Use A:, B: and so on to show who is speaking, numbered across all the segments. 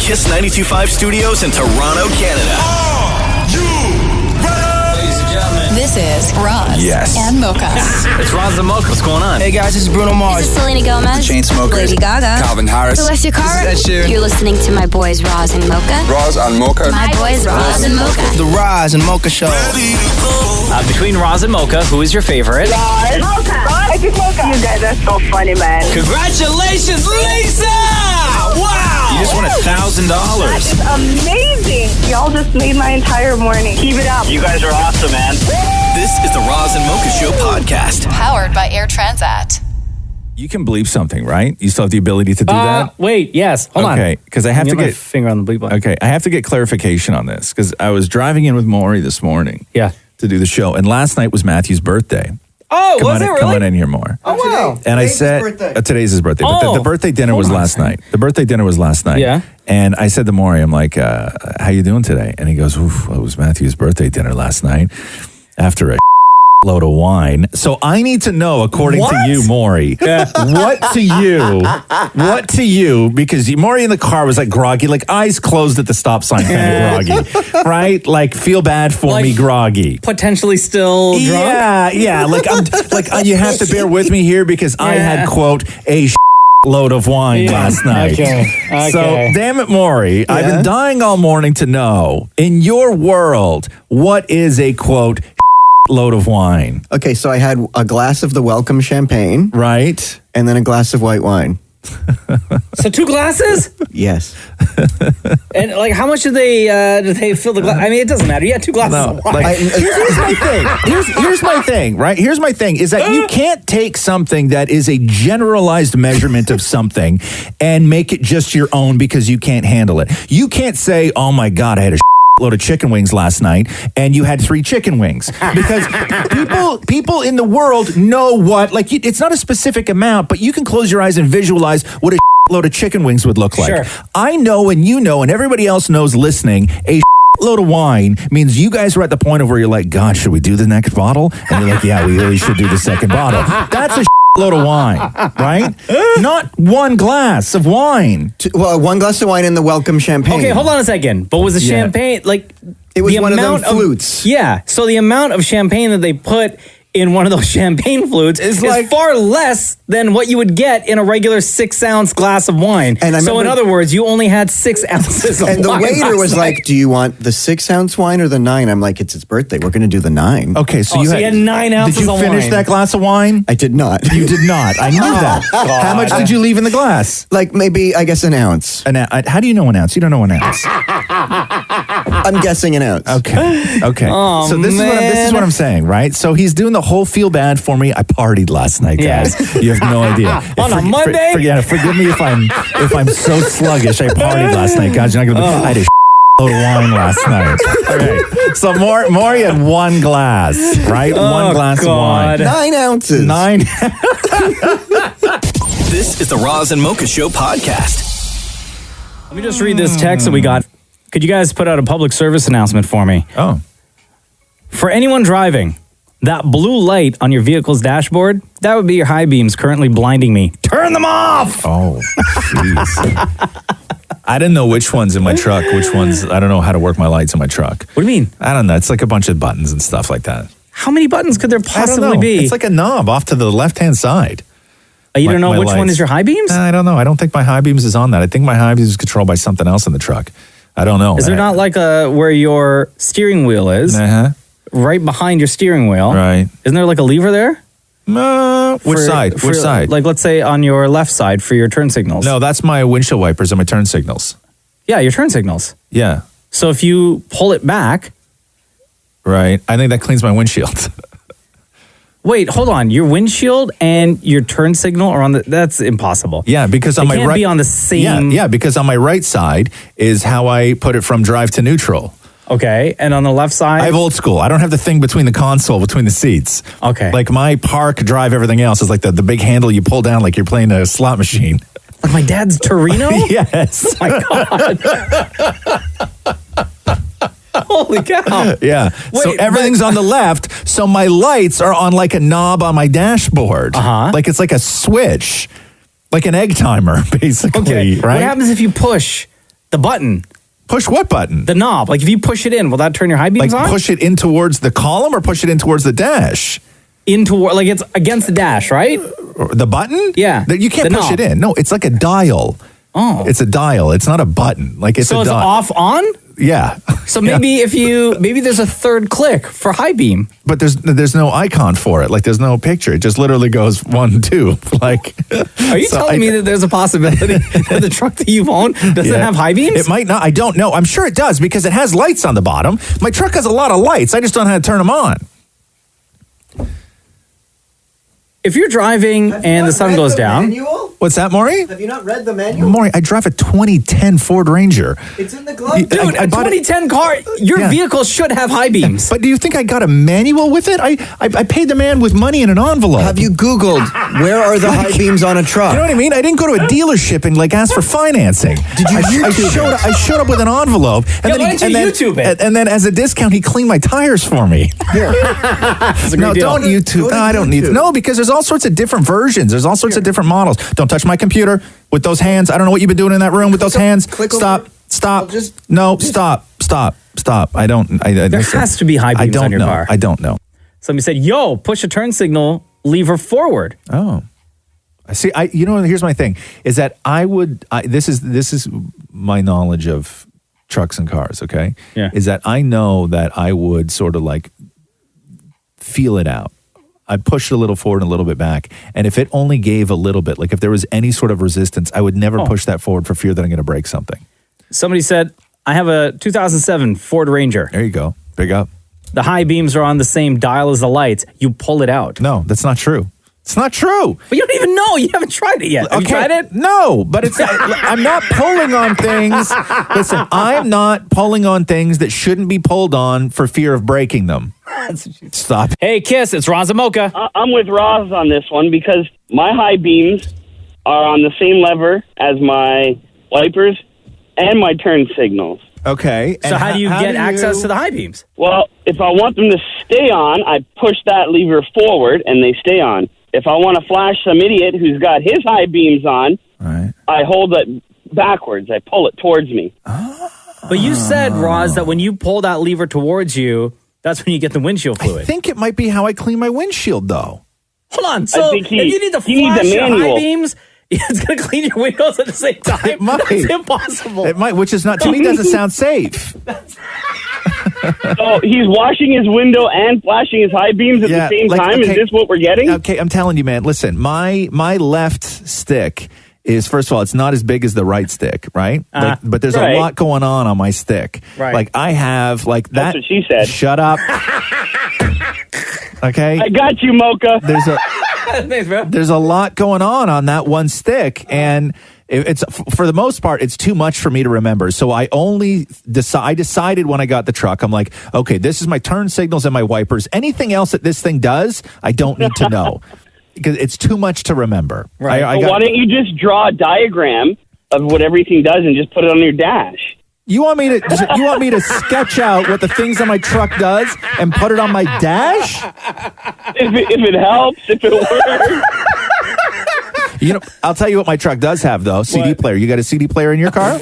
A: Kiss 92.5 studios in Toronto, Canada.
B: Ladies and gentlemen,
C: This is Roz and Mocha.
B: it's Roz and Mocha. What's going on?
D: Hey guys, this is Bruno Mars.
E: This is Selena Gomez.
D: Chainsmokers.
E: Lady Gaga.
D: Calvin Harris.
E: Celestia Cara.
D: This is Ed Sheeran.
E: You're listening to my boys Roz and Mocha.
D: Roz and Mocha.
E: My boys Roz and Mocha.
D: The Roz and Mocha Show.
B: Between Roz and Mocha, who is your favorite?
F: Mocha. I think Mocha. You guys are so funny, man.
B: Congratulations, Lisa! Wow! You just won $1,000.
F: That is amazing. Y'all just made my entire morning. Keep it up.
A: You guys are awesome, man. This is the Roz and Mocha Show podcast.
C: Powered by Air Transat.
G: You can bleep something, right? You still have the ability to do that?
B: Wait, yes. Hold on.
G: Okay, because I have to
B: my
G: get
B: finger on the bleep button.
G: Okay, I have to get clarification on this because I was driving in with Maury this morning.
B: Yeah.
G: To do the show, and last night was Matthew's birthday.
B: Oh, was it really?
G: Come on in here more.
D: Oh, wow.
G: And I said, today's his birthday, but the birthday dinner was last night. The birthday dinner was last night.
B: Yeah.
G: And I said to Maury, I'm like, how you doing today? And he goes, oof, it was Matthew's birthday dinner last night after a load of wine. So I need to know, according to you, Maury, what to you, because Maury in the car was like groggy, like eyes closed at the stop sign, kind of groggy, right? Like feel bad for me, groggy.
B: Potentially still drunk?
G: Yeah. Like you have to bear with me here because I had, quote, a load of wine last night.
B: Okay.
G: So, damn it, Maury, I've been dying all morning to know, in your world, what is a, quote, load of wine?
H: Okay, so I had a glass of the welcome champagne.
G: Right.
H: And then a glass of white wine.
B: So 2 glasses?
H: Yes.
B: And like, how much do they fill the glass? I mean, it doesn't matter. You had 2 glasses of wine.
G: Here's my thing. Here's my thing, right? Here's my thing is that you can't take something that is a generalized measurement of something and make it just your own because you can't handle it. You can't say, oh my God, I had a load of chicken wings last night and you had 3 chicken wings, because people in the world know what, like, it's not a specific amount, but you can close your eyes and visualize what a load of chicken wings would look like.
B: Sure.
G: I know, and you know, and everybody else knows listening, a load of wine means you guys are at the point of where you're like, God, should we do the next bottle? And you're like, yeah, we really should do the second bottle. That's a load of wine, right? Not 1 glass of wine.
H: Well, 1 glass of wine and the welcome champagne.
B: Okay, hold on a second. But was the champagne, like...
H: It was one of them flutes.
B: Yeah, so the amount of champagne that they put in one of those champagne flutes is far less than what you would get in a regular 6-ounce glass of wine. And so in other words, you only had 6 ounces of wine.
H: And the waiter was like, do you want the 6-ounce wine or the 9? I'm like, it's its birthday. We're going to do the 9.
G: Okay, so you
B: had 9 ounces of wine.
G: Did you finish that glass of wine?
H: I did not.
G: You did not. I knew that. God. How much did you leave in the glass?
H: Like maybe, I guess, an ounce.
G: How do you know an ounce? You don't know an ounce.
H: I'm guessing an ounce.
G: Okay.
B: Oh,
G: so this is what I'm saying, right? So he's doing the whole feel bad for me. I partied last night, guys. You have no idea.
B: On a Monday?
G: Forgive me if I'm so sluggish. I partied last night, guys. You're not gonna. I had a load of wine last night. Okay. So Maury had 1 glass, right? 1 glass of wine.
H: 9 ounces.
G: 9.
A: This is the Roz and Mocha Show podcast.
B: Let me just read this text that we got. Could you guys put out a public service announcement for me?
G: Oh.
B: For anyone driving, that blue light on your vehicle's dashboard, that would be your high beams currently blinding me. Turn them off!
G: Oh, jeez. I didn't know which ones in my truck, I don't know how to work my lights in my truck.
B: What do you mean?
G: I don't know. It's like a bunch of buttons and stuff like that.
B: How many buttons could there possibly be?
G: It's like a knob off to the left-hand side.
B: You don't know which one is your high beams?
G: I don't know. I don't think my high beams is on that. I think my high beams is controlled by something else in the truck. I don't know.
B: Is there not like where your steering wheel is? Right behind your steering wheel.
G: Right.
B: Isn't there like a lever there?
G: Which side? Which side?
B: Like, let's say on your left side for your turn signals.
G: No, that's my windshield wipers and my turn signals.
B: Yeah, your turn signals.
G: Yeah.
B: So if you pull it back.
G: Right. I think that cleans my windshield.
B: Wait, hold on. Your windshield and your turn signal are on that's impossible.
G: Yeah, because on my right. They
B: can't be on the same.
G: Yeah, because on my right side is how I put it from drive to neutral.
B: Okay, and on the left side?
G: I have old school. I don't have the thing between the console, between the seats.
B: Okay.
G: Like my park, drive, everything else is like the big handle you pull down like you're playing a slot machine.
B: Like my dad's Torino?
G: Yes.
B: Oh my God. Holy cow.
G: Yeah. Wait, so everything's on the left. So my lights are on like a knob on my dashboard. Like it's like a switch. Like an egg timer, basically.
B: Okay.
G: Right?
B: What happens if you push The button.
G: Push what button?
B: The knob. Like if you push it in, will that turn your high beams on?
G: Like push it in towards the column or push it in towards the dash?
B: Like it's against the dash, right?
G: The button?
B: Yeah.
G: You can't push it in. No, it's like a dial.
B: Oh.
G: It's a dial. It's not a button. Like it's
B: so
G: a
B: it's
G: dial.
B: off on?
G: Yeah.
B: So maybe maybe there's a third click for high beam.
G: But there's no icon for it. Like there's no picture. It just literally goes 1, 2. Like,
B: are you telling me that there's a possibility that the truck that you own doesn't have high beams?
G: It might not. I don't know. I'm sure it does because it has lights on the bottom. My truck has a lot of lights. I just don't know how to turn them on.
B: If you're driving and the sun goes down.
G: What's that, Maury?
H: Have you not read the manual?
G: Maury, I drive a 2010 Ford Ranger.
H: It's in the glove.
B: Dude, a 2010 car, your vehicle should have high beams.
G: But do you think I got a manual with it? I paid the man with money in an envelope.
H: Have you Googled where are the high beams on a truck?
G: You know what I mean? I didn't go to a dealership and ask for financing.
H: Did you
G: I showed up with an envelope. And
B: YouTube it?
G: And then as a discount, he cleaned my tires for me. No, don't YouTube. No, I don't need to. No, because there's all sorts of different versions. There's all sorts of different models. Don't touch my computer with those hands. I don't know what you've been doing in that room with those hands. Stop. Stop. I don't.
B: There has to be high beams on your car.
G: I don't know.
B: Somebody said, yo, push a turn signal, lever forward.
G: Oh. See, here's my thing, is that this is my knowledge of trucks and cars, okay?
B: Yeah.
G: Is that I know that I would sort of like feel it out. I'd push it a little forward and a little bit back. And if it only gave a little bit, like if there was any sort of resistance, I would never push that forward for fear that I'm going to break something.
B: Somebody said, I have a 2007 Ford Ranger.
G: There you go. Big up.
B: The high beams are on the same dial as the lights. You pull it out.
G: No, that's not true. It's not true.
B: But you don't even know. You haven't tried it yet. Have you tried it?
G: No, but it's I'm not pulling on things. Listen, I'm not pulling on things that shouldn't be pulled on for fear of breaking them. Stop.
B: Hey, Kiss, it's Roz and Mocha.
I: I'm with Roz on this one because my high beams are on the same lever as my wipers and my turn signals.
G: Okay.
B: So how do you get access to the high beams?
I: Well, if I want them to stay on, I push that lever forward and they stay on. If I want to flash some idiot who's got his high beams on, I hold it backwards. I pull it towards me.
B: But you said, Roz, that when you pull that lever towards you, that's when you get the windshield fluid.
G: I think it might be how I clean my windshield, though.
B: Hold on. So if you need to flash your high beams, it's going to clean your windows at the same time.
G: It might.
B: It's impossible.
G: It might, which is not, to me, doesn't sound safe.
I: So he's washing his window and flashing his high beams at the same time? Okay, is this what we're getting?
G: Okay, I'm telling you, man. Listen, my left stick is, first of all, it's not as big as the right stick, right? But there's a lot going on my stick.
B: Right.
G: Like I have like that.
I: That's what she said.
G: Shut up. Okay.
I: I got you, Mocha.
B: Thanks, bro.
G: There's a lot going on that one stick, and it's for the most part it's too much for me to remember. So I decided when I got the truck, I'm like, okay, this is my turn signals and my wipers. Anything else that this thing does, I don't need to know because it's too much to remember.
B: Right.
I: Why don't you just draw a diagram of what everything does and just put it on your dash?
G: You want me to sketch out what the things on my truck does and put it on my dash?
I: If it helps, if it works.
G: I'll tell you what my truck does have though. CD player. You got a CD player in your car?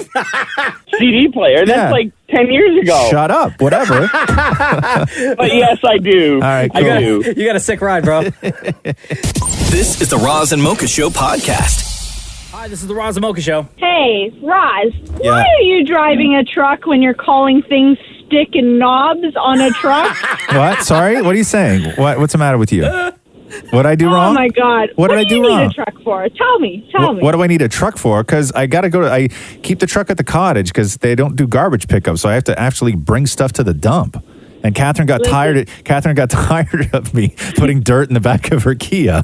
I: CD player? That's like 10 years ago.
G: Shut up. Whatever.
I: But yes, I do.
G: All right, cool.
I: I do.
B: You got a sick ride, bro.
A: This is the Roz and Mocha Show podcast.
B: Hi, this is the Roz and Mocha Show.
F: Hey, Roz, why are you driving a truck when you're calling things stick and knobs on a truck?
G: What? Sorry? What are you saying? What's the matter with you? What'd I do wrong?
F: Oh, my God.
G: What did I do
F: you
G: wrong?
F: need a truck for? Tell me.
G: What do I need a truck for? Because I got to go I keep the truck at the cottage because they don't do garbage pickup, so I have to actually bring stuff to the dump. And Catherine got tired of me putting dirt in the back of her Kia.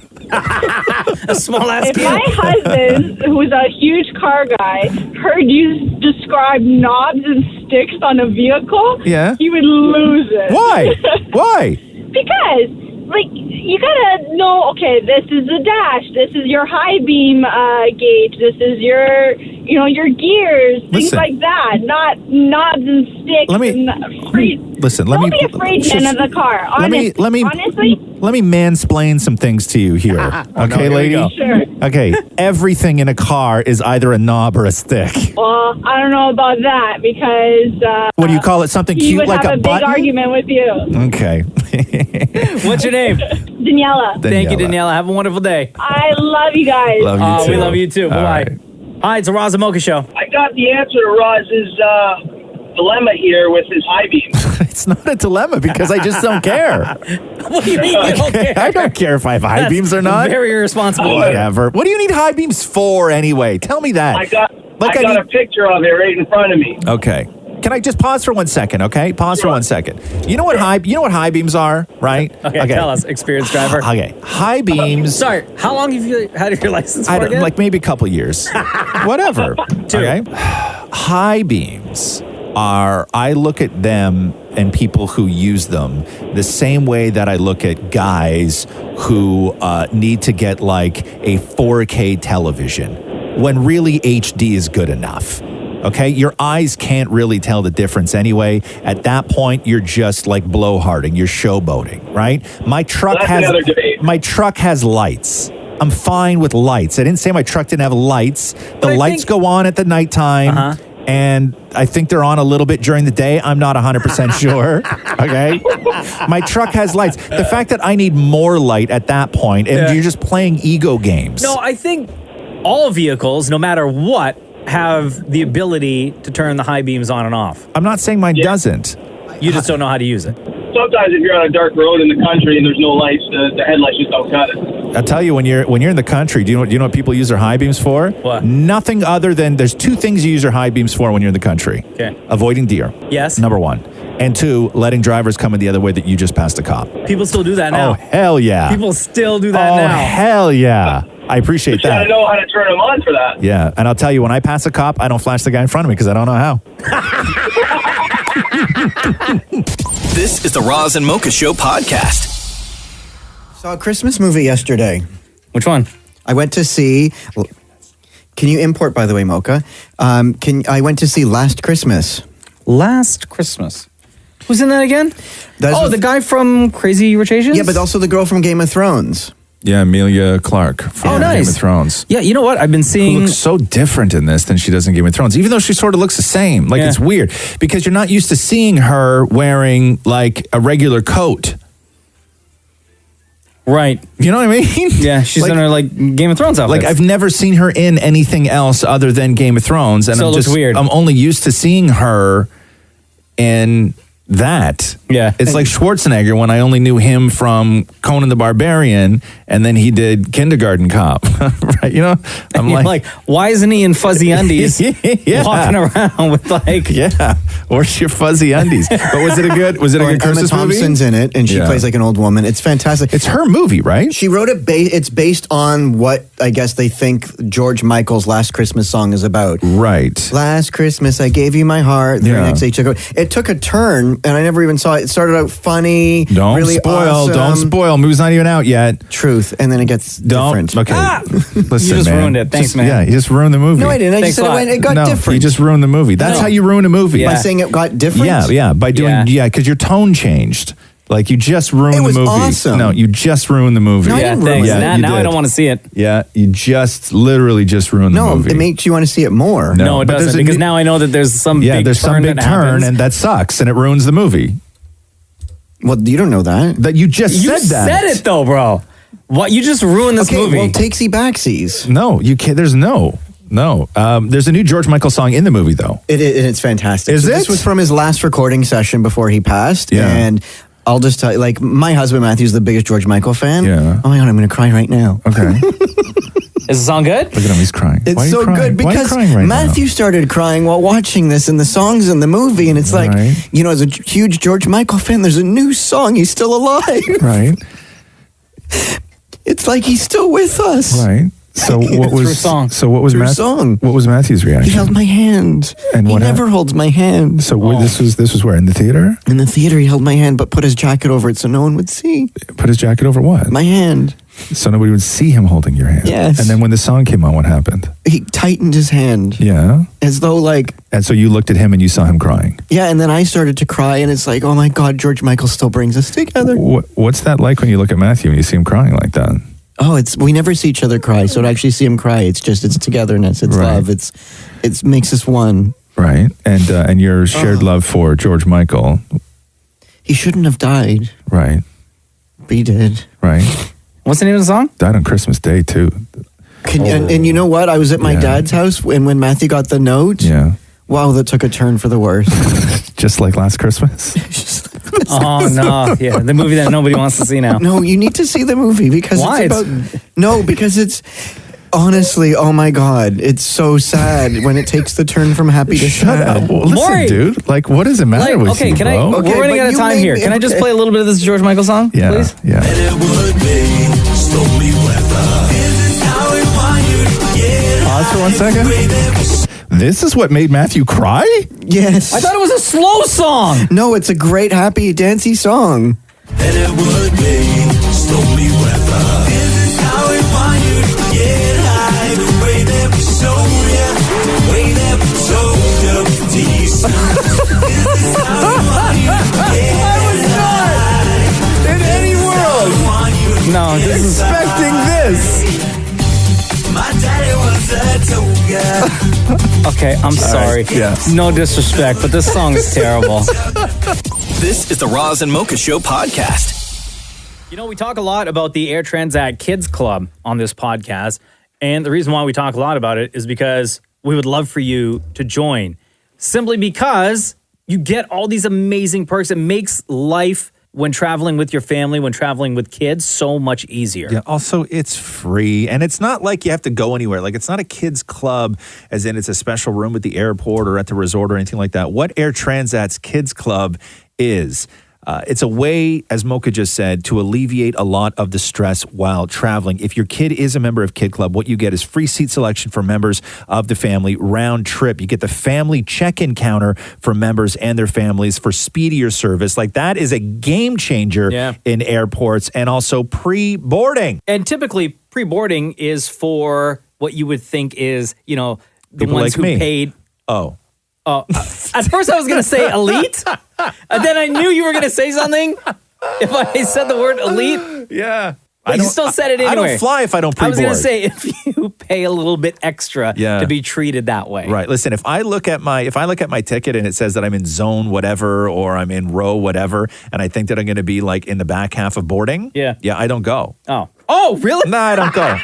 B: A small ass
F: If
B: Kia.
F: my husband, who's a huge car guy, heard you describe knobs and sticks on a vehicle, he would lose it.
G: Why? Why?
F: Because, you gotta know, okay, this is the dash, this is your high beam gauge, this is your gears, things like that, not knobs and sticks.
G: Don't be afraid,
F: man, of the car. Honestly,
G: Let me mansplain some things to you here. Okay, lady?
F: Sure.
G: Okay, everything in a car is either a knob or a stick.
F: Well, I don't know about that because
G: What do you call it? Something
F: he
G: cute
F: would
G: like
F: have
G: a
F: big
G: button?
F: argument with you.
G: Okay.
B: What's your name?
F: Daniela.
B: Thank you, Daniela. Have a wonderful day.
F: I love you guys.
G: Love you too.
B: We love you too.
G: All
B: Bye-bye.
G: right.
B: Hi, it's a Roz and Mocha show.
I: I got the answer to Roz's dilemma here with his high beam.
G: It's not a dilemma because I just don't care.
B: What do you mean you don't care?
G: I don't care if I have high beams or not.
B: Very irresponsible.
G: Whatever. What do you need high beams for anyway? Tell me that.
I: I got a picture of it right in front of me.
G: Okay. Can I just pause for 1 second? Okay, pause for 1 second. You know what high beams are, right?
B: Okay, tell us, experienced driver.
G: Okay, high beams.
B: Sorry, how long have you had your license for again?
G: Like maybe a couple years. Whatever.
B: 2.
G: Okay. High beams are, I look at them and people who use them the same way that I look at guys who need to get like a 4K television when really HD is good enough. Okay, your eyes can't really tell the difference anyway. At that point, you're just like blowharding, you're showboating, right? My truck has lights. I'm fine with lights. I didn't say my truck didn't have lights. The lights go on at the nighttime, and I think they're on a little bit during the day. I'm not 100% sure. Okay, my truck has lights. The fact that I need more light at that point, and you're just playing ego games.
B: No, I think all vehicles, no matter what, have the ability to turn the high beams on and off.
G: I'm not saying mine doesn't.
B: You just don't know how to use it.
I: Sometimes if you're on a dark road in the country and there's no lights, the headlights just don't cut it.
G: I'll tell you, when you're in the country, do you know what people use their high beams for?
B: What?
G: Nothing other than there's 2 things you use your high beams for when you're in the country.
B: Okay.
G: Avoiding deer.
B: Yes.
G: Number 1. And 2, letting drivers come in the other way that you just passed a cop.
B: People still do that now.
G: Oh, hell yeah.
B: People still do that now.
G: Oh, hell yeah. I appreciate
I: You gotta
G: that.
I: know how to turn them on for that.
G: Yeah. And I'll tell you, when I pass a cop, I don't flash the guy in front of me because I don't know how.
A: This is the Roz and Mocha Show podcast.
H: Saw a Christmas movie yesterday.
B: Which one?
H: I went to see. Can you import, by the way, Mocha? I went to see Last Christmas.
B: Last Christmas. Who's in that again?
H: That's
B: the guy from Crazy Rich Asians?
H: Yeah, but also the girl from Game of Thrones.
G: Yeah, Emilia Clarke from
B: nice.
G: Game of Thrones.
B: Yeah, you know what? I've been seeing...
G: Who looks so different in this than she does in Game of Thrones, even though she sort of looks the same. Like, it's weird because you're not used to seeing her wearing, like, a regular coat.
B: Right.
G: You know what I mean?
B: Yeah, she's in her, like, Game of Thrones outfit.
G: Like, I've never seen her in anything else other than Game of Thrones. And
B: So it looks weird.
G: I'm only used to seeing her in that.
B: Yeah.
G: It's like Schwarzenegger when I only knew him from Conan the Barbarian, and then he did Kindergarten Cop. Right? You know? I'm
B: like, why isn't he in fuzzy undies walking around with like...
G: Yeah. Where's your fuzzy undies? But was it a good
H: Emma
G: Christmas movie?
H: Thompson's in it, and she plays like an old woman. It's fantastic.
G: It's her movie, right?
H: She wrote it. It's based on what I guess they think George Michael's Last Christmas song is about.
G: Right.
H: Last Christmas, I gave you my heart. The very next day, it took a turn, and I never even saw it. It started out funny.
G: Don't
H: really
G: spoil.
H: awesome.
G: Don't spoil. Movie's not even out yet.
H: Truth, and then it gets different.
G: Okay. Listen,
B: You just
G: man.
B: ruined it. Thanks, man.
G: Yeah, you just ruined the movie.
H: No, I didn't. I
B: Thanks
H: just said
B: a lot.
H: it got
G: No,
H: different.
G: you just ruined the movie. That's how you ruin a movie.
H: By saying it got different?
G: Yeah, by doing, because your tone changed. Like, you just ruined
H: It was
G: the movie.
H: awesome.
G: No, you just ruined the movie.
H: No, I
B: Yeah,
H: didn't
B: thanks.
H: ruin it.
B: Now I don't want to see it.
G: Yeah, you just literally just ruined the movie.
H: No, it makes you want to see it more.
B: No, it
G: but there's
B: doesn't,
G: a
B: because
G: new-
B: now I know that there's some big
G: there's some
B: turn
G: big
B: that
G: turn,
B: happens.
G: and that sucks, and it ruins the movie.
H: Well, you don't know that.
G: That you just
B: You
G: said that.
B: said it though, bro. What? You just ruined this movie.
H: Well, takesy backsies.
G: No, you can't. There's no. There's a new George Michael song in the movie, though.
H: It's fantastic.
G: Is
H: This
G: it?
H: was from his last recording session before he passed.
G: Yeah.
H: And I'll just tell you, like, my husband Matthew's the biggest George Michael fan.
G: Yeah.
H: Oh my God, I'm going to cry right now.
G: Okay.
B: Is the song good?
G: Look at him, he's crying.
H: It's
G: Why are you
H: so
G: crying?
H: good
G: Why are you
H: because
G: crying right
H: Matthew started crying while watching this and the songs in the movie. And it's like,
G: Right.
H: you know, as a huge George Michael fan, there's a new song. He's still alive.
G: now? Right.
H: It's like he's still with us.
G: Right. So what was
B: Through song.
G: So what was
H: Through song.
G: What was Matthew's reaction?
H: He held my hand.
G: And
H: he
G: what
H: never holds my hand.
G: So this was where, in the theater?
H: In the theater, he held my hand, but put his jacket over it so no one would see
G: Put his jacket over what?
H: my hand.
G: So nobody would see him holding your hand.
H: Yes.
G: And then when the song came on, what happened?
H: He tightened his hand.
G: Yeah.
H: As though like...
G: And so you looked at him and you saw him crying.
H: Yeah, and then I started to cry, and it's like, oh my God, George Michael still brings us together.
G: What's that like when you look at Matthew and you see him crying like that?
H: Oh, we never see each other cry, so to actually see him cry, it's togetherness, it's love, it makes us one.
G: Right, and your shared love for George Michael.
H: He shouldn't have died.
G: Right.
H: But he did.
G: Right.
B: What's the name of the song?
G: Died on Christmas Day, too.
H: And you know what? I was at my dad's house, and when Matthew got the note, wow, that took a turn for the worse.
G: Just like last Christmas?
B: Oh, no. Yeah, the movie that nobody wants to see now.
H: No, you need to see the movie because
B: Why?
H: because it's... Honestly, oh my God, it's so sad when it takes the turn from happy to sad.
G: Well, listen, dude, like, what does it matter with you,
B: can
G: bro?
B: we're running out of time here. Can I just play a little bit of this George Michael song, please?
G: Yeah. Pause for 1 second. This is what made Matthew cry?
H: Yes.
B: I thought it was a slow song.
H: No, it's a great, happy, dancey song.
J: And it would be stormy weather. This is how we want you to get high. The way that we show you, the way that we showed you to you. This is how we want you to get high.
G: In any world.
B: No, this is
G: expecting this.
J: My daddy was a toga.
B: Okay, I'm sorry. No disrespect, but this song is terrible.
A: This is the Roz and Mocha Show podcast.
B: You know, we talk a lot about the Air Transat Kids Club on this podcast, and the reason why we talk a lot about it is because we would love for you to join, simply because you get all these amazing perks. It makes life when traveling with your family, when traveling with kids, so much easier.
G: Yeah, also, it's free, and it's not like you have to go anywhere. Like, it's not a kids club, as in it's a special room at the airport or at the resort or anything like that. What Air Transat's Kids Club is, it's a way, as Mocha just said, to alleviate a lot of the stress while traveling. If your kid is a member of Kid Club, what you get is free seat selection for members of the family round trip. You get the family check-in counter for members and their families for speedier service. Like, that is a game changer in airports, and also pre-boarding.
B: And typically, pre-boarding is for what you would think is, you know, the
G: People
B: ones
G: like
B: who
G: me.
B: paid.
G: Oh.
B: At first I was going to say elite, and then I knew you were going to say something. If I said the word elite.
G: Yeah.
B: But you still said it anyway.
G: I don't fly if I don't pre-board.
B: I was going to say, if you pay a little bit extra to be treated that way.
G: Right. Listen, if I look at my ticket and it says that I'm in zone whatever or I'm in row whatever, and I think that I'm going to be like in the back half of boarding, I don't go.
B: Oh, really?
G: No, I don't go.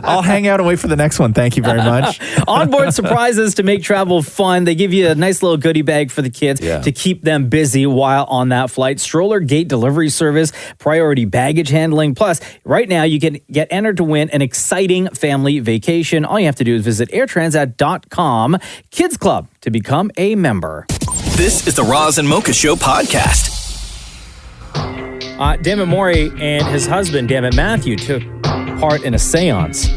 G: I'll hang out and wait for the next one. Thank you very much.
B: Onboard surprises to make travel fun. They give you a nice little goodie bag for the kids to keep them busy while on that flight. Stroller gate delivery service, priority baggage handling. Plus, right now you can get entered to win an exciting family vacation. All you have to do is visit airtransat.com Kids Club to become a member.
A: This is the Roz and Mocha Show podcast.
B: Dammit Maury and his husband, Dammit Matthew, took part in a séance.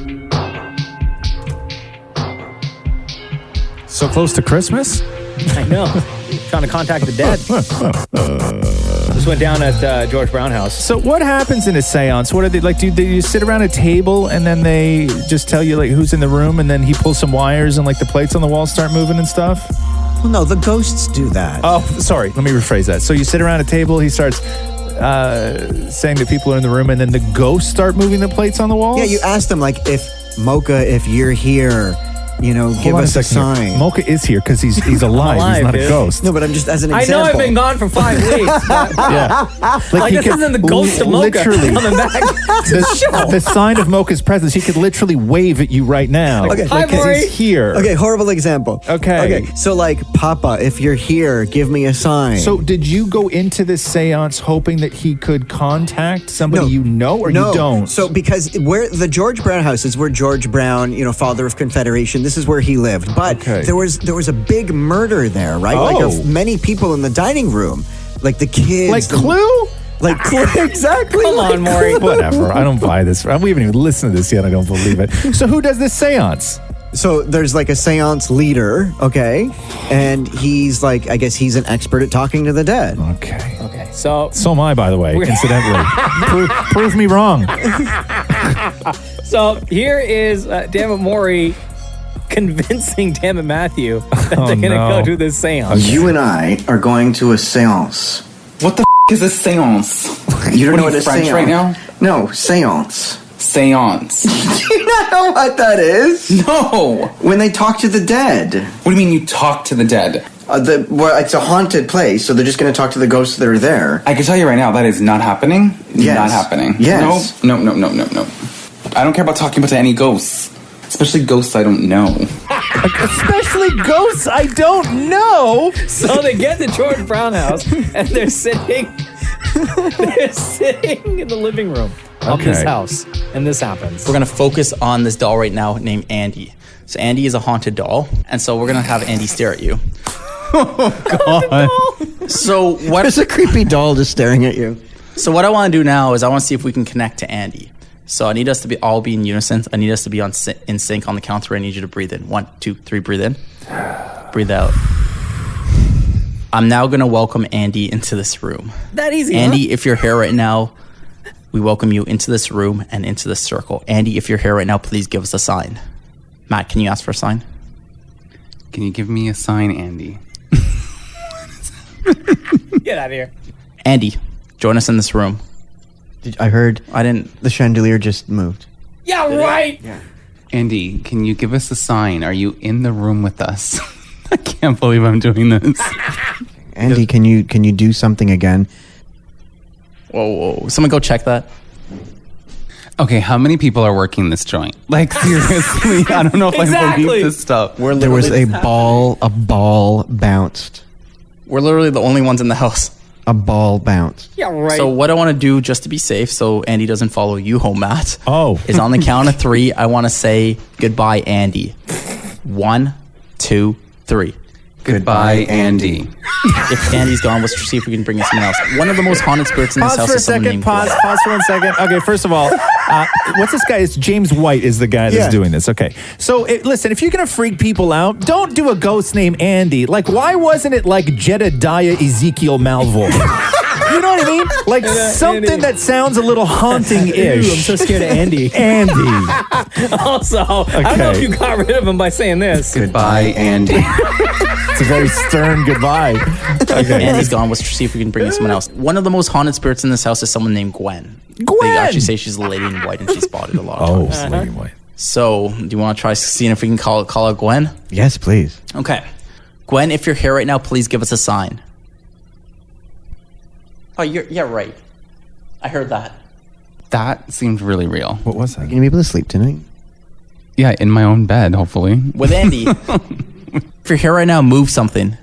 G: So close to Christmas?
B: I know. Trying to contact the dead. This went down at George Brown House.
G: So what happens in a séance? What are they like? Do you sit around a table and then they just tell you like who's in the room, and then he pulls some wires and like the plates on the wall start moving and stuff?
H: Well, no, the ghosts do that.
G: Oh, sorry. Let me rephrase that. So you sit around a table, he starts saying that people are in the room, and then the ghosts start moving the plates on the walls?
H: Yeah, you ask them, like, if you're here, you know, give us a sign.
G: Mocha is here because he's alive. He's not a ghost.
H: No, but I'm just as an
B: I
H: example.
B: know I've been gone for 5 weeks. But like this isn't the ghost of Mocha coming back to the show.
G: The sign of Mocha's presence, he could literally wave at you right now.
H: Okay.
G: Like, he's here.
H: Okay, horrible example.
G: Okay.
H: So like, Papa, if you're here, give me a sign.
G: So did you go into this seance hoping that he could contact somebody you know, or you don't?
H: So because where the George Brown house is where George Brown, you know, father of Confederation, this is where he lived. But there was a big murder there, right? Like of many people in the dining room. Like the kids.
G: Like Clue?
H: Like Clue, exactly.
B: Come on, Maury.
G: Whatever. I don't buy this. We haven't even listened to this yet. I don't believe it. So who does this seance?
H: So there's like a seance leader, okay? And he's like, I guess he's an expert at talking to the dead.
G: Okay.
B: Okay. So
G: am I, by the way, incidentally. prove me wrong.
B: So here is Dammit Maury convincing Dammit Matthew that they're going to go do this seance.
K: You and I are going to a seance.
L: What the is a seance?
K: You don't know what a
L: French
K: seance
L: right now?
K: No, seance.
L: Seance.
K: Do you not know what that is?
L: No.
K: When they talk to the dead.
L: What do you mean you talk to the dead?
K: It's a haunted place, so they're just going to talk to the ghosts that are there.
L: I can tell you right now, that is not happening.
K: Yes.
L: Not happening.
K: Yes.
L: No. I don't care about talking about any ghosts. Especially ghosts I don't know.
G: Especially ghosts I don't know.
B: So they get to George Brown house and they're sitting in the living room of this house, and this happens.
M: We're gonna focus on this doll right now named Andy. So Andy is a haunted doll, and so we're gonna have Andy stare at you.
G: Oh God!
M: So what?
H: There's a creepy doll just staring at you.
M: So what I want to do now is I want to see if we can connect to Andy. So I need us to all be in unison. I need us to be in sync on the count where I need you to breathe in. 1, 2, 3. Breathe in. Breathe out. I'm now gonna welcome Andy into this room.
B: That easy,
M: Andy,
B: huh?
M: if you're here right now, we welcome you into this room and into this circle. Andy, if you're here right now, please give us a sign. Matt, can you ask for a sign?
L: Can you give me a sign, Andy?
B: Get out of here.
M: Andy, join us in this room.
H: I heard the chandelier just moved.
B: Yeah, right.
H: Yeah.
L: Andy, can you give us a sign? Are you in the room with us? I can't believe I'm doing this.
H: Andy, can you do something again?
M: Whoa. Someone go check that.
L: Okay, how many people are working this joint? Like, seriously, I don't know if I believe this stuff.
H: There was a ball bounced.
M: We're literally the only ones in the house.
H: A ball bounced.
B: Yeah, right.
M: So what I want to do, just to be safe, so Andy doesn't follow you home, Matt. Is on the count of 3, I want to say goodbye, Andy. 1, 2, 3.
L: Goodbye, Andy.
M: If Andy's gone, let's see if we can bring in someone else. One of the most haunted spirits in this house is someone named
G: Pause for 1 second. Okay, first of all, what's this guy? It's James White is the guy that's doing this. Okay. So, listen, if you're going to freak people out, don't do a ghost named Andy. Like, why wasn't it like Jedediah Ezekiel Malvo? You know what I mean? Like something that sounds a little haunting-ish.
B: Ooh, I'm so scared of Andy. Also, I don't know if you got rid of him by saying this.
L: Goodbye, Andy.
G: It's a very stern goodbye.
M: Okay. Andy's gone. Let's see if we can bring in someone else. One of the most haunted spirits in this house is someone named Gwen. They actually say she's the lady in white, and she's spotted a lot of times.
G: Lady in white.
M: So, do you want to try seeing if we can call out Gwen?
H: Yes, please.
M: Okay. Gwen, if you're here right now, please give us a sign. Oh, yeah, right. I heard that.
L: That seemed really real.
G: What was that?
H: Are you going to be able to sleep tonight?
L: Yeah, in my own bed, hopefully.
M: With Andy. If you're here right now, move something.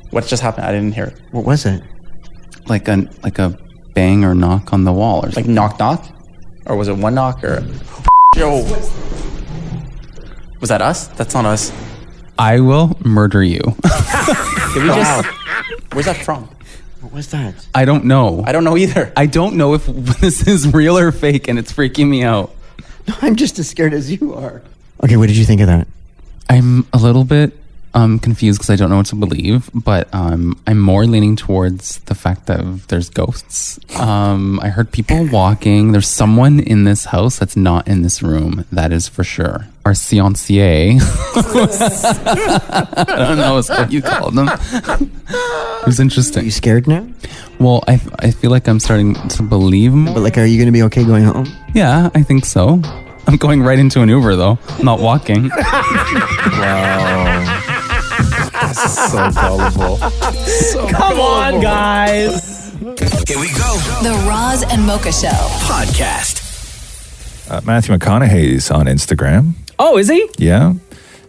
M: What just happened? I didn't hear it.
H: What was it?
L: Like a bang or knock on the wall or something.
M: Like knock? Or was it one knock or... Yo. Was that us? That's not us.
L: I will murder you.
M: Did we just... Where's that from?
H: What was that?
L: I don't know.
M: I don't know either.
L: I don't know if this is real or fake, and it's freaking me out.
H: No, I'm just as scared as you are. Okay, what did you think of that?
L: I'm a little bit confused because I don't know what to believe, but I'm more leaning towards the fact that there's ghosts. I heard people walking. There's someone in this house that's not in this room. That is for sure. Our fiancé. I don't know what you call them. It was interesting.
H: Are you scared now?
L: Well, I feel like I'm starting to believe more.
H: But like, are you going to be okay going home?
L: Yeah, I think so. I'm going right into an Uber though, not walking.
G: Wow. So gullible.
B: Come on, guys.
A: Here we go.
C: The Roz and Mocha Show
A: Podcast.
G: Matthew McConaughey's on Instagram.
B: Oh, is he?
G: Yeah.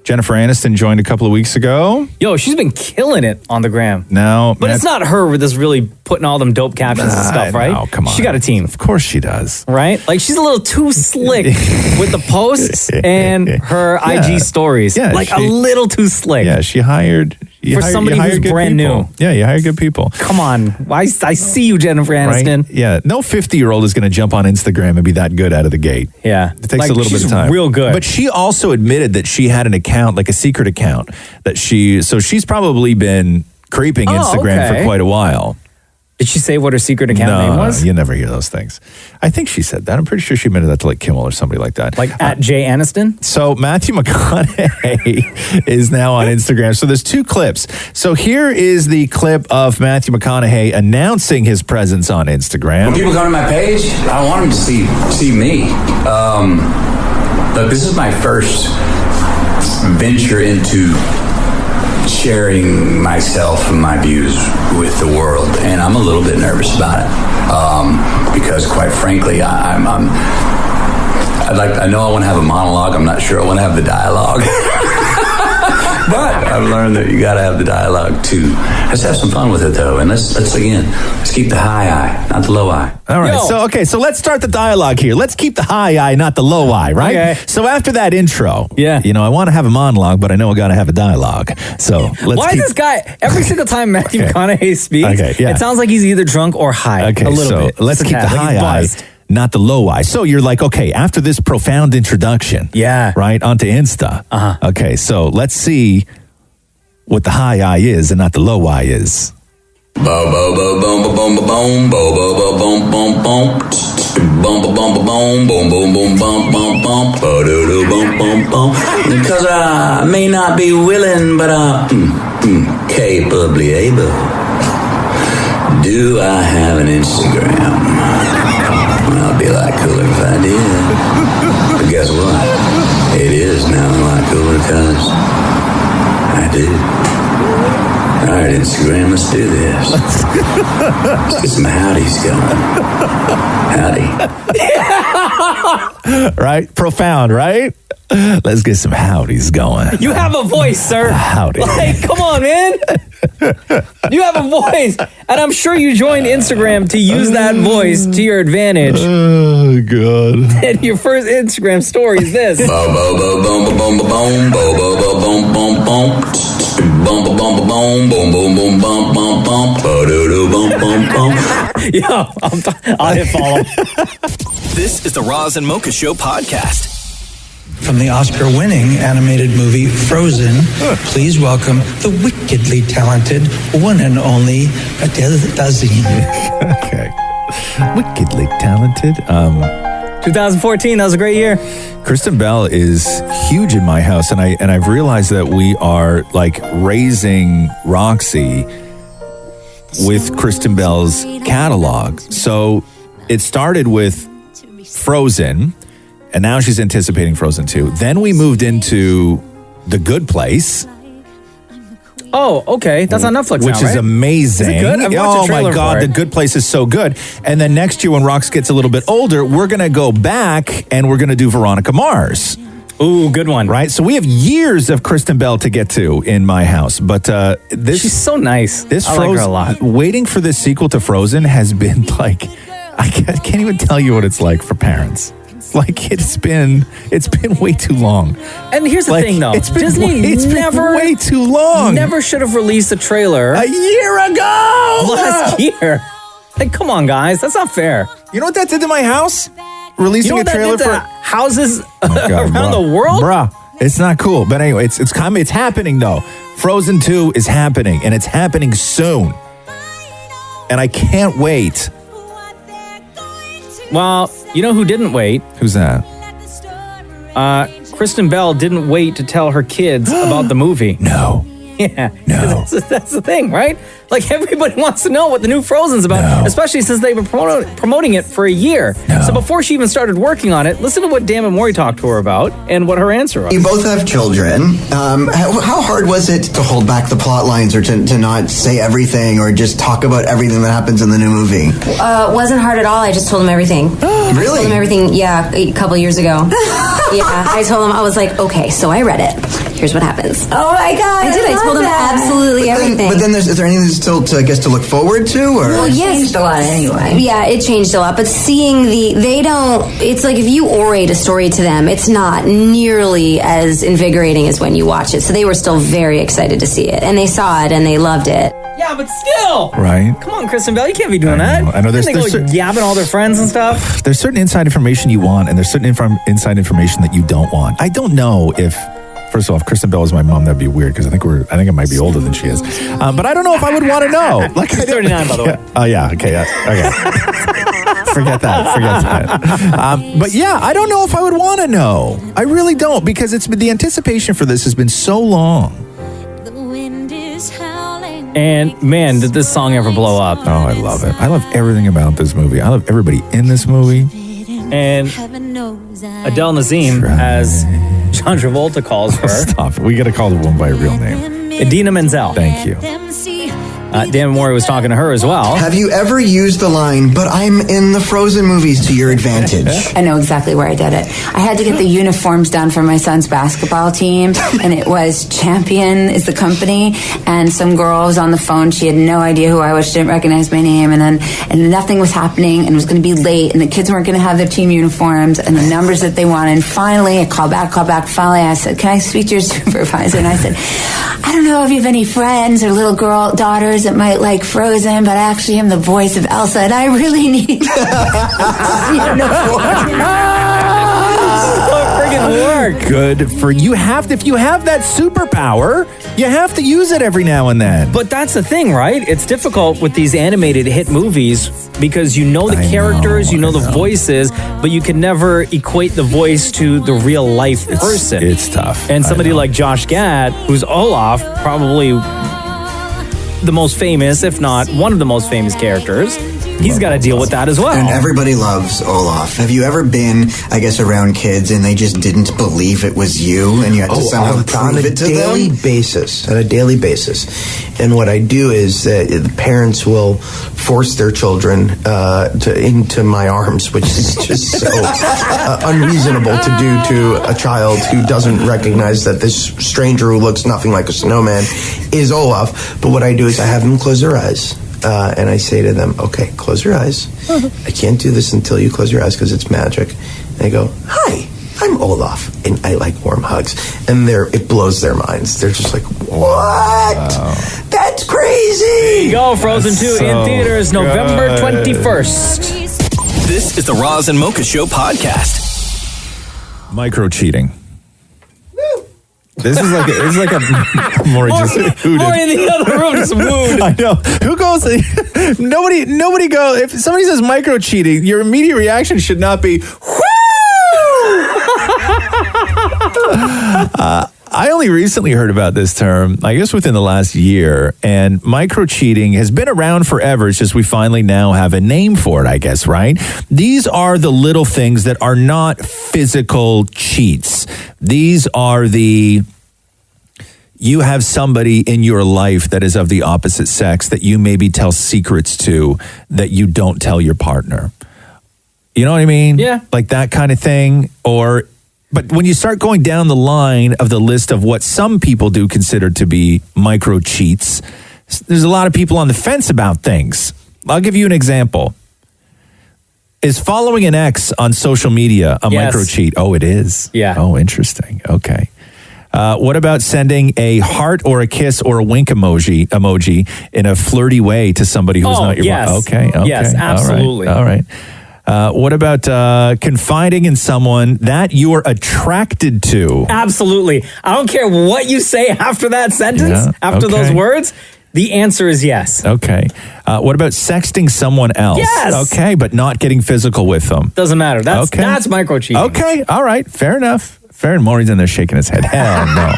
G: Jennifer Aniston joined a couple of weeks ago.
B: Yo, she's been killing it on the gram.
G: Now,
B: but it's not her with this really putting all them dope captions and stuff, right?
G: No, come on.
B: She got a team.
G: Of course she does.
B: Right? Like, she's a little too slick with the posts and her IG stories.
G: Yeah,
B: like, a little too slick.
G: Yeah, she hired You
B: for somebody
G: hire
B: who's
G: good
B: brand
G: people.
B: new.
G: Yeah, you hire good people.
B: Come on. I see you, Jennifer Aniston.
G: Right? Yeah. No 50-year-old is going to jump on Instagram and be that good out of the gate.
B: Yeah.
G: It takes a little bit of time.
B: Real good.
G: But she also admitted that she had an account, like a secret account, so she's probably been creeping Instagram for quite a while.
B: Did she say what her secret account name was?
G: You never hear those things. I think she said that. I'm pretty sure she admitted that to like Kimmel or somebody like that.
B: Like at Jay Aniston?
G: So Matthew McConaughey is now on Instagram. So there's two clips. So here is the clip of Matthew McConaughey announcing his presence on Instagram.
N: When people go to my page, I want them to see me. Look, this is my first venture into sharing myself and my views with the world, and I'm a little bit nervous about it because, quite frankly, I know I want to have a monologue. I'm not sure I want to have the dialogue, but I've learned that you got to have the dialogue too. Let's have some fun with it though, and let's keep the high eye, not the low eye.
G: All right. So let's start the dialogue here. Let's keep the high eye, not the low eye, right?
B: Okay.
G: So after that intro, I want to have a monologue, but I know I got to have a dialogue. So
B: Why is this guy, every single time Matthew McConaughey speaks, it sounds like he's either drunk or high.
G: Okay,
B: a little bit.
G: Let's
B: Just
G: keep
B: a
G: the
B: tad, like
G: high
B: he's
G: eye,
B: buzzed.
G: not the low eye. So you're like, okay, after this profound introduction, right, onto Insta. Okay, so let's see what the high eye is and not the low eye is.
N: Bo bo bo boom boom boom bo bo bo boom boom boom boom boom boom boom boom boom boom boom boom boom bo do do boom boom boom. Because I may not be willing, but capably able. Do I have an Instagram? Well, I'd be a lot cooler if I did. But guess what? It is now a lot cooler because I do. All right, Instagram, let's do this. Let's get some howdies going. Howdy.
G: Right? Profound, right? Let's get some howdies going.
B: You have a voice, sir.
G: Howdy.
B: Like, come on, man. You have a voice. And I'm sure you joined Instagram to use that voice to your advantage.
G: Oh, God.
B: And your first Instagram story is this.
N: Bo bo bo boom boom boom bo bo bo boom boom boom. Boom boom boom boom boom boom boom boom boom boom bo do do boom boom boom.
B: Yo, I'll hit follow.
A: This is the Roz and Mocha Show podcast.
O: From the Oscar-winning animated movie Frozen, please welcome the wickedly talented one and only Adele Dazeem.
G: Okay. Wickedly talented.
B: 2014, that was a great year.
G: Kristen Bell is huge in my house, and I've realized that we are like raising Roxy with Kristen Bell's catalog. So it started with Frozen, and now she's anticipating Frozen 2. Then we moved into The Good Place.
B: Oh, okay. That's on Netflix
G: Which
B: now, right?
G: is amazing.
B: Is it good? I've watched a trailer
G: my God,
B: for it.
G: The Good Place is so good. And then next year when Rox gets a little bit older, we're going to go back and we're going to do Veronica Mars.
B: Ooh, good one.
G: Right? So we have years of Kristen Bell to get to in my house. But
B: she's so nice.
G: This
B: I like her a lot.
G: Waiting for this sequel to Frozen has been like, I can't even tell you what it's like for parents. Like it's been way too long.
B: And here's the thing, though. Disney never
G: way too long.
B: Never should have released a trailer
G: a year ago.
B: Last year. Like, come on, guys, that's not fair.
G: You know what that did to my house? Releasing a trailer for
B: houses around the world,
G: bruh. It's not cool. But anyway, it's happening though. Frozen 2 is happening, and it's happening soon. And I can't wait.
B: Well, you know who didn't wait?
G: Who's that?
B: Kristen Bell didn't wait to tell her kids about the movie.
G: No.
B: Yeah.
G: No.
B: That's the thing, right? Like, everybody wants to know what the new Frozen's about, especially since they've been promoting it for a year. So before she even started working on it, listen to what Dan and Maury talked to her about and what her answer was.
K: You both have children. How hard was it to hold back the plot lines or to not say everything or just talk about everything that happens in the new movie?
E: Wasn't hard at all. I just told him everything.
K: Really?
E: I told him everything, a couple years ago. Yeah, I told him, I was like, okay, so I read it. here's what happens. Oh my God. I did. I told him absolutely everything.
K: But then is there anything still to look forward to? Or?
E: Well, yes.
P: It changed a lot anyway.
E: Yeah, it changed a lot. But seeing it's like if you orate a story to them, it's not nearly as invigorating as when you watch it. So they were still very excited to see it. And they saw it and they loved it.
B: Yeah, but still.
G: Right.
B: Come on, Kristen Bell, you can't be doing that.
G: I know there's
B: yabbing all their friends and stuff.
G: There's certain inside information you want, and there's certain inside information that you don't want. I don't know if, first of all, if Kristen Bell was my mom, that'd be weird because I think I might be older than she is. But I don't know if I would want to know. Like
B: 39, by the way.
G: Oh yeah. Okay. Okay. Forget that. But yeah, I don't know if I would want to know. I really don't, because the anticipation for this has been so long.
B: And man, did this song ever blow up?
G: Oh, I love it. I love everything about this movie. I love everybody in this movie.
B: And Adele Nazim, as John Travolta calls her.
G: Stop. We got to call the woman by her real name.
B: Adina Menzel.
G: Thank you.
B: Dan Mori was talking to her as well.
K: Have you ever used the line, but I'm in the Frozen movies to your advantage?
P: I know exactly where I did it. I had to get the uniforms done for my son's basketball team, and it was Champion is the company, and some girl was on the phone. She had no idea who I was. She didn't recognize my name, and nothing was happening, and it was going to be late, and the kids weren't going to have their team uniforms and the numbers that they wanted. And finally, I called back. Finally, I said, can I speak to your supervisor? And I said, I don't know if you have any friends or little daughters that might like Frozen, but I actually am the voice of Elsa, and I really need
G: work. Good for you. If you have that superpower, you have to use it every now and then.
B: But that's the thing, right? It's difficult with these animated hit movies because you know the characters, you know the voices, but you can never equate the voice to the real life person.
G: It's tough.
B: And somebody like Josh Gad, who's Olaf, probably the most famous, if not one of the most famous characters, he's got to deal with that as well.
K: And everybody loves Olaf. Have you ever been, I guess, around kids and they just didn't believe it was you and you had to somehow prove it to them?
Q: On a daily basis. And what I do is the parents will force their children into my arms, which is just so unreasonable to do to a child who doesn't recognize that this stranger who looks nothing like a snowman is Olaf. But what I do is I have them close their eyes. And I say to them, okay, close your eyes. I can't do this until you close your eyes because it's magic. And they go, hi, I'm Olaf. And I like warm hugs. And it blows their minds. They're just like, what? Wow. That's crazy.
B: There you go, Frozen 2 in theaters November 21st.
A: This is the Roz and Mocha Show podcast.
G: Micro cheating. This is like a Maury just hooted.
B: Maury in the other room just wooed.
G: I know. Who goes? Nobody goes. If somebody says micro cheating, your immediate reaction should not be, whoo! I only recently heard about this term, I guess within the last year, and micro cheating has been around forever. It's just we finally now have a name for it, I guess, right? These are the little things that are not physical cheats. These are you have somebody in your life that is of the opposite sex that you maybe tell secrets to that you don't tell your partner. You know what I mean?
B: Yeah.
G: Like that kind of thing. But when you start going down the line of the list of what some people do consider to be micro cheats, there's a lot of people on the fence about things. I'll give you an example. Is following an ex on social media a micro cheat? Oh, it is?
B: Yeah.
G: Oh, interesting. Okay. What about sending a heart or a kiss or a wink emoji in a flirty way to somebody who's not your
B: yes.
G: Okay.
B: Yes, absolutely.
G: All right. What about confiding in someone that you are attracted to?
B: Absolutely. I don't care what you say after that sentence, after those words. The answer is yes.
G: Okay. What about sexting someone else?
B: Yes.
G: Okay, but not getting physical with them.
B: Doesn't matter. That's micro cheating.
G: Okay. All right. Fair enough. Maury's in there shaking his head. Hell no.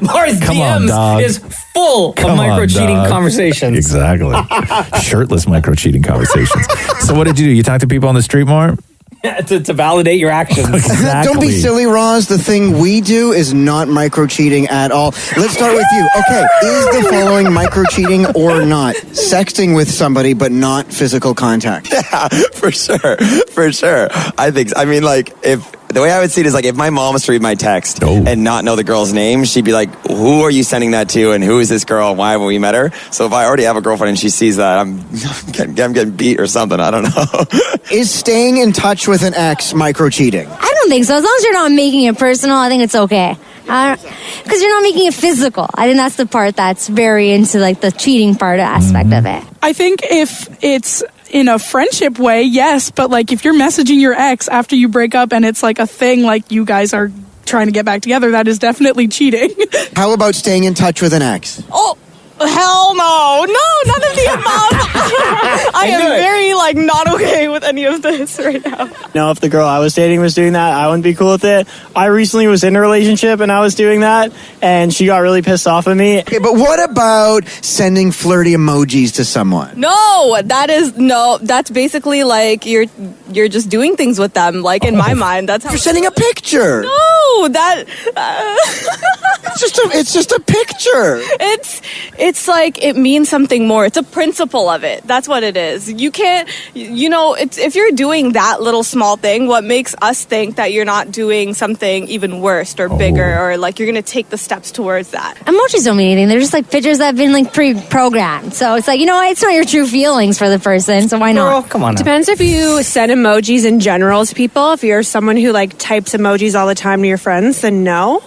B: Maury's DMs is full of micro cheating conversations.
G: Exactly. Shirtless micro cheating conversations. So what did you do? You talk to people on the street more?
B: to validate your actions.
G: Exactly.
H: Don't be silly, Roz. The thing we do is not micro cheating at all. Let's start with you. Okay, is the following micro cheating or not? Sexting with somebody but not physical contact.
Q: Yeah, for sure. I think. I mean, like if
R: the way I would see it is like if my mom was to read my text and not know the girl's name, she'd be like, who are you sending that to and who is this girl and why haven't we met her? So if I already have a girlfriend and she sees that, I'm getting beat or something. I don't know.
H: Is staying in touch with an ex micro cheating?
S: I don't think so. As long as you're not making it personal, I think it's okay. Because you're not making it physical. I think that's the part that's very into like the cheating part aspect of it.
T: I think if it's in a friendship way, yes, but like if you're messaging your ex after you break up and it's like a thing, like you guys are trying to get back together, that is definitely cheating.
H: How about staying in touch with an ex?
T: Oh, hell no. No, none of the above. I am very like not okay with any of this right now.
U: No, if the girl I was dating was doing that, I wouldn't be cool with it. I recently was in a relationship and I was doing that, and she got really pissed off at me.
H: Okay, but what about sending flirty emojis to someone?
V: No, that's basically like you're just doing things with them. Like in my mind, that's how
H: you're sending a picture.
V: No, that
H: it's just a picture.
V: It's like it means something more. It's a principle of it. That's what it is. You can't, if you're doing that little small thing, what makes us think that you're not doing something even worse or bigger or like you're going to take the steps towards that.
S: Emojis don't mean anything. They're just like pictures that have been like pre-programmed. So it's like, it's not your true feelings for the person. So why not?
B: Girl, come on now.
W: Depends if you send emojis in general to people. If you're someone who like types emojis all the time to your friends, then no.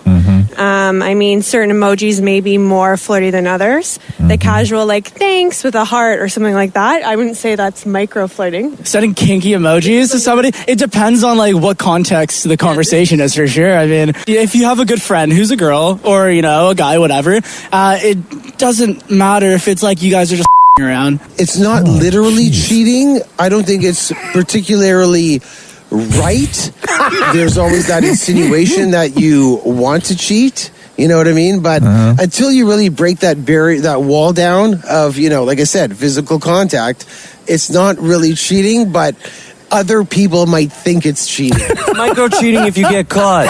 W: I mean, certain emojis may be more flirty than others. The casual, like, thanks with a heart or something like that, I wouldn't say that's micro flirting.
U: Sending kinky emojis to somebody, it depends on like what context the conversation is for sure. I mean, if you have a good friend who's a girl or, a guy, whatever, it doesn't matter if it's like you guys are just around.
X: It's not literally cheating. I don't think it's particularly right. There's always that insinuation that you want to cheat. You know what I mean? But until you really break that barrier, that wall down of, like I said, physical contact, it's not really cheating, but other people might think it's cheating.
Y: Micro cheating if you get caught.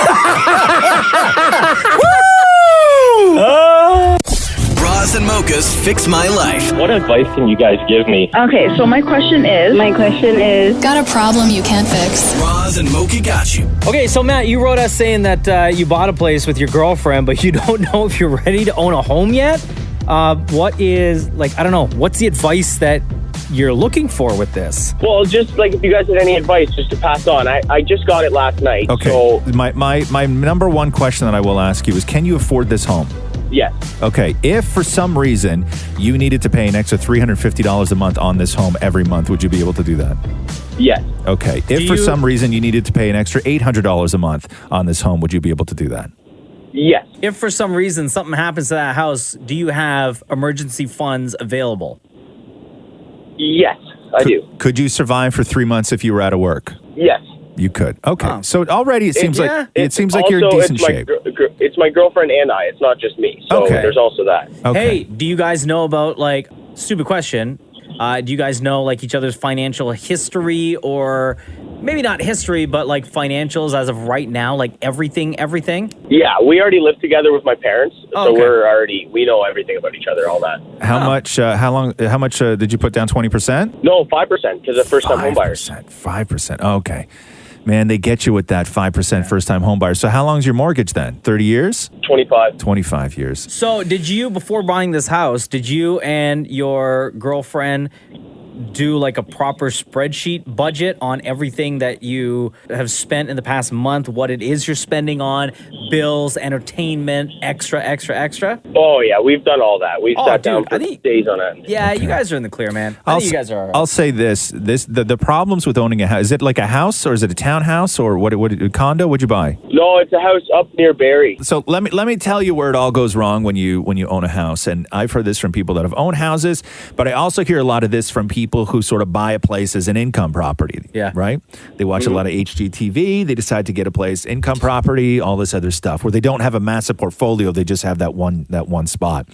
A: Roz and Mocha's Fix My Life.
Z: What advice can you guys give me?
F: Okay, so my question is...
C: Got a problem you can't fix?
A: Roz and Mocha got you.
B: Okay, so Matt, you wrote us saying that you bought a place with your girlfriend, but you don't know if you're ready to own a home yet. What is, I don't know, what's the advice that you're looking for with this?
Z: Well, just if you guys had any advice, just to pass on. I just got it last night.
G: Okay,
Z: so
G: my number one question that I will ask you is, can you afford this home?
Z: Yes.
G: Okay, if for some reason you needed to pay an extra $350 a month on this home every month, would you be able to do that?
Z: Yes.
G: Okay, if for some reason you needed to pay an extra $800 a month on this home, would you be able to do that?
Z: Yes.
B: If for some reason something happens to that house, do you have emergency funds available?
Z: Yes, I do.
G: Could you survive for 3 months if you were out of work?
Z: Yes.
G: You could. Okay. So already it seems like you're in decent shape.
Z: It's my girlfriend and I. It's not just me. So there's also that.
B: Hey, do you guys know about stupid question? Do you guys know each other's financial history, or maybe not history, but financials as of right now, everything?
Z: Yeah, we already live together with my parents, so we know everything about each other, all that.
G: How much? How much did you put down? 20%?
Z: No, 5% because of first-time home buyers.
G: 5%. Okay. Man, they get you with that 5% first-time home buyer. So how long is your mortgage then? 30 years?
Z: 25.
G: 25 years.
B: So did you, before buying this house, did you and your girlfriend do a proper spreadsheet budget on everything that you have spent in the past month, what it is you're spending on, bills, entertainment, extra?
Z: Oh, yeah, we've done all that. We've sat down for days on end.
B: Yeah, you guys are in the clear, man. I think you guys are all right.
G: I'll say the problems with owning a house, is it a house or is it a townhouse or what a condo? What'd you buy?
Z: No, it's a house up near Barrie.
G: So let me tell you where it all goes wrong when you own a house. And I've heard this from people that have owned houses, but I also hear a lot of this from people who sort of buy a place as an income property.
B: Yeah.
G: Right? They watch a lot of HGTV, they decide to get a place, income property, all this other stuff, where they don't have a massive portfolio, they just have that one spot.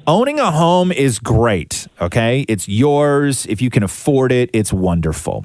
G: Owning a home is great, okay? It's yours. If you can afford it, it's wonderful.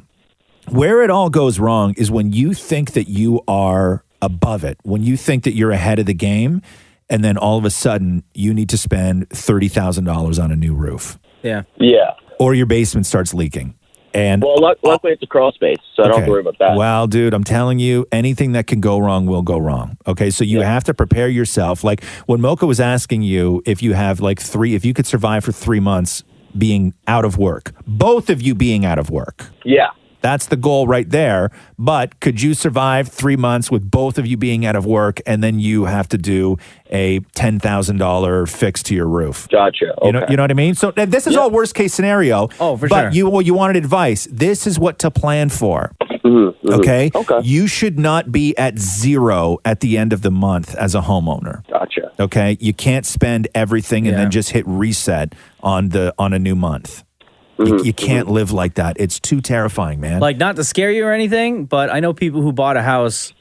G: Where it all goes wrong is when you think that you are above it, when you think that you're ahead of the game, and then all of a sudden you need to spend $30,000 on a new roof.
B: Yeah.
Z: Yeah.
G: Or your basement starts leaking. And
Z: luckily it's a crawl space, so I don't have to worry about that.
G: Well, dude, I'm telling you, anything that can go wrong will go wrong. Okay, so you have to prepare yourself. Like when Mocha was asking you if you have if you could survive for 3 months being out of work, both of you being out of work.
Z: Yeah.
G: That's the goal right there. But could you survive 3 months with both of you being out of work, and then you have to do a $10,000 fix to your roof?
Z: Gotcha. Okay.
G: You know what I mean? So this is all worst case scenario.
B: Oh, for
G: but
B: sure.
G: you wanted advice. This is what to plan for. Okay? Okay. You should not be at zero at the end of the month as a homeowner.
Z: Gotcha.
G: Okay? You can't spend everything and then just hit reset on a new month. You can't live like that. It's too terrifying, man.
B: Like, not to scare you or anything, but I know people who bought a house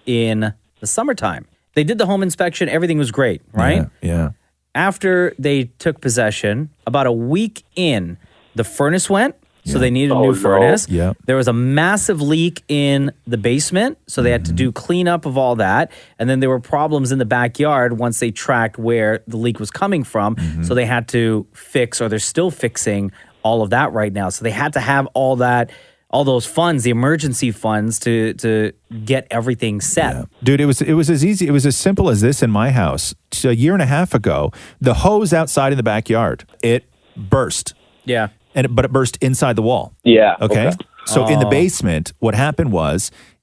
B: in the summertime. They did the home inspection. Everything was great, right?
G: Yeah.
B: After they took possession, about a week in, the furnace went. So they needed a new furnace.
G: Yeah.
B: There was a massive leak in the basement, so they had to do cleanup of all that. And then there were problems in the backyard once they tracked where the leak was coming from. So they had to fix, or they're still fixing, all of that right now. So they had to have all those funds, the emergency funds, to get everything set.
G: Yeah. Dude, it was as easy, it was as simple as this in my house. So a year and a half ago, the hose outside in the backyard, it burst.
B: Yeah.
G: But it burst inside the wall.
Z: Yeah.
G: Okay. So in the basement, what happened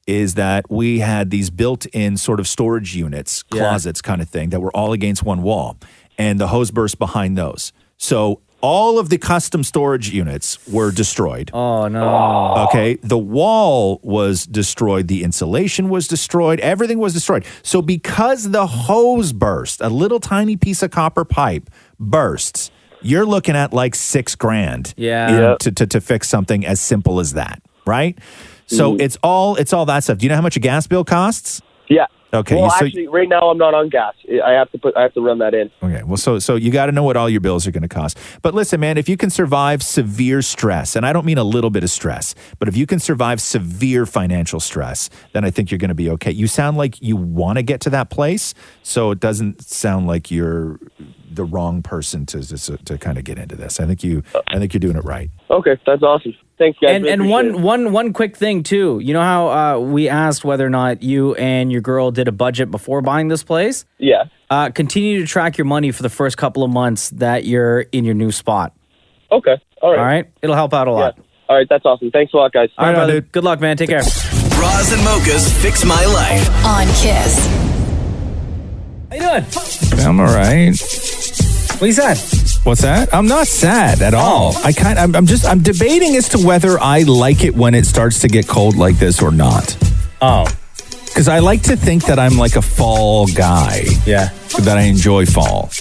G: is that we had these built-in sort of storage units, closets kind of thing, that were all against one wall. And the hose burst behind those. So all of the custom storage units were destroyed.
B: Oh, no.
G: Okay. The wall was destroyed. The insulation was destroyed. Everything was destroyed. So because the hose burst, a little tiny piece of copper pipe bursts, you're looking at like $6,000 to fix something as simple as that, right? So it's all that stuff. Do you know how much a gas bill costs?
Z: Yeah.
G: Okay.
Z: Well, actually, right now I'm not on gas. I have to run that in.
G: Okay. Well, so you got to know what all your bills are going to cost. But listen, man, if you can survive severe stress, and I don't mean a little bit of stress, but if you can survive severe financial stress, then I think you're going to be okay. You sound like you want to get to that place, so it doesn't sound like you're the wrong person to kind of get into this. I think you're doing it right.
Z: Okay, that's awesome. Thanks, guys.
B: And one quick thing too. You know how we asked whether or not you and your girl did a budget before buying this place?
Z: Yeah.
B: Continue to track your money for the first couple of months that you're in your new spot.
Z: Okay. All right.
B: All right. It'll help out a lot.
Z: Yeah. All right. That's awesome. Thanks a lot, guys.
B: All right, brother. Good luck, man. Take care.
A: Roz and Mocha's Fix My Life
C: on Kiss.
B: How you doing?
G: I'm all right.
B: What you sad?
G: What's that? I'm not sad at all. I'm debating as to whether I like it when it starts to get cold like this or not.
B: Oh.
G: Because I like to think that I'm like a fall guy.
B: Yeah.
G: That I enjoy fall.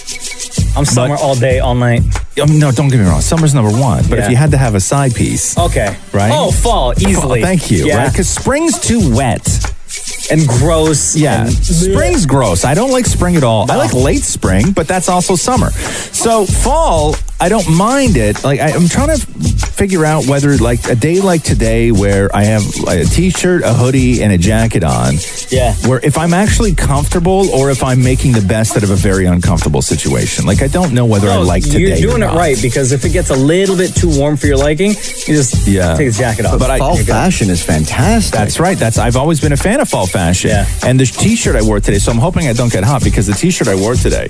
B: I'm summer all day, all night.
G: No, don't get me wrong. Summer's number one. But if you had to have a side piece.
B: Okay.
G: Right?
B: Oh, fall, easily.
G: Fall, thank you.
B: Yeah.
G: Right? Because spring's too wet.
B: And gross.
G: Yeah. Spring's gross. I don't like spring at all. I like late spring, but that's also summer. So fall, I don't mind it. Like I'm trying to figure out whether like a day like today where I have like a t-shirt, a hoodie, and a jacket on.
B: Yeah.
G: Where if I'm actually comfortable or if I'm making the best out of a very uncomfortable situation. Like I don't know whether I like today.
B: You're doing it right, because if it gets a little bit too warm for your liking, you just take the jacket off.
H: But fall fashion is fantastic.
G: That's right. I've always been a fan of fall fashion.
B: Yeah.
G: And the t-shirt I wore today, so I'm hoping I don't get hot, because the t-shirt I wore today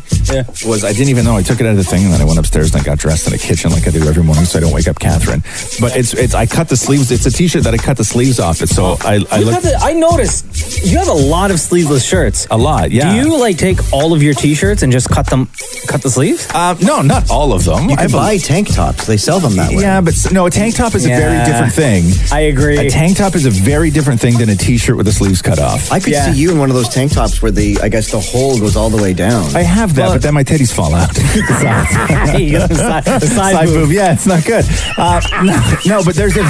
G: was, I didn't even know. I took it out of the thing and then I went upstairs and I got dressed in the kitchen like I do every morning so I don't wake up Catherine. But I cut the sleeves. It's a t-shirt that I cut the sleeves off it. So
B: I noticed you have a lot of sleeveless shirts.
G: A lot, yeah.
B: Do you like take all of your t-shirts and just cut the sleeves?
G: No, not all of them.
H: You can buy tank tops. They sell them that way.
G: Yeah, but no, a tank top is a very different thing.
B: I agree.
G: A tank top is a very different thing than a t-shirt with the sleeves cut off.
H: I could see you in one of those tank tops where the hole goes all the way down.
G: I have that, but then my titties fall out.
B: the side
G: boob. Yeah, it's not good. No, but there's a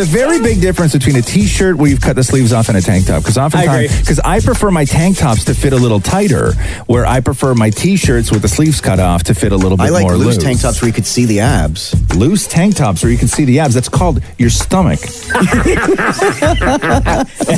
G: very big difference between a t-shirt where you've cut the sleeves off and a tank top. Because oftentimes, because I prefer my tank tops to fit a little tighter, where I prefer my t-shirts with the sleeves cut off to fit a little bit more loose.
H: I like loose tank tops where you could see the abs.
G: Loose tank tops where you can see the abs. That's called your stomach.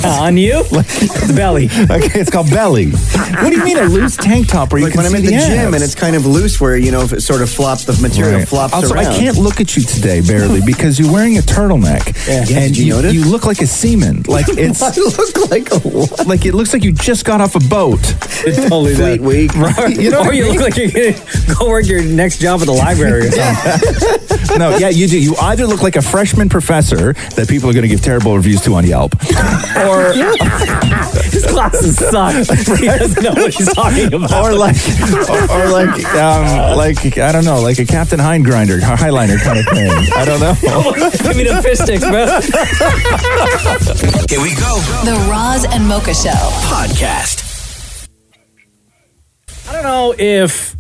B: On you? The belly.
G: Okay, it's called belly. What do you mean a loose tank top where you can see the abs?
H: When I'm at the gym and it's kind of loose where, it sort of flops, the material flops around.
G: Also, I can't can't look at you today barely because you're wearing a turtleneck.
H: Yeah,
G: and
H: did you notice?
G: you look like a seaman. Like it's
H: I look like a what?
G: like it looks like you just got off a boat.
B: It's totally
H: Fleet Week.
G: You know
B: or you look like you're going to go work your next job at the library or something.
G: No, yeah, you do. You either look like a freshman professor that people are going to give terrible reviews to on Yelp, or
B: His glasses suck. He doesn't know what he's talking about.
G: or like I don't know, like a Captain Highliner kind of thing. I don't know.
B: Give me the fish sticks, bro.
A: Here we go.
C: The Roz and Mocha Show
A: Podcast.
B: I don't know if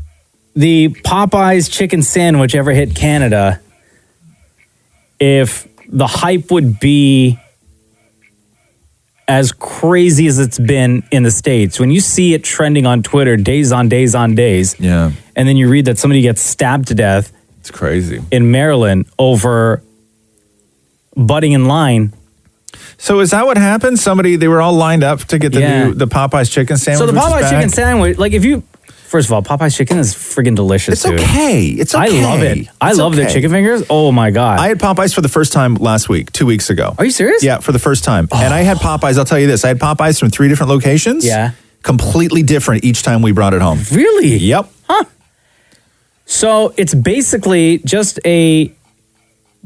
B: the Popeyes chicken sandwich ever hit Canada, if the hype would be as crazy as it's been in the States. When you see it trending on Twitter days on days on days,
G: Yeah,
B: and then you read that somebody gets stabbed to death
G: it's crazy.
B: in Maryland over butting in line.
G: So is that what happened? They were all lined up to get the Popeyes chicken sandwich.
B: So the
G: which is
B: Popeyes
G: back?
B: chicken sandwich, like if you, first of all, Popeyes chicken is friggin' delicious.
G: It's
B: dude.
G: okay. It's okay.
B: I love it. I
G: It's
B: love the
G: okay.
B: chicken fingers. Oh my God.
G: I had Popeyes for the first time last week, 2 weeks ago.
B: Are you serious?
G: Yeah, for the first time. And I had Popeyes, I'll tell you this, I had Popeyes from 3 different locations.
B: Yeah.
G: Completely different each time we brought it home.
B: Really?
G: Yep.
B: So it's basically just a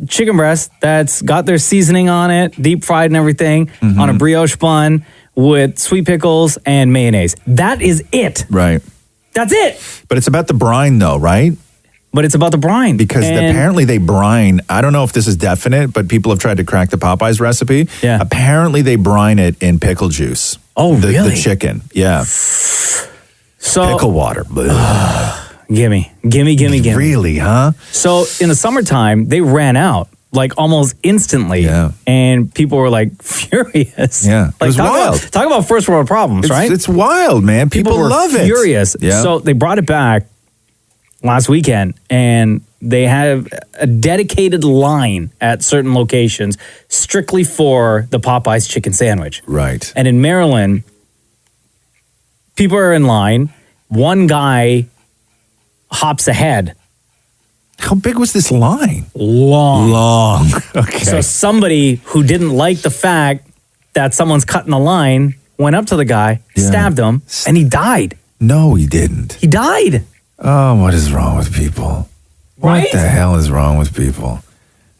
B: chicken breast that's got their seasoning on it, deep fried and everything, on a brioche bun with sweet pickles and mayonnaise. That is it.
G: Right.
B: That's it.
G: But it's about the brine though, right?
B: But it's about the brine.
G: Because apparently they brine, I don't know if this is definite, but people have tried to crack the Popeyes recipe.
B: Yeah.
G: Apparently they brine it in pickle juice.
B: Oh, really?
G: The chicken. Yeah.
B: So
G: Pickle water.
B: Gimme.
G: Really, huh?
B: So in the summertime, they ran out like almost instantly.
G: Yeah.
B: And people were like furious.
G: Yeah. It
B: Like
G: was wild.
B: talk about first world problems, right?
G: It's wild, man. People
B: were
G: love it.
B: furious.
G: Yeah.
B: So they brought it back last weekend and they have a dedicated line at certain locations strictly for the Popeyes chicken sandwich.
G: Right.
B: And in Maryland, people are in line. One guy hops ahead.
G: How big was this line?
B: Long.
G: Okay.
B: So somebody who didn't like the fact that someone's cutting the line went up to the guy, stabbed him, and he died.
G: No, he didn't.
B: He died.
G: Oh, what is wrong with people?
B: Right?
G: What the hell is wrong with people?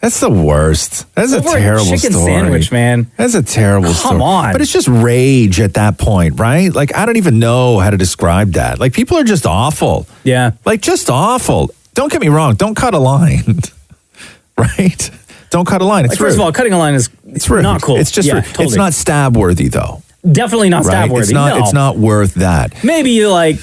G: That's the worst. That's
B: Over
G: a terrible
B: chicken
G: story.
B: sandwich, man.
G: That's a terrible story.
B: Come on.
G: But it's just rage at that point, right? Like, I don't even know how to describe that. Like, people are just awful.
B: Yeah.
G: Like, just awful. Don't get me wrong. Don't cut a line. Right? Don't cut a line. It's
B: Like, first
G: rude.
B: of all, cutting a line is
G: It's rude.
B: not cool.
G: It's just rude.
B: Totally.
G: It's not stab worthy, though.
B: Definitely not
G: Right?
B: stab worthy.
G: It's not worth that.
B: Maybe you like,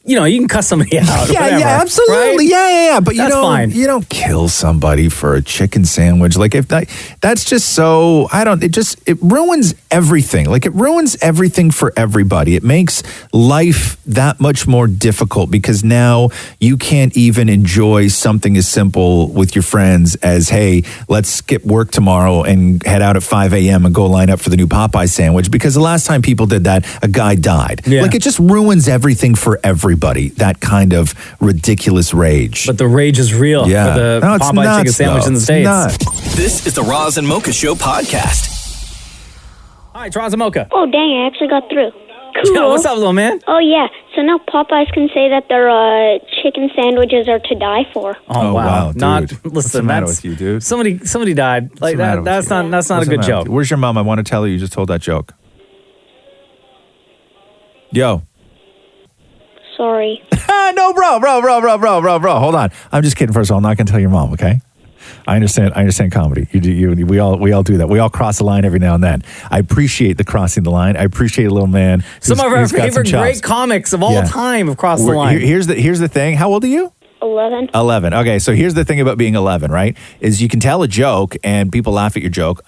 B: you can cuss somebody out. whatever,
G: Yeah, absolutely.
B: right?
G: Yeah. But
B: That's fine.
G: you don't kill somebody for a chicken sandwich. Like if that's just so it ruins everything. Like it ruins everything for everybody. It makes life that much more difficult because now you can't even enjoy something as simple with your friends as, hey, let's skip work tomorrow and head out at 5 a.m. and go line up for the new Popeye sandwich because the last time people did that, a guy died.
B: Yeah.
G: Like it just ruins everything for everybody. That kind of ridiculous rage.
B: But the rage is real for the
G: No, it's
B: Popeye chicken
G: nuts,
B: sandwich
G: though.
B: in the
G: It's
B: States.
G: nuts.
A: This is the Roz and Mocha Show podcast.
B: Hi, it's Roz and Mocha.
D: Oh, dang, I actually got through. Cool.
B: Yo, what's up, little man?
D: Oh, yeah. So now Popeyes can say that their chicken sandwiches are to die for.
B: Oh, wow.
G: dude.
B: Not
G: What's the
B: listen.
G: matter
B: That's
G: with you, dude?
B: Somebody died. Like
G: the matter
B: that.
G: with
B: That's not a
G: What's the
B: good
G: matter
B: joke.
G: with you? Where's your mom? I want to tell her you just told that joke. Yo.
D: Sorry.
G: No, bro. Hold on. I'm just kidding. First of all, I'm not going to tell your mom, okay? I understand comedy. We all do that. We all cross the line every now and then. I appreciate the crossing the line. I appreciate a little man.
B: Some of our
G: who's got some
B: favorite
G: chops.
B: great comics of all
G: Yeah.
B: time have crossed the line.
G: Here's the thing. How old are you?
D: 11.
G: 11. Okay, so here's the thing about being 11, right? Is you can tell a joke and people laugh at your joke.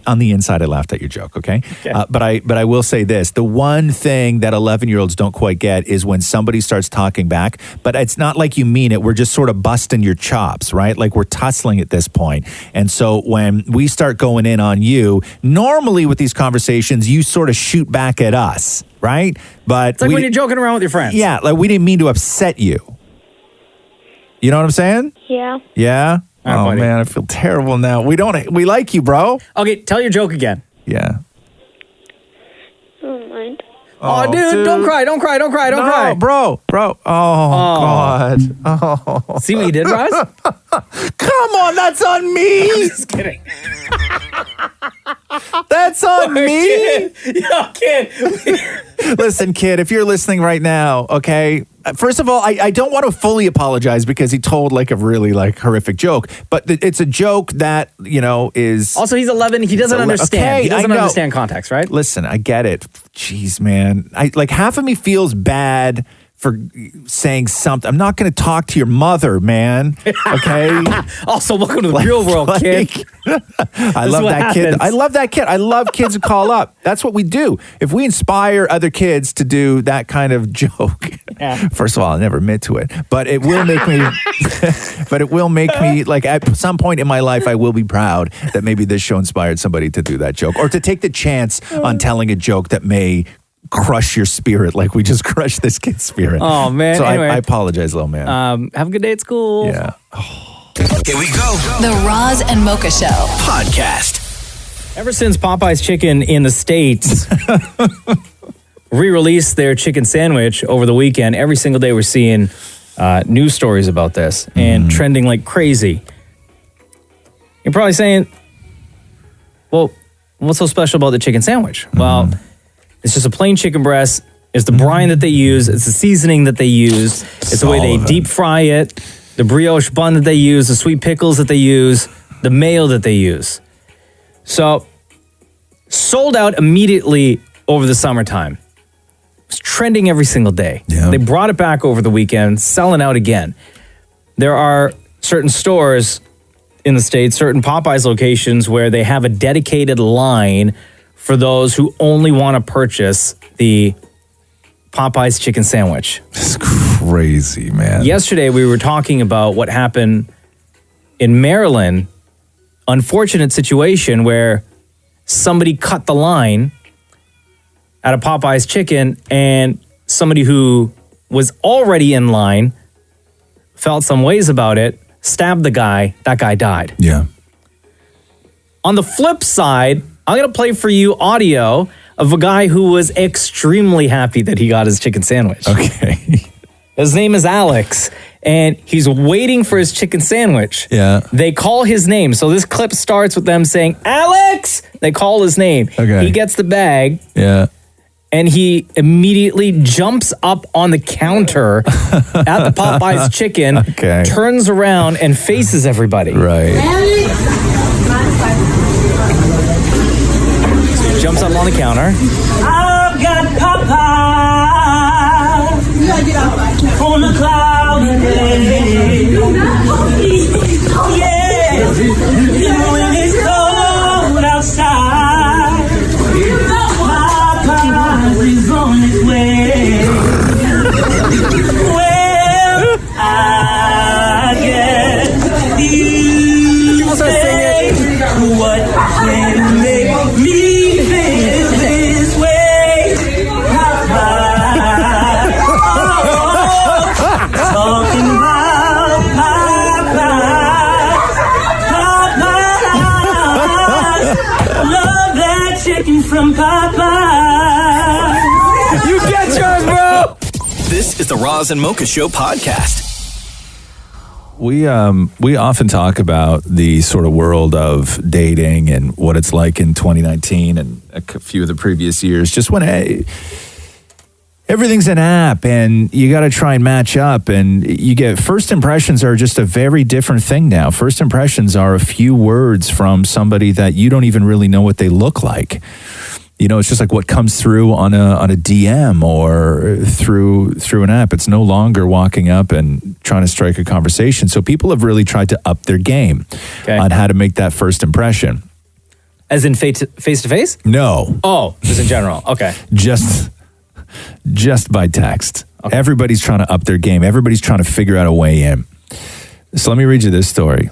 G: On the inside, I laughed at your joke, okay? But I will say this. The one thing that 11-year-olds don't quite get is when somebody starts talking back, but it's not like you mean it. We're just sort of busting your chops, right? Like we're tussling at this point. And so when we start going in on you, normally with these conversations, you sort of shoot back at us, right? But
B: It's like when you're joking around with your friends.
G: Yeah, like we didn't mean to upset you. You know what I'm saying?
D: Yeah.
G: Yeah?
B: All right,
G: Oh,
B: buddy.
G: man, I feel terrible now. We like you, bro.
B: Okay, tell your joke again.
G: Yeah.
D: I don't mind.
B: Oh, dude, don't cry, don't cry, don't cry, don't
G: No,
B: cry.
G: bro. Oh, God. Oh.
B: See what you did, Roz?
G: Come on, that's on me.
B: I'm just kidding.
G: That's on me.
B: Kid.
G: Listen, kid, if you're listening right now, okay, first of all, I don't want to fully apologize because he told like a really like horrific joke, but it's a joke that, is...
B: Also, he's 11. He doesn't understand.
G: Okay,
B: He doesn't
G: I know.
B: understand context, right?
G: Listen, I get it. Jeez, man. Half of me feels bad for saying something. I'm not going to talk to your mother, man. Okay?
B: Also, welcome to the real world, kid.
G: I love that kid. I love that kid. I love kids who call up. That's what we do. If we inspire other kids to do that kind of joke, first of all, I'll never admit to it, but it will make me, like at some point in my life, I will be proud that maybe this show inspired somebody to do that joke or to take the chance on telling a joke that may crush your spirit like we just crushed this kid's spirit.
B: Oh, man.
G: So
B: Anyway.
G: I apologize, little man.
B: Have a good day at school.
G: Yeah.
A: Here we go.
C: The Roz and Mocha Show.
A: Podcast.
B: Ever since Popeye's Chicken in the States re-released their chicken sandwich over the weekend, every single day we're seeing news stories about this and trending like crazy. You're probably saying, well, what's so special about the chicken sandwich? Well, it's just a plain chicken breast. It's the brine that they use. It's the seasoning that they use. It's the way they deep fry it. The brioche bun that they use. The sweet pickles that they use. The mayo that they use. So, sold out immediately over the summertime. It's trending every single day.
G: Yeah.
B: They brought it back over the weekend, selling out again. There are certain stores in the States, certain Popeyes locations where they have a dedicated line for those who only want to purchase the Popeyes chicken sandwich.
G: It's crazy, man.
B: Yesterday, we were talking about what happened in Maryland. Unfortunate situation where somebody cut the line at a Popeyes chicken and somebody who was already in line felt some ways about it, stabbed the guy. That guy died.
G: Yeah.
B: On the flip side, I'm going to play for you audio of a guy who was extremely happy that he got his chicken sandwich.
G: Okay.
B: His name is Alex, and he's waiting for his chicken sandwich.
G: Yeah.
B: They call his name. So this clip starts with them saying, Alex! They call his name.
G: Okay.
B: He gets the bag.
G: Yeah.
B: And he immediately jumps up on the counter at the Popeyes chicken, turns around and faces everybody.
G: Right.
B: So he jumps up on the counter.
I: I've got Popeye on the cloud today. Yeah, when it's cold outside, Popeye is on his way. Well, I guess you say what can make me feel this way. Popeye, talking about Popeye, love that chicken from Popeye.
B: You get yours, bro.
A: This is the Roz and Mocha Show podcast.
G: We often talk about the sort of world of dating and what it's like in 2019 and a few of the previous years. Just when everything's an app and you got to try and match up, and you get first impressions are just a very different thing now. First impressions are a few words from somebody that you don't even really know what they look like. You know, it's just like what comes through on a DM or through an app. It's no longer walking up and trying to strike a conversation. So people have really tried to up their game on how to make that first impression.
B: As in face to face?
G: No.
B: Oh, just in general. Okay.
G: Just by text. Okay. Everybody's trying to up their game. Everybody's trying to figure out a way in. So let me read you this story.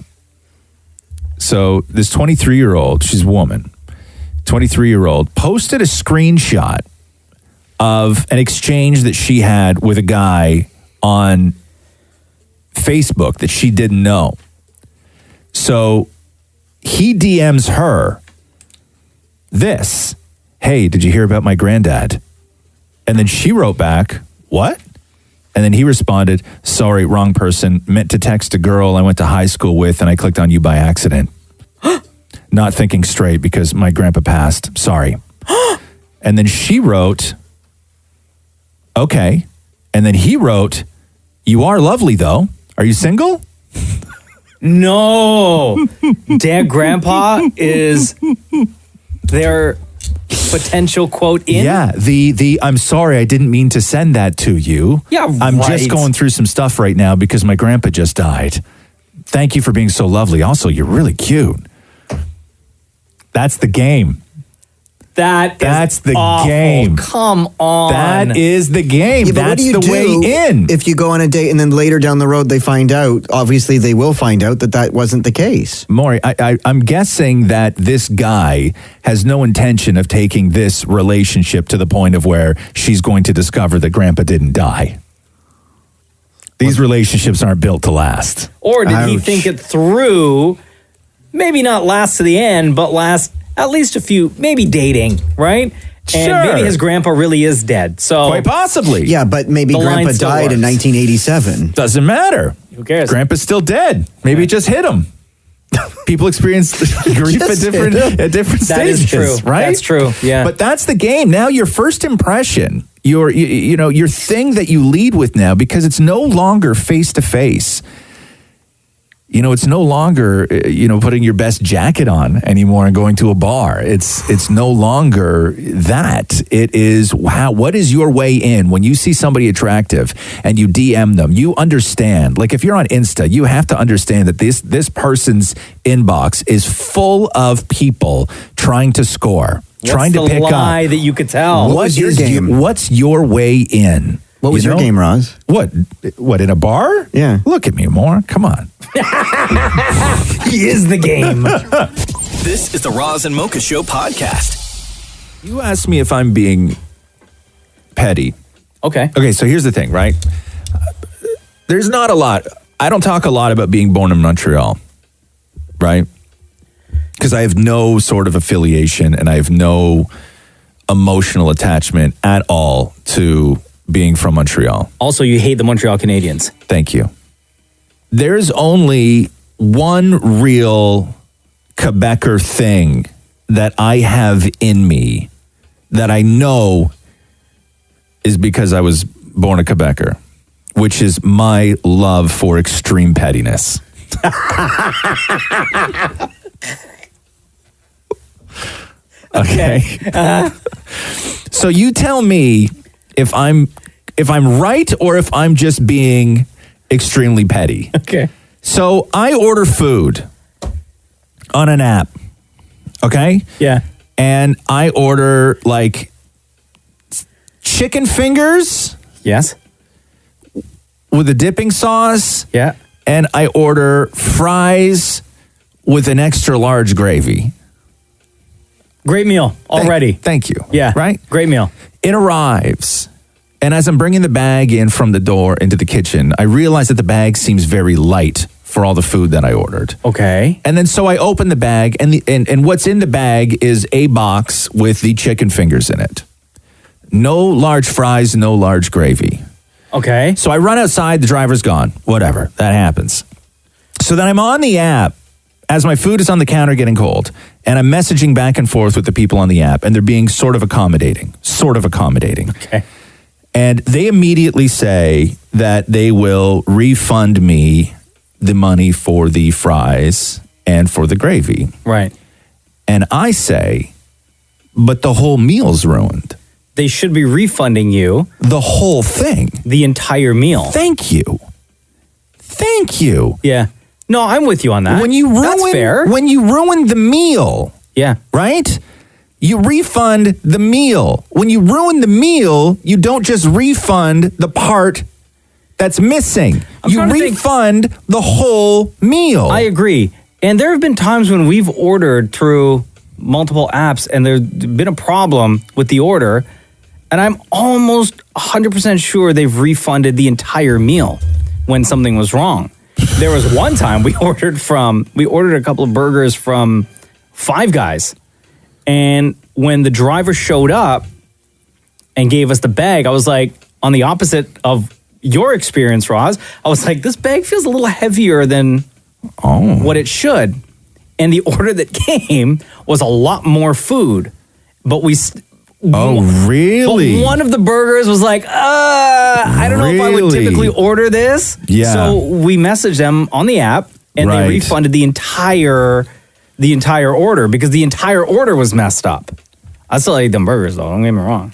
G: So this 23-year-old, she's a woman, 23-year-old, posted a screenshot of an exchange that she had with a guy on Facebook that she didn't know. So he DMs her this, hey, did you hear about my granddad? And then she wrote back, what? And then he responded, sorry, wrong person. Meant to text a girl I went to high school with, and I clicked on you by accident. Not thinking straight because my grandpa passed. Sorry. And then she wrote, okay. And then he wrote, you are lovely, though. Are you single?
B: No. Dad, grandpa is their potential quote in?
G: Yeah, the I'm sorry, I didn't mean to send that to you.
B: Yeah,
G: I'm
B: right.
G: just going through some stuff right now because my grandpa just died. Thank you for being so lovely. Also, you're really cute. That's the game. That's the
B: awful.
G: game.
B: Come on.
G: That is the game.
H: Yeah, but what
G: That's
H: do you
G: the way
H: do
G: in.
H: if you go on a date and then later down the road they find out? Obviously, they will find out that wasn't the case.
G: Maury, I'm guessing that this guy has no intention of taking this relationship to the point of where she's going to discover that grandpa didn't die. These relationships aren't built to last.
B: Or did he think it through? Maybe not last to the end, but last at least a few, maybe dating, right? And
G: Sure.
B: maybe his grandpa really is dead. So
G: Quite possibly.
H: Yeah, but maybe
B: The line
H: grandpa
B: still
H: died in
B: works.
H: 1987.
G: Doesn't matter.
B: Who cares?
G: Grandpa's still dead. Maybe it just hit him. People experience grief at different
B: That
G: stages,
B: is true.
G: right?
B: That's true. Yeah.
G: But that's the game. Now your first impression, your thing that you lead with now, because it's no longer face to face. It's no longer, putting your best jacket on anymore and going to a bar. It's no longer that. It is, what is your way in when you see somebody attractive and you DM them? You understand, like if you're on Insta, you have to understand that this person's inbox is full of people trying to score, trying to pick
B: What's the lie
G: up.
B: that you could tell?
H: What was your game?
G: What's your way in?
H: What was your game, Roz?
G: What, in a bar?
H: Yeah.
G: Look at me more. Come on.
B: He is the game.
A: This is the Roz and Mocha Show podcast.
G: You asked me if I'm being petty.
B: Okay.
G: Okay, so here's the thing, right? There's not a lot. I don't talk a lot about being born in Montreal, right? Because I have no sort of affiliation and I have no emotional attachment at all to being from Montreal.
B: Also, you hate the Montreal Canadiens.
G: Thank you. There's only one real Quebecer thing that I have in me that I know is because I was born a Quebecer, which is my love for extreme pettiness. Okay. So you tell me if I'm right or if I'm just being extremely petty.
B: Okay.
G: So I order food on an app. Okay?
B: Yeah.
G: And I order like chicken fingers.
B: Yes.
G: With a dipping sauce.
B: Yeah.
G: And I order fries with an extra large gravy.
B: Great meal already.
G: Thank you.
B: Yeah.
G: Right?
B: Great meal.
G: It arrives. And as I'm bringing the bag in from the door into the kitchen, I realize that the bag seems very light for all the food that I ordered.
B: Okay.
G: And then so I open the bag, and what's in the bag is a box with the chicken fingers in it. No large fries, no large gravy.
B: Okay.
G: So I run outside, the driver's gone. Whatever, that happens. So then I'm on the app as my food is on the counter getting cold, and I'm messaging back and forth with the people on the app, and they're being sort of accommodating.
B: Okay.
G: And they immediately say that they will refund me the money for the fries and for the gravy.
B: Right.
G: And I say, but the whole meal's ruined.
B: They should be refunding you
G: the whole thing.
B: The entire meal.
G: Thank you.
B: Yeah. No, I'm with you on that. That's fair.
G: When you ruin the meal.
B: Yeah.
G: Right? You refund the meal. When you ruin the meal, you don't just refund the part that's missing. You refund the whole meal.
B: I agree. And there have been times when we've ordered through multiple apps and there's been a problem with the order, and I'm almost 100% sure they've refunded the entire meal when something was wrong. There was one time we ordered a couple of burgers from Five Guys, and when the driver showed up and gave us the bag, I was like, on the opposite of your experience, Roz, I was like, this bag feels a little heavier than what it should. And the order that came was a lot more food. But
G: really?
B: But one of the burgers was like, I don't know if I would typically order this.
G: Yeah.
B: So we messaged them on the app, and they refunded the entire order because the entire order was messed up. I still ate them burgers, though. Don't get me wrong.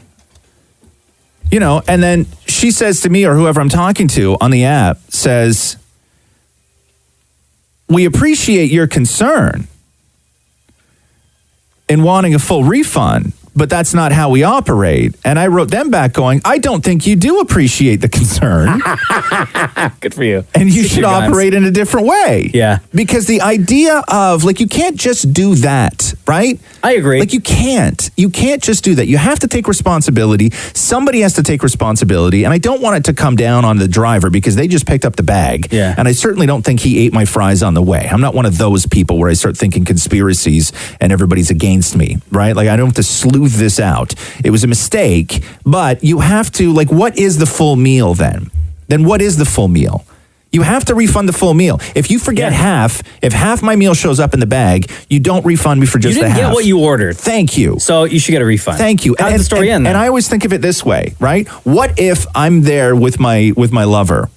G: You know, and then she says to me, or whoever I'm talking to on the app, says, we appreciate your concern in wanting a full refund, but that's not how we operate. And I wrote them back going, I don't think you do appreciate the concern.
B: Good for you.
G: And you should operate in a different way.
B: Yeah.
G: Because the idea of, like, you can't just do that, right?
B: I agree.
G: Like, you can't just do that. You have to take responsibility. Somebody has to take responsibility. And I don't want it to come down on the driver because they just picked up the bag.
B: Yeah.
G: And I certainly don't think he ate my fries on the way. I'm not one of those people where I start thinking conspiracies and everybody's against me, right? Like, I don't have to sleuth this out. It was a mistake, but you have to, like, what is the full meal then? Then what is the full meal? You have to refund the full meal. If you forget if half my meal shows up in the bag, you don't refund me for just the half.
B: You didn't get what you ordered.
G: Thank you.
B: So you should get a refund.
G: Thank you.
B: How did the story end then?
G: And I always think of it this way, right? What if I'm there with my lover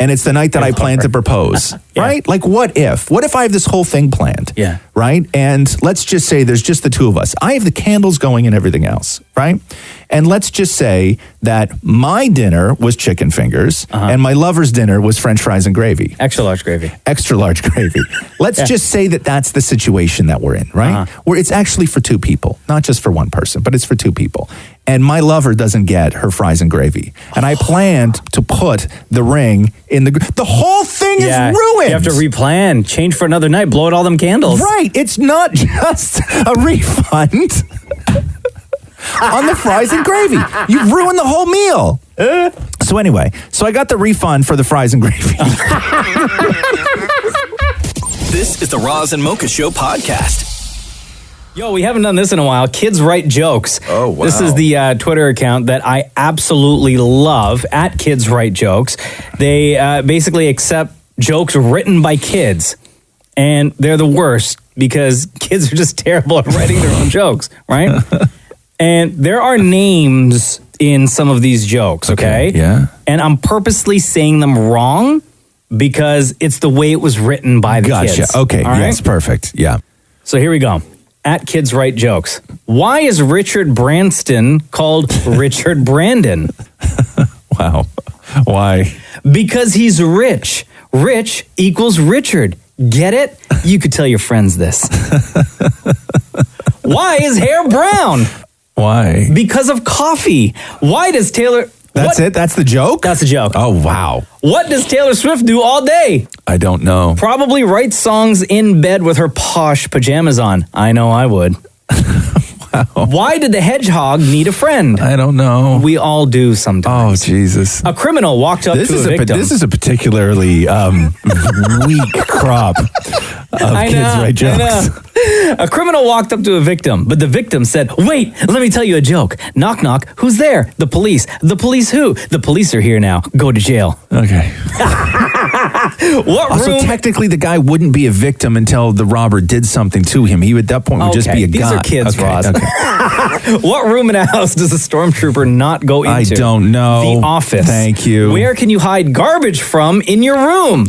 G: and it's the night that I plan to propose, right? Like, what if? What if I have this whole thing planned?
B: Yeah.
G: Right? And let's just say there's just the two of us. I have the candles going and everything else, right? And let's just say that my dinner was chicken fingers and my lover's dinner was French fries and gravy.
B: Extra large gravy.
G: Extra large gravy. Let's just say that that's the situation that we're in, right? Where it's actually for two people, not just for one person, but it's for two people. And my lover doesn't get her fries and gravy. And I planned to put the ring in the whole thing is ruined.
B: You have to replan, change for another night, blow out all them candles.
G: Right. It's not just a refund on the fries and gravy. You've ruined the whole meal. So anyway, I got the refund for the fries and gravy.
A: This is the Roz and Mocha Show podcast.
B: Yo, we haven't done this in a while. Kids Write Jokes.
G: Oh, wow.
B: This is the Twitter account that I absolutely love, at Kids Write Jokes. They basically accept jokes written by kids. And they're the worst because kids are just terrible at writing their own jokes, right? And there are names in some of these jokes, okay?
G: Yeah.
B: And I'm purposely saying them wrong because it's the way it was written by the kids.
G: Gotcha. Okay.
B: All right?
G: Yes, perfect. Yeah.
B: So here we go. At Kids Write Jokes. Why is Richard Branston called Richard Brandon?
G: Wow. Why?
B: Because he's rich. Rich equals Richard. Get it? You could tell your friends this. Why is hair brown?
G: Why?
B: Because of coffee. Why does Taylor...
G: That's it? That's the joke?
B: That's the joke.
G: Oh, wow.
B: What does Taylor Swift do all day?
G: I don't know.
B: Probably write songs in bed with her posh pajamas on. I know I would. Wow. Why did the hedgehog need a friend?
G: I don't know.
B: We all do sometimes.
G: Oh, Jesus.
B: A criminal walked up to a victim.
G: This is a particularly weak crop of Kids Write Jokes.
B: I know. A criminal walked up to a victim, but the victim said, "Wait, let me tell you a joke. Knock, knock. Who's there? The police. The police who? The police are here now. Go to jail."
G: Okay. Also, technically, the guy wouldn't be a victim until the robber did something to him. He, at that point, would just be a guy.
B: These are kids, Roz.
G: Okay.
B: What room in a house does a stormtrooper not go into?
G: I don't know.
B: The office.
G: Thank you.
B: Where can you hide garbage from in your room?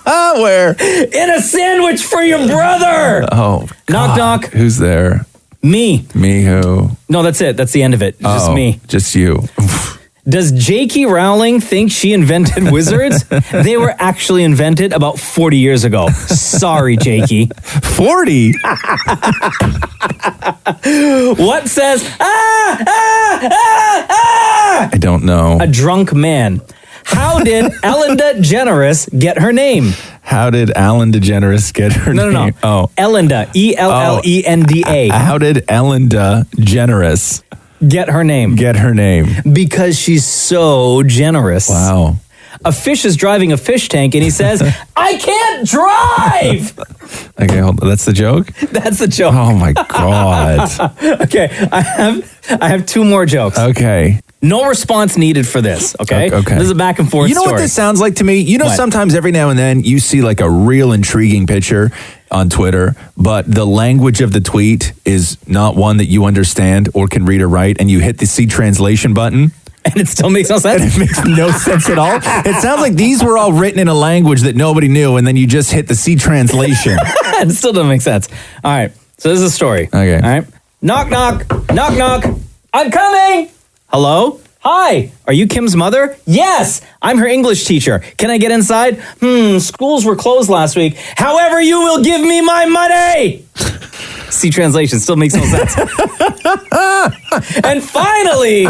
G: Where?
B: In a sandwich for your brother.
G: Oh,
B: knock,
G: God.
B: knock.
G: Who's there?
B: Me.
G: Me who?
B: No, that's it. That's the end of it. It's just me.
G: Just you.
B: Does J.K. Rowling think she invented wizards? They were actually invented about 40 years ago. Sorry, J.K.
G: 40?
B: What says,
G: I don't know.
B: a drunk man? How did Ellen DeGeneres get her name?
G: How did Ellen DeGeneres get her name?
B: No.
G: Oh.
B: Ellenda, Ellenda.
G: How did Ellen DeGeneres
B: get her name?
G: Get her name.
B: Because she's so generous.
G: Wow.
B: A fish is driving a fish tank, and he says, "I can't drive."
G: Okay, hold on. That's the joke?
B: That's the joke.
G: Oh my God.
B: Okay, I have two more jokes.
G: Okay.
B: No response needed for this, okay?
G: Okay.
B: This is a back and forth
G: You know
B: story.
G: what this sounds like to me? You know,
B: What?
G: sometimes every now and then you see like a real intriguing picture on Twitter, but the language of the tweet is not one that you understand or can read or write, and you hit the C translation button.
B: And it still makes no sense?
G: And it makes no sense at all. It sounds like these were all written in a language that nobody knew, and then you just hit the C translation.
B: It still doesn't make sense. All right, so this is a story.
G: Okay.
B: All right. Knock, knock, knock, knock. I'm coming. Hello? Hi. Are you Kim's mother? Yes. I'm her English teacher. Can I get inside? Schools were closed last week. However, you will give me my money. C translation still makes no sense. And finally,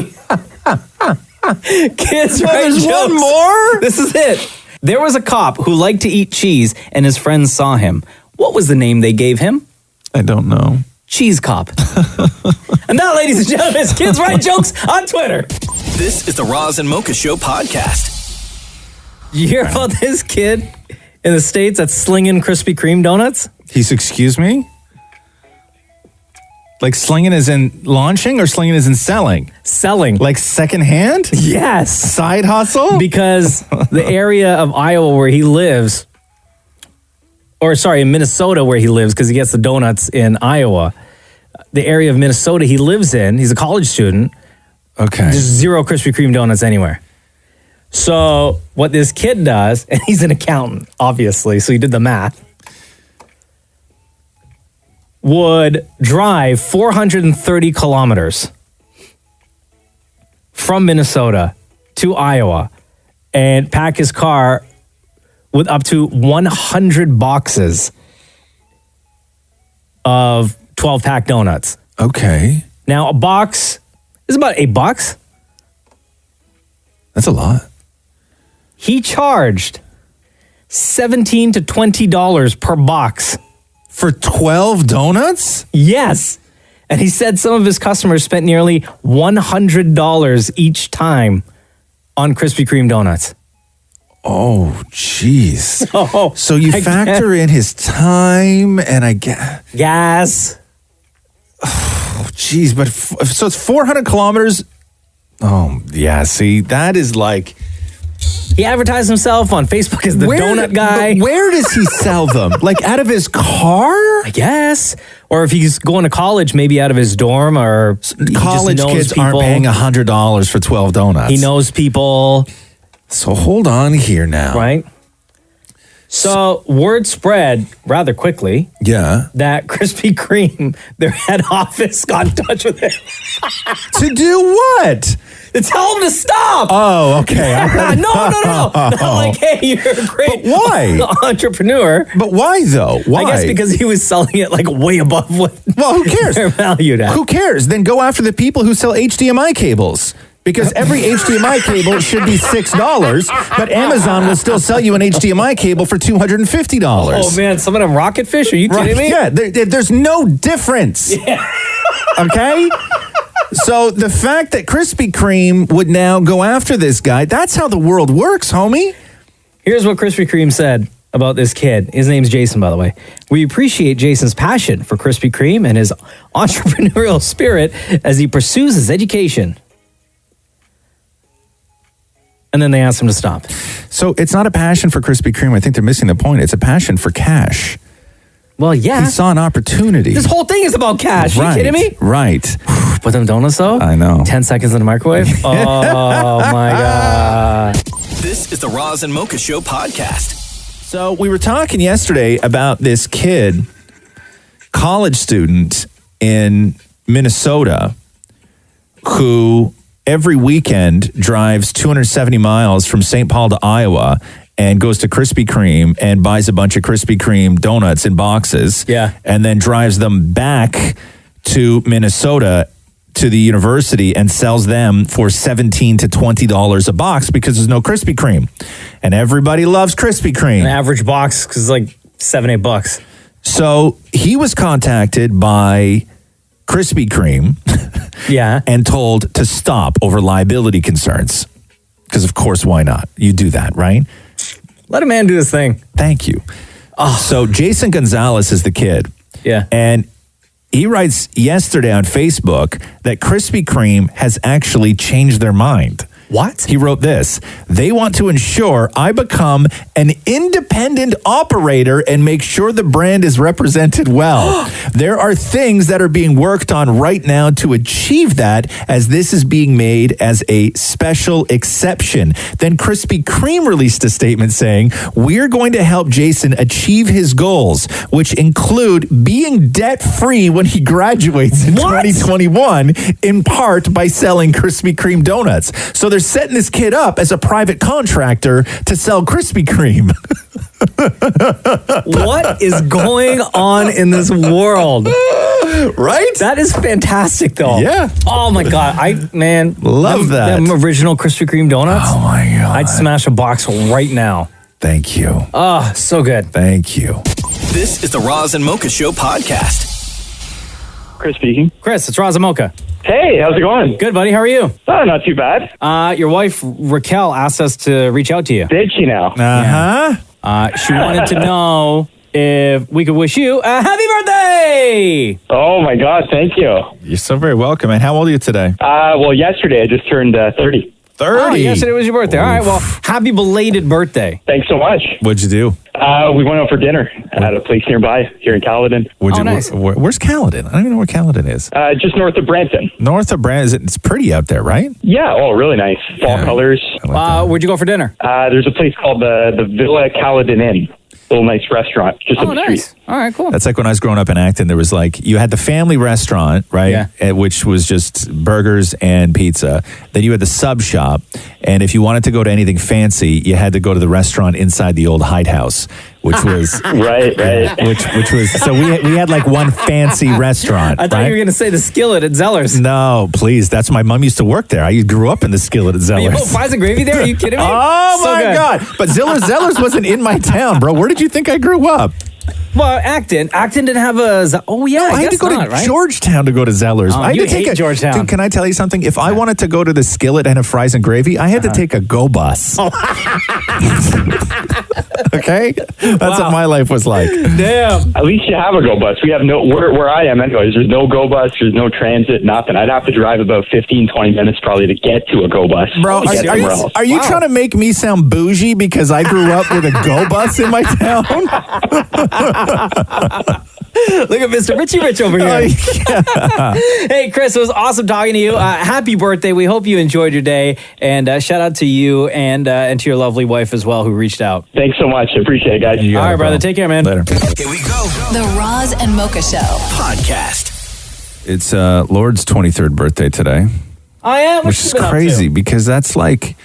B: kids write
G: there's
B: jokes.
G: one more?
B: This is it. There was a cop who liked to eat cheese, and his friends saw him. What was the name they gave him?
G: I don't know.
B: Cheese Cop. And now, ladies and gentlemen, it's Kids Write Jokes on Twitter.
A: This is the Roz and Mocha Show podcast.
B: You hear about this kid in the States that's slinging Krispy Kreme donuts?
G: Excuse me? Like slinging is in launching or slinging is in selling?
B: Selling.
G: Like secondhand?
B: Yes.
G: Side hustle?
B: Because the area of Iowa where he lives, or sorry, in Minnesota where he lives, because he gets the donuts in Iowa. The area of Minnesota he lives in, he's a college student.
G: Okay.
B: There's zero Krispy Kreme donuts anywhere. So what this kid does, and he's an accountant, obviously, so he did the math, would drive 430 kilometers from Minnesota to Iowa and pack his car with up to 100 boxes of 12-pack donuts.
G: Okay.
B: Now, a box is about $8.
G: That's a lot.
B: He charged $17 to $20 per box.
G: For 12 donuts?
B: Yes. And he said some of his customers spent nearly $100 each time on Krispy Kreme donuts.
G: Oh, jeez. So you
B: I
G: factor in his time and I get
B: gas.
G: Oh, jeez. But so it's 400 kilometers. Oh, yeah. See, that is like.
B: He advertised himself on Facebook as the donut guy.
G: But where does he sell them? Like out of his car?
B: I guess. Or if he's going to college, maybe out of his dorm, or
G: college kids aren't paying $100 for 12 donuts.
B: He knows people.
G: So hold on here now.
B: Right? So word spread rather quickly.
G: Yeah.
B: That Krispy Kreme, their head office, got in touch with him.
G: To do what?
B: To tell him to stop.
G: Oh, okay.
B: No. Not like, hey, you're a great entrepreneur.
G: But why though? Why?
B: I guess because he was selling it like way above what
G: who cares?
B: They're valued at.
G: Who cares? Then go after the people who sell HDMI cables. Because every HDMI cable should be $6, but Amazon will still sell you an HDMI cable for $250.
B: Oh man, some of them rocket fish? Are you kidding me?
G: Yeah, there's no difference.
B: Yeah.
G: Okay? So the fact that Krispy Kreme would now go after this guy, that's how the world works, homie.
B: Here's what Krispy Kreme said about this kid. His name's Jason, by the way. We appreciate Jason's passion for Krispy Kreme and his entrepreneurial spirit as he pursues his education. And then they asked him to stop.
G: So it's not a passion for Krispy Kreme. I think they're missing the point. It's a passion for cash.
B: Well, yeah.
G: He saw an opportunity.
B: This whole thing is about cash. Are you kidding me?
G: Right.
B: Put them donuts, though?
G: I know.
B: 10 seconds in the microwave? Oh, my God.
A: This is the Roz and Mocha Show podcast.
G: So we were talking yesterday about this kid, college student in Minnesota, who every weekend drives 270 miles from St. Paul to Iowa and goes to Krispy Kreme and buys a bunch of Krispy Kreme donuts in boxes.
B: Yeah.
G: And then drives them back to Minnesota to the university and sells them for $17 to $20 a box because there's no Krispy Kreme. And everybody loves Krispy Kreme.
B: An average box is like $7-8.
G: So he was contacted by Krispy Kreme
B: yeah,
G: and told to stop over liability concerns. Because of course, why not? You do that, right?
B: Let a man do his thing.
G: Thank you. So Jason Gonzalez is the kid.
B: Yeah.
G: And he writes yesterday on Facebook that Krispy Kreme has actually changed their mind.
B: What?
G: He wrote this. They want to ensure I become an independent operator and make sure the brand is represented well. There are things that are being worked on right now to achieve that, as this is being made as a special exception. Then Krispy Kreme released a statement saying, we're going to help Jason achieve his goals, which include being debt-free when he graduates in 2021, in part by selling Krispy Kreme donuts. So they're setting this kid up as a private contractor to sell Krispy Kreme.
B: What is going on in this world?
G: Right?
B: That is fantastic, though.
G: Yeah.
B: Oh my God.
G: Love that.
B: Them original Krispy Kreme donuts.
G: Oh my God.
B: I'd smash a box right now.
G: Thank you.
B: Oh, so good.
G: Thank you.
A: This is the Roz and Mocha Show podcast.
E: Chris speaking.
B: Chris, it's Roz and Mocha.
E: Hey, how's it going?
B: Good, buddy. How are you?
E: Oh, not too bad.
B: Your wife, Raquel, asked us to reach out to you.
E: Did she now?
G: Uh-huh.
B: She wanted to know if we could wish you a happy birthday!
E: Oh, my God. Thank you.
G: You're so very welcome. And how old are you today?
E: Well, yesterday I just turned 30.
G: 30?
B: Oh, yesterday was your birthday. All right, well, happy belated birthday.
E: Thanks so much.
G: What'd you do?
E: We went out for dinner at a place nearby here in Caledon.
B: Nice.
G: Where's Caledon? I don't even know where Caledon is.
E: Just north of Brampton.
G: North of Brampton. It's pretty out there, right?
E: Yeah. Oh, really nice. Fall colors.
B: Where'd you go for dinner?
E: There's a place called the Villa Caledon Inn. Little nice restaurant just up the street.
B: All right, cool.
G: That's like when I was growing up in Acton, there was like, you had the family restaurant, right?
B: Yeah.
G: Which was just burgers and pizza. Then you had the sub shop. And if you wanted to go to anything fancy, you had to go to the restaurant inside the old Hyde House, which was...
E: right.
G: Which was... So we had like one fancy restaurant,
B: I thought you were going to say the Skillet at Zeller's.
G: No, please. That's my mom used to work there. I grew up in the Skillet at Zeller's.
B: Oh, fries and gravy there? Are you kidding me?
G: Oh,
B: So
G: my
B: good.
G: God. But Zeller's wasn't in my town, bro. Where did you think I grew up?
B: Well, Acton didn't have a... Oh, yeah,
G: I had to go to Georgetown to go to Zeller's.
B: Oh,
G: I had
B: you
G: to take
B: hate Georgetown.
G: Dude, can I tell you something? If I wanted to go to the Skillet and have fries and gravy, I had to take a go bus. Okay? That's what my life was like.
B: Damn.
E: At least you have a go bus. We have no... Where I am anyways, there's no go bus. There's no transit, nothing. I'd have to drive about 15, 20 minutes probably to get to a go bus.
G: Bro, are you trying to make me sound bougie because I grew up with a go bus in my town?
B: Look at Mr. Richie Rich over here. Hey, Chris, it was awesome talking to you. Happy birthday. We hope you enjoyed your day. And shout out to you and to your lovely wife as well who reached out.
E: Thanks so much. I appreciate it, guys.
B: All right, brother. Take care, man.
G: Later.
A: Here we go.
C: The Roz and Mocha Show
A: Podcast.
G: It's Lord's 23rd birthday today.
B: I am.
G: Which is crazy because that's like,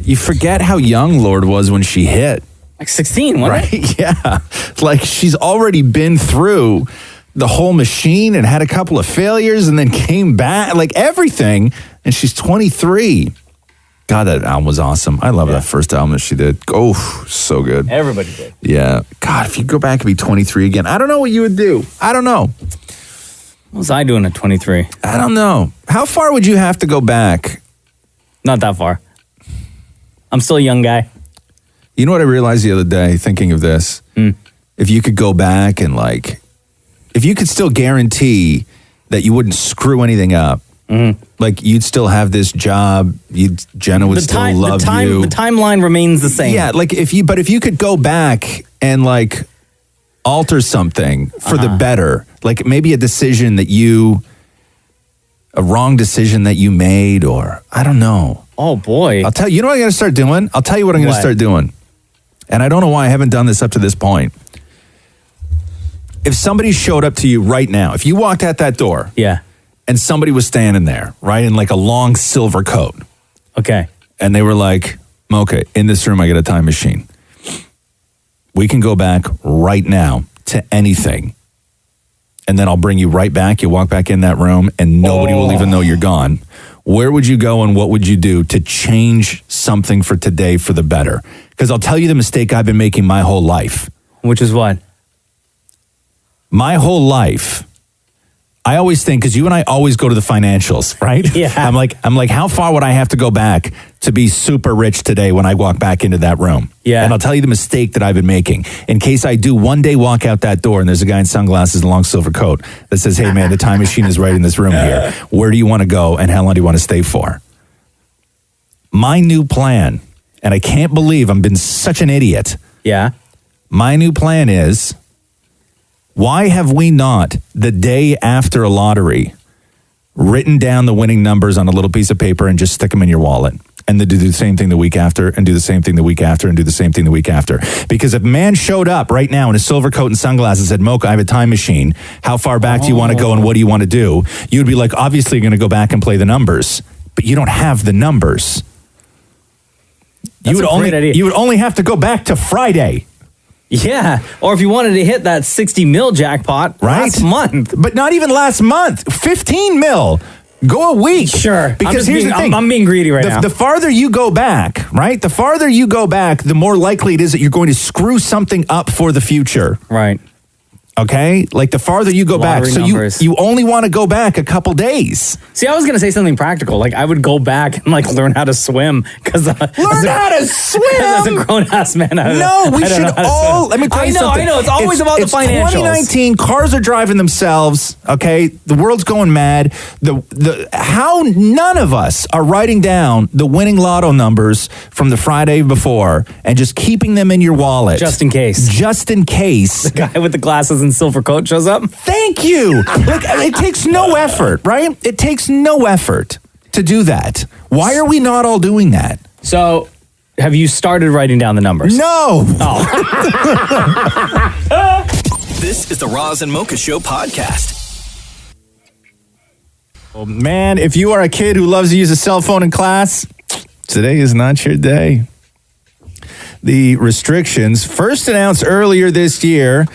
G: you forget how young Lord was when she hit.
B: Like 16, wasn't
G: it? Yeah. Like she's already been through the whole machine and had a couple of failures and then came back, like everything. And she's 23. God, that album was awesome. I love that first album that she did. Oh, so good.
B: Everybody did.
G: Yeah. God, if you go back and be 23 again, I don't know what you would do. I don't know.
B: What was I doing at 23?
G: I don't know. How far would you have to go back?
B: Not that far. I'm still a young guy.
G: You know what I realized the other day thinking of this? If you could go back and like, if you could still guarantee that you wouldn't screw anything up, like you'd still have this job, Jenna would still love you.
B: The timeline remains the same.
G: Yeah, like if you could go back and like alter something for the better, like maybe a wrong decision that you made, or I don't know.
B: Oh boy.
G: I'll tell you, what I'm going to start doing? I'll tell you what I'm going to start doing. And I don't know why I haven't done this up to this point. If somebody showed up to you right now, if you walked out that door, and somebody was standing there, right, in like a long silver coat.
B: Okay.
G: And they were like, Mocha, in this room I get a time machine. We can go back right now to anything. And then I'll bring you right back. You walk back in that room and nobody will even know you're gone. Where would you go and what would you do to change something for today for the better? Because I'll tell you the mistake I've been making my whole life.
B: Which is what?
G: My whole life, I always think, because you and I always go to the financials, right?
B: Yeah.
G: I'm like, how far would I have to go back to be super rich today when I walk back into that room?
B: Yeah.
G: And I'll tell you the mistake that I've been making. In case I do one day walk out that door and there's a guy in sunglasses and a long silver coat that says, hey man, the time machine is right in this room here. Where do you want to go and how long do you want to stay for? My new plan, and I can't believe I've been such an idiot.
B: Yeah.
G: My new plan is, why have we not, the day after a lottery, written down the winning numbers on a little piece of paper and just stick them in your wallet? And then do the same thing the week after, and do the same thing the week after, and do the same thing the week after. Because if a man showed up right now in a silver coat and sunglasses and said, Mocha, I have a time machine. How far back do you want to go and what do you want to do? You'd be like, obviously you're going to go back and play the numbers. But you don't have the numbers. You would only have to go back to Friday.
B: Yeah, or if you wanted to hit that 60 mil jackpot last month.
G: But not even last month. 15 mil. Go a week.
B: Sure.
G: Because here's the thing.
B: I'm being greedy right now.
G: The farther you go back, right? The farther you go back, the more likely it is that you're going to screw something up for the future.
B: Right.
G: Okay? Like the farther you go back. So you only want to go back a couple days.
B: See, I was going to say something practical. Like I would go back and like learn how to swim. Learn
G: how to swim?
B: As a grown-ass man.
G: We should all, let me tell you something.
B: I know. It's always about the financials.
G: 2019, cars are driving themselves, okay? The world's going mad. How none of us are writing down the winning lotto numbers from the Friday before and just keeping them in your wallet.
B: Just in case.
G: Just in case.
B: The guy with the glasses and silver coat shows up.
G: Thank you. Like, it takes no effort, right? It takes no effort to do that. Why are we not all doing that?
B: So, have you started writing down the numbers?
G: No.
A: This is the Roz and Mocha Show podcast.
G: Oh, man, if you are a kid who loves to use a cell phone in class, today is not your day. The restrictions, first announced earlier this year,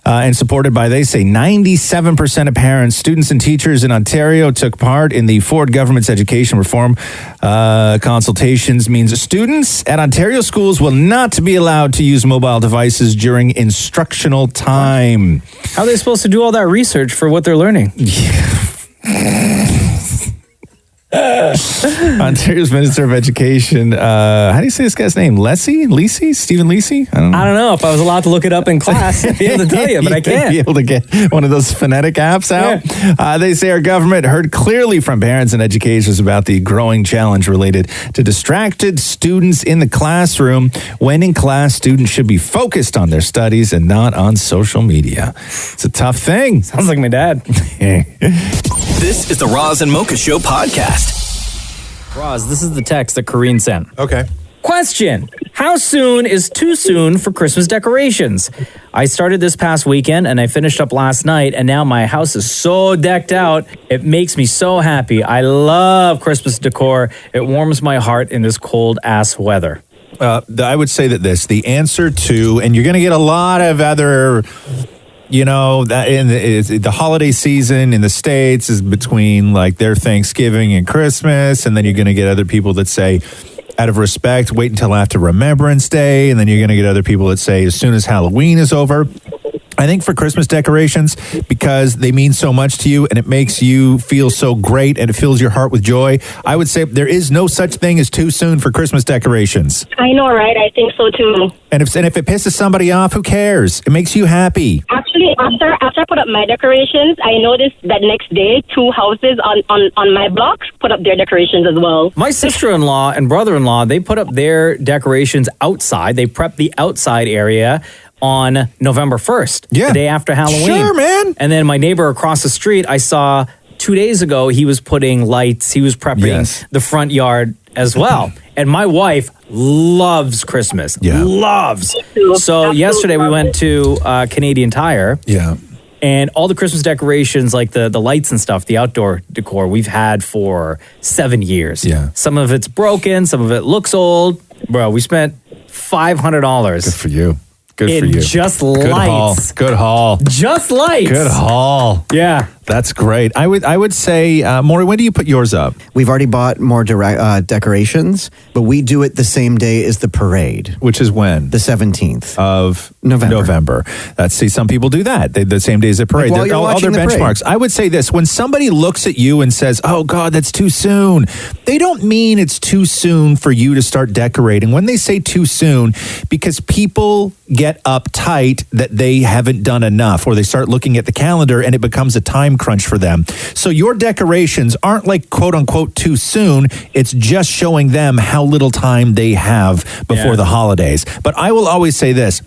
G: and supported by, they say, 97% of parents, students, and teachers in Ontario took part in the Ford government's education reform consultations, means students at Ontario schools will not be allowed to use mobile devices during instructional time.
B: How are they supposed to do all that research for what they're learning?
G: Ontario's Minister of Education, how do you say this guy's name? Lacey? Stephen Lacey? I don't know
B: if I was allowed to look it up in class. I'd be able to tell you, but I can't.
G: Be able to get one of those phonetic apps out. Yeah. They say our government heard clearly from parents and educators about the growing challenge related to distracted students in the classroom. When in class, students should be focused on their studies and not on social media. It's a tough thing.
B: Sounds like my dad.
A: This is the Roz and Mocha Show podcast.
B: Roz, this is the text that Kareen sent.
G: Okay.
B: Question: how soon is too soon for Christmas decorations? I started this past weekend and I finished up last night, and now my house is so decked out. It makes me so happy. I love Christmas decor. It warms my heart in this cold ass weather.
G: I would say that the answer to, and you're going to get a lot of other, that in the holiday season in the States is between like their Thanksgiving and Christmas. And then you're going to get other people that say, out of respect, wait until after Remembrance Day. And then you're going to get other people that say, as soon as Halloween is over. I think for Christmas decorations, because they mean so much to you and it makes you feel so great and it fills your heart with joy, I would say there is no such thing as too soon for Christmas decorations.
F: I know, right? I think so too.
G: And if it pisses somebody off, who cares? It makes you happy.
F: Actually, after I put up my decorations, I noticed that next day, 2 houses on my blocks put up their decorations as well.
B: My sister-in-law and brother-in-law, they put up their decorations outside. They prepped the outside area on November 1st, the day after Halloween.
G: Sure, man.
B: And then my neighbor across the street, I saw 2 days ago, he was putting lights, he was prepping the front yard as well. And my wife loves Christmas. Loves. So yesterday we went to Canadian Tire.
G: Yeah.
B: And all the Christmas decorations, like the lights and stuff, the outdoor decor, we've had for 7 years.
G: Yeah.
B: Some of it's broken, some of it looks old. Bro, we spent $500.
G: Good for you. Good for
B: in
G: you.
B: just
G: Good
B: lights.
G: Good haul.
B: Just lights.
G: Good haul.
B: Yeah.
G: That's great. I would say, Maury, when do you put yours up?
H: We've already bought more decorations, but we do it the same day as the parade.
G: Which is when?
H: The 17th
G: of
H: November.
G: See, some people do that. The same day as the parade.
H: Like while you're
G: all their
H: watching the
G: benchmarks.
H: parade.
G: I would say this. When somebody looks at you and says, oh, God, that's too soon, they don't mean it's too soon for you to start decorating. When they say too soon, because people get uptight that they haven't done enough, or they start looking at the calendar and it becomes a time crunch for them. So your decorations aren't like quote unquote too soon. It's just showing them how little time they have before the holidays. But I will always say this.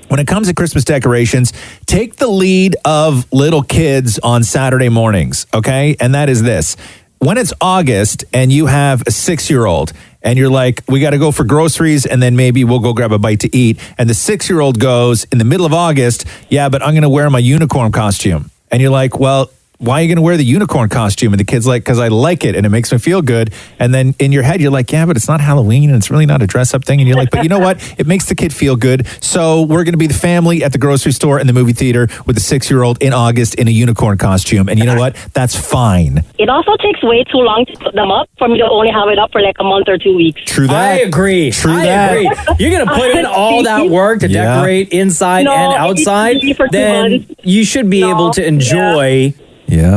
G: When it comes to Christmas decorations, take the lead of little kids on Saturday mornings, okay? And that is this. When it's August and you have a 6-year-old and you're like, we got to go for groceries and then maybe we'll go grab a bite to eat. And the 6-year-old goes in the middle of August, yeah, but I'm going to wear my unicorn costume. And you're like, well, why are you going to wear the unicorn costume? And the kid's like, because I like it and it makes me feel good. And then in your head, you're like, yeah, but it's not Halloween and it's really not a dress-up thing. And you're like, but you know what? It makes the kid feel good. So we're going to be the family at the grocery store and the movie theater with the 6-year-old in August in a unicorn costume. And you know what? That's fine.
J: It also takes way too long to put them up for me to only have it up for like a month or 2 weeks.
G: True that.
B: I agree.
G: True
B: I
G: that.
B: agree. You're going to put in all that work to decorate inside and outside, then you should be able to enjoy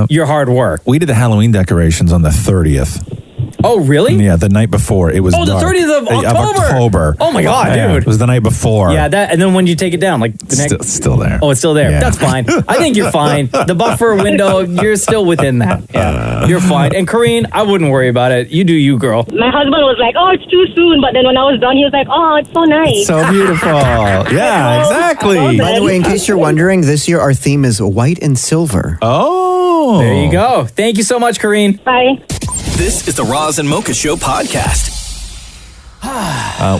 B: your hard work.
G: We did the Halloween decorations on the 30th.
B: Oh, really?
G: Yeah, the night before. It was
B: the
G: dark.
B: 30th of
G: October.
B: Oh, my God,
G: Yeah,
B: dude.
G: it was the night before.
B: Yeah, and then when you take it down, like the next...
G: Still there.
B: Oh, it's still there.
G: Yeah.
B: That's fine. I think you're fine. The buffer window, you're still within that. Yeah, you're fine. And Corrine, I wouldn't worry about it. You do you, girl.
J: My husband was like, oh, it's too soon. But then when I was done, he was like, oh, it's so nice.
G: So beautiful. Yeah, exactly.
H: By the way, in case you're wondering, this year our theme is white and silver.
G: Oh.
B: There you go. Thank you so much, Corrine.
J: Bye.
A: This is the Roz and Mocha Show podcast.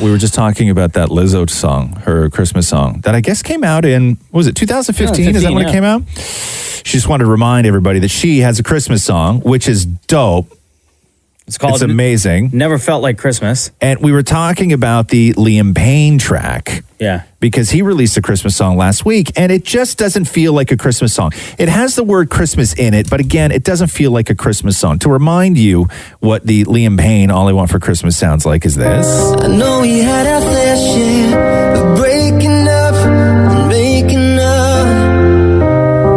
G: We were just talking about that Lizzo song, her Christmas song, that I guess came out in, what was it, 2015? Is that when it came out? She just wanted to remind everybody that she has a Christmas song, which is dope.
B: It's called
G: amazing.
B: Never Felt Like Christmas.
G: And we were talking about the Liam Payne track.
B: Yeah.
G: Because he released a Christmas song last week, and it just doesn't feel like a Christmas song. It has the word Christmas in it, but again, it doesn't feel like a Christmas song. To remind you what the Liam Payne All I Want for Christmas sounds like is this.
I: I know we had our fair share of breaking up and making up.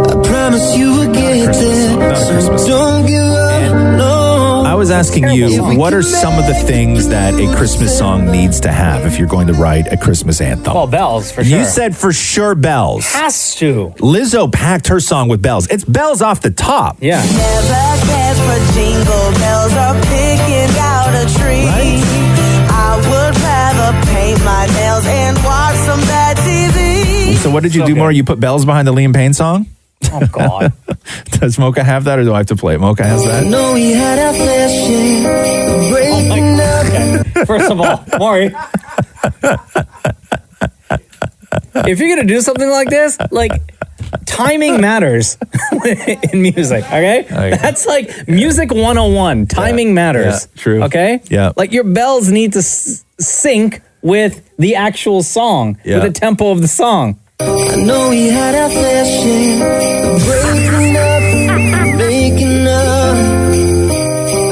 I: I promise you will get there. So don't give up. No.
G: I was asking you, what are some of the things that a Christmas song needs to have if you're going to write a Christmas anthem?
B: Well, bells, for sure.
G: You said for sure bells.
B: Has to.
G: Lizzo packed her song with bells. It's bells off the top.
B: Yeah.
I: Never cares for jingle bells or picking out a tree. I would rather paint my nails and watch some bad TV.
G: So what did you do more? You put bells behind the Liam Payne song?
B: Oh, God.
G: Does Mocha have that, or do I have to play it? Mocha has that?
I: I know we had our fair share of breaking up.
B: Okay. First of all, Maury, if you're going to do something like this, like, timing matters in music, okay? That's like music 101. Timing matters.
G: Yeah, true.
B: Okay?
G: Yeah.
B: Like your bells need to sync with the actual song, with the tempo of the song.
I: I know we had our fair share of breaking up, making up.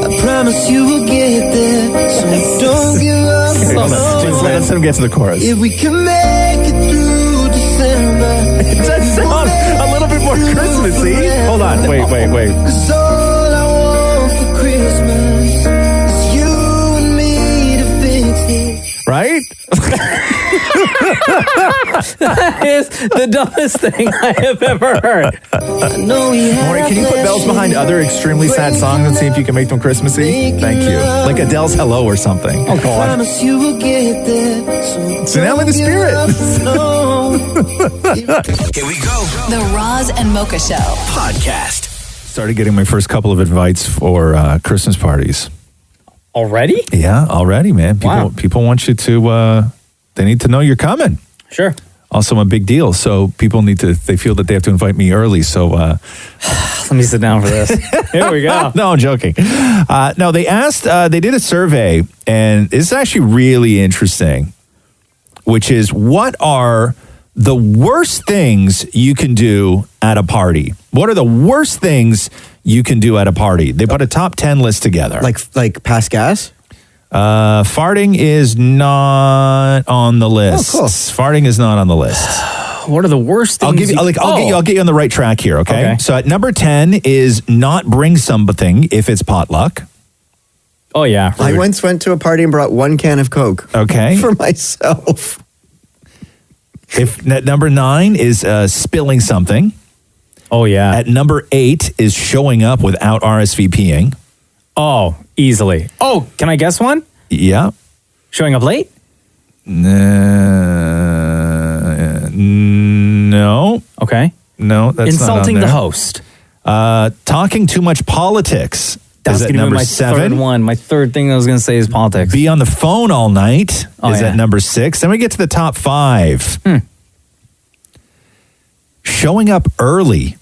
I: I promise you will get there, so don't give up.
G: Just let him get to the chorus.
I: If we can make it through December.
G: It does sound a little bit more Christmassy. Hold on, wait.
I: 'Cause all I want for Christmas is you and me to fix it.
G: Right?
B: That is the dumbest thing I have ever heard.
G: Maury, can you put bells behind other extremely sad songs and see if you can make them Christmassy? Thank you. Like Adele's Hello or something.
B: Oh, God.
I: Promise you will get there.
G: So now in the spirit.
A: Here we go.
C: The Roz and Mocha Show
A: podcast.
G: Started getting my first couple of invites for Christmas parties.
B: Already?
G: Yeah, already, man. People want you to, they need to know you're coming.
B: Sure.
G: Also a big deal. So people they feel that they have to invite me early. So
B: let me sit down for this. Here we go.
G: No, I'm joking. No, they asked, they did a survey, and it's actually really interesting, which is what are the worst things you can do at a party. What are the worst things you can do at a party? They put a top 10 list together.
H: Like pass gas?
G: Farting is not on the list.
H: Oh, cool.
G: Farting is not on the list.
B: What are the worst things?
G: I'll get you on the right track here, okay? So at number 10 is not bring something if it's potluck.
B: Oh, yeah.
H: I once went to a party and brought 1 can of Coke.
G: Okay.
H: For myself.
G: At number 9 is spilling something.
B: Oh, yeah.
G: At number 8 is showing up without RSVPing.
B: Oh, easily. Oh, can I guess one?
G: Yeah.
B: Showing up late?
G: No.
B: Okay.
G: No, that's
B: insulting
G: not on
B: the
G: there.
B: host.
G: Talking too much politics.
B: That's
G: is at
B: going to be
G: number
B: my
G: 7.
B: third one. My third thing I was going to say is politics.
G: Be on the phone all night is
B: yeah.
G: at number 6. Then we get to the top 5. Showing up early.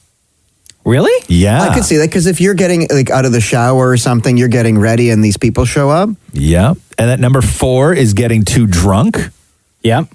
B: Really?
G: Yeah.
H: I could see that because if you're getting out of the shower or something, you're getting ready and these people show up.
G: Yeah. And at number 4 is getting too drunk.
B: Yep.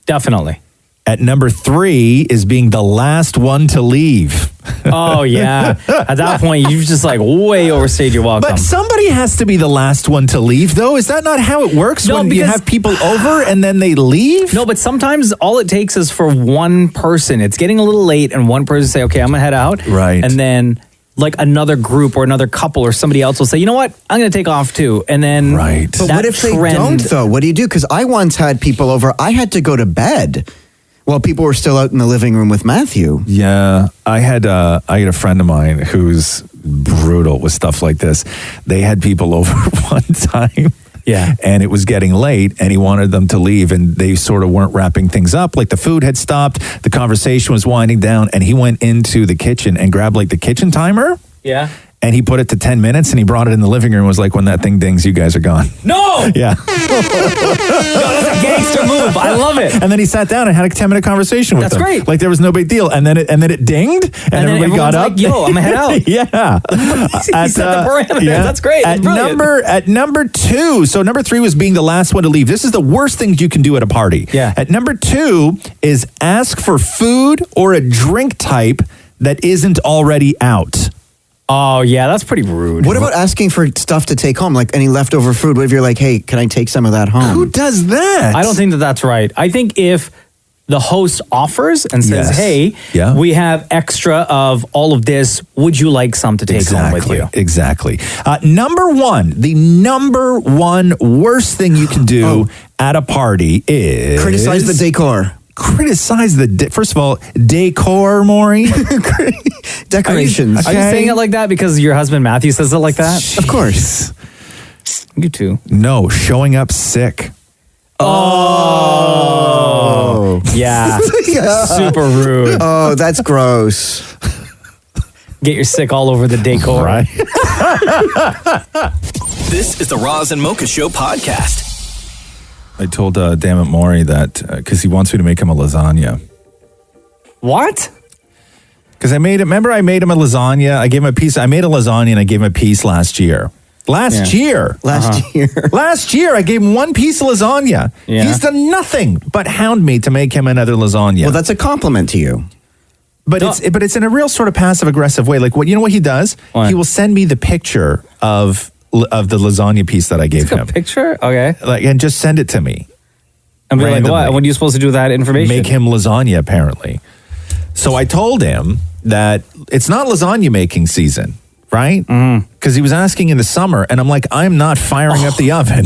B: Definitely.
G: At number 3 is being the last one to leave.
B: Oh, yeah. At that point, you've just way overstayed your welcome.
G: But somebody has to be the last one to leave, though. Is that not how it works when you have people over and then they leave?
B: No, but sometimes all it takes is for one person. It's getting a little late and one person say, okay, I'm going to head out.
G: Right.
B: And then another group or another couple or somebody else will say, you know what? I'm going to take off too. And then
H: But what if they don't, though? What do you do? Because I once had people over. I had to go to bed while people were still out in the living room with Matthew.
G: Yeah, I had a friend of mine who's brutal with stuff like this. They had people over one time.
B: Yeah.
G: And it was getting late and he wanted them to leave and they sort of weren't wrapping things up. Like the food had stopped, the conversation was winding down and he went into the kitchen and grabbed the kitchen timer.
B: Yeah.
G: And he put it to 10 minutes and he brought it in the living room and was like, when that thing dings, you guys are gone.
B: No!
G: Yeah.
B: That's a gangster move. I love it.
G: And then he sat down and had a 10-minute conversation with them.
B: That's great.
G: Like there was no big deal. And then it dinged and everybody got up.
B: Like, yo, I'm gonna head out.
G: Yeah.
B: He set the parameters.
G: Yeah.
B: That's great. That's
G: At number 2, so number 3 was being the last one to leave. This is the worst thing you can do at a party.
B: Yeah.
G: At number 2 is ask for food or a drink type that isn't already out.
B: Oh, yeah, that's pretty rude.
H: What about asking for stuff to take home, like any leftover food? What if you're like, hey, can I take some of that home?
G: Who does that?
B: I don't think that's right. I think if the host offers and says, hey, we have extra of all of this, would you like some to take home with you?
G: Exactly. The number one worst thing you can do at a party is...
H: Criticize the decor.
G: Criticize first of all, decor, Maury.
H: Decorations.
B: Are you saying it like that because your husband Matthew says it like that?
H: Of course.
B: You too.
G: No, showing up sick.
B: Oh. Yeah. Super rude.
H: Oh, that's gross.
B: Get your sick all over the decor.
G: Right.
A: This is the Roz and Mocha Show podcast.
G: I told Damnit Maury that because he wants me to make him a lasagna.
B: What?
G: Because I made him a lasagna. I gave him a piece. I made a lasagna and I gave him a piece last year. Last year, I gave him one piece of lasagna.
B: Yeah.
G: He's done nothing but hound me to make him another lasagna.
H: Well, that's a compliment to you.
G: But it's in a real sort of passive aggressive way. Like you know what he does?
B: What?
G: He will send me the picture of the lasagna piece that I gave him.
B: A picture? Okay.
G: And just send it to me.
B: And be like, what? What are you supposed to do with that information?
G: Make him lasagna, apparently. So I told him that it's not lasagna making season, right? Because he was asking in the summer, and I'm like, I'm not firing up the oven.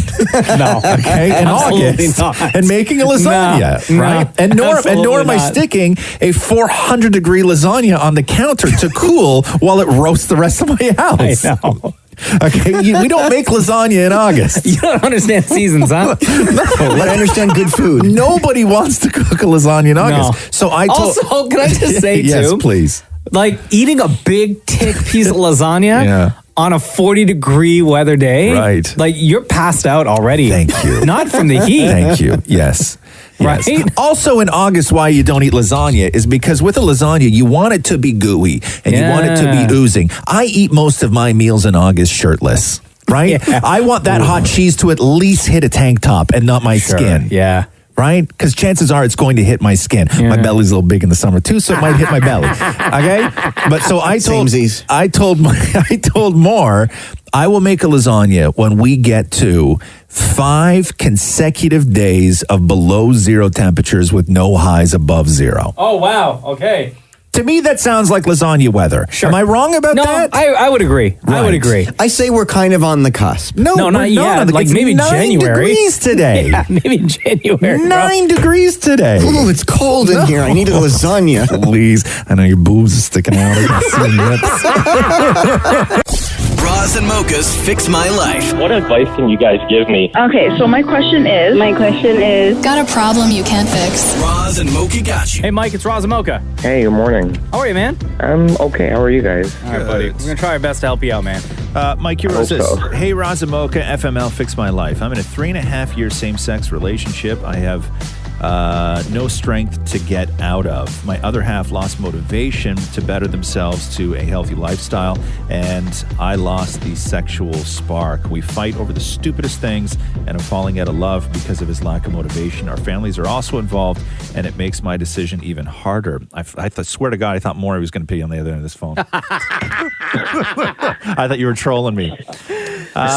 B: No.
G: Okay? In August.
B: Not.
G: And making a lasagna,
B: No.
G: right?
B: No.
G: And nor am I
B: Not.
G: sticking a 400-degree lasagna on the counter to cool while it roasts the rest of my house.
B: I know.
G: Okay, we don't make lasagna in August.
B: You don't understand seasons, huh?
G: No,
H: I understand good food.
G: Nobody wants to cook a lasagna in August.
B: No.
G: So I told.
B: Also, can I just say
G: yes,
B: too?
G: please.
B: Like eating a big thick piece of lasagna on a 40-degree weather day.
G: Right.
B: Like you're passed out already.
G: Thank you.
B: Not from the heat.
G: Thank you. Yes. Yes.
B: Right?
G: Also in August, why you don't eat lasagna is because with a lasagna, you want it to be gooey and you want it to be oozing. I eat most of my meals in August shirtless, right?
B: Yeah.
G: I want that hot cheese to at least hit a tank top and not my skin.
B: Yeah.
G: right? Because chances are it's going to hit my skin. My belly's a little big in the summer too, so it might hit my belly. Okay, but so I told Moore, I will make a lasagna when we get to 5 consecutive days of below zero temperatures with no highs above zero.
B: Oh, wow. Okay.
G: To me, that sounds like lasagna weather. Sure. Am I wrong about that?
B: I would agree. I would agree.
H: I say we're kind of on the cusp.
G: No,
B: not
G: we're
B: yet. Like
G: It's
B: maybe
G: 9
B: January.
G: degrees today.
B: Yeah, maybe January.
G: 9 degrees today.
H: Ooh, it's cold in here. I need a lasagna.
G: Please. I know your boobs are sticking out. I can see your lips.
A: Roz and Mocha's Fix My Life.
Z: What advice can you guys give me?
K: Okay, so my question is...
C: Got a problem you can't fix?
A: Roz and Mocha got you.
B: Hey, Mike, it's Roz and Mocha.
Z: Hey, good morning.
B: How are you, man?
Z: I'm okay. How are you guys?
B: All right, buddy. We're going to try our best to help you out, man.
G: Mike, your says, hey, Roz and Mocha, FML, Fix My Life. I'm in a 3.5-year same-sex relationship. I have no strength to get out of. My other half lost motivation to better themselves to a healthy lifestyle, and I lost the sexual spark. We fight over the stupidest things, and I'm falling out of love because of his lack of motivation. Our families are also involved, and it makes my decision even harder. I swear to God, I thought Maury was going to be on the other end of this phone. I thought you were trolling me.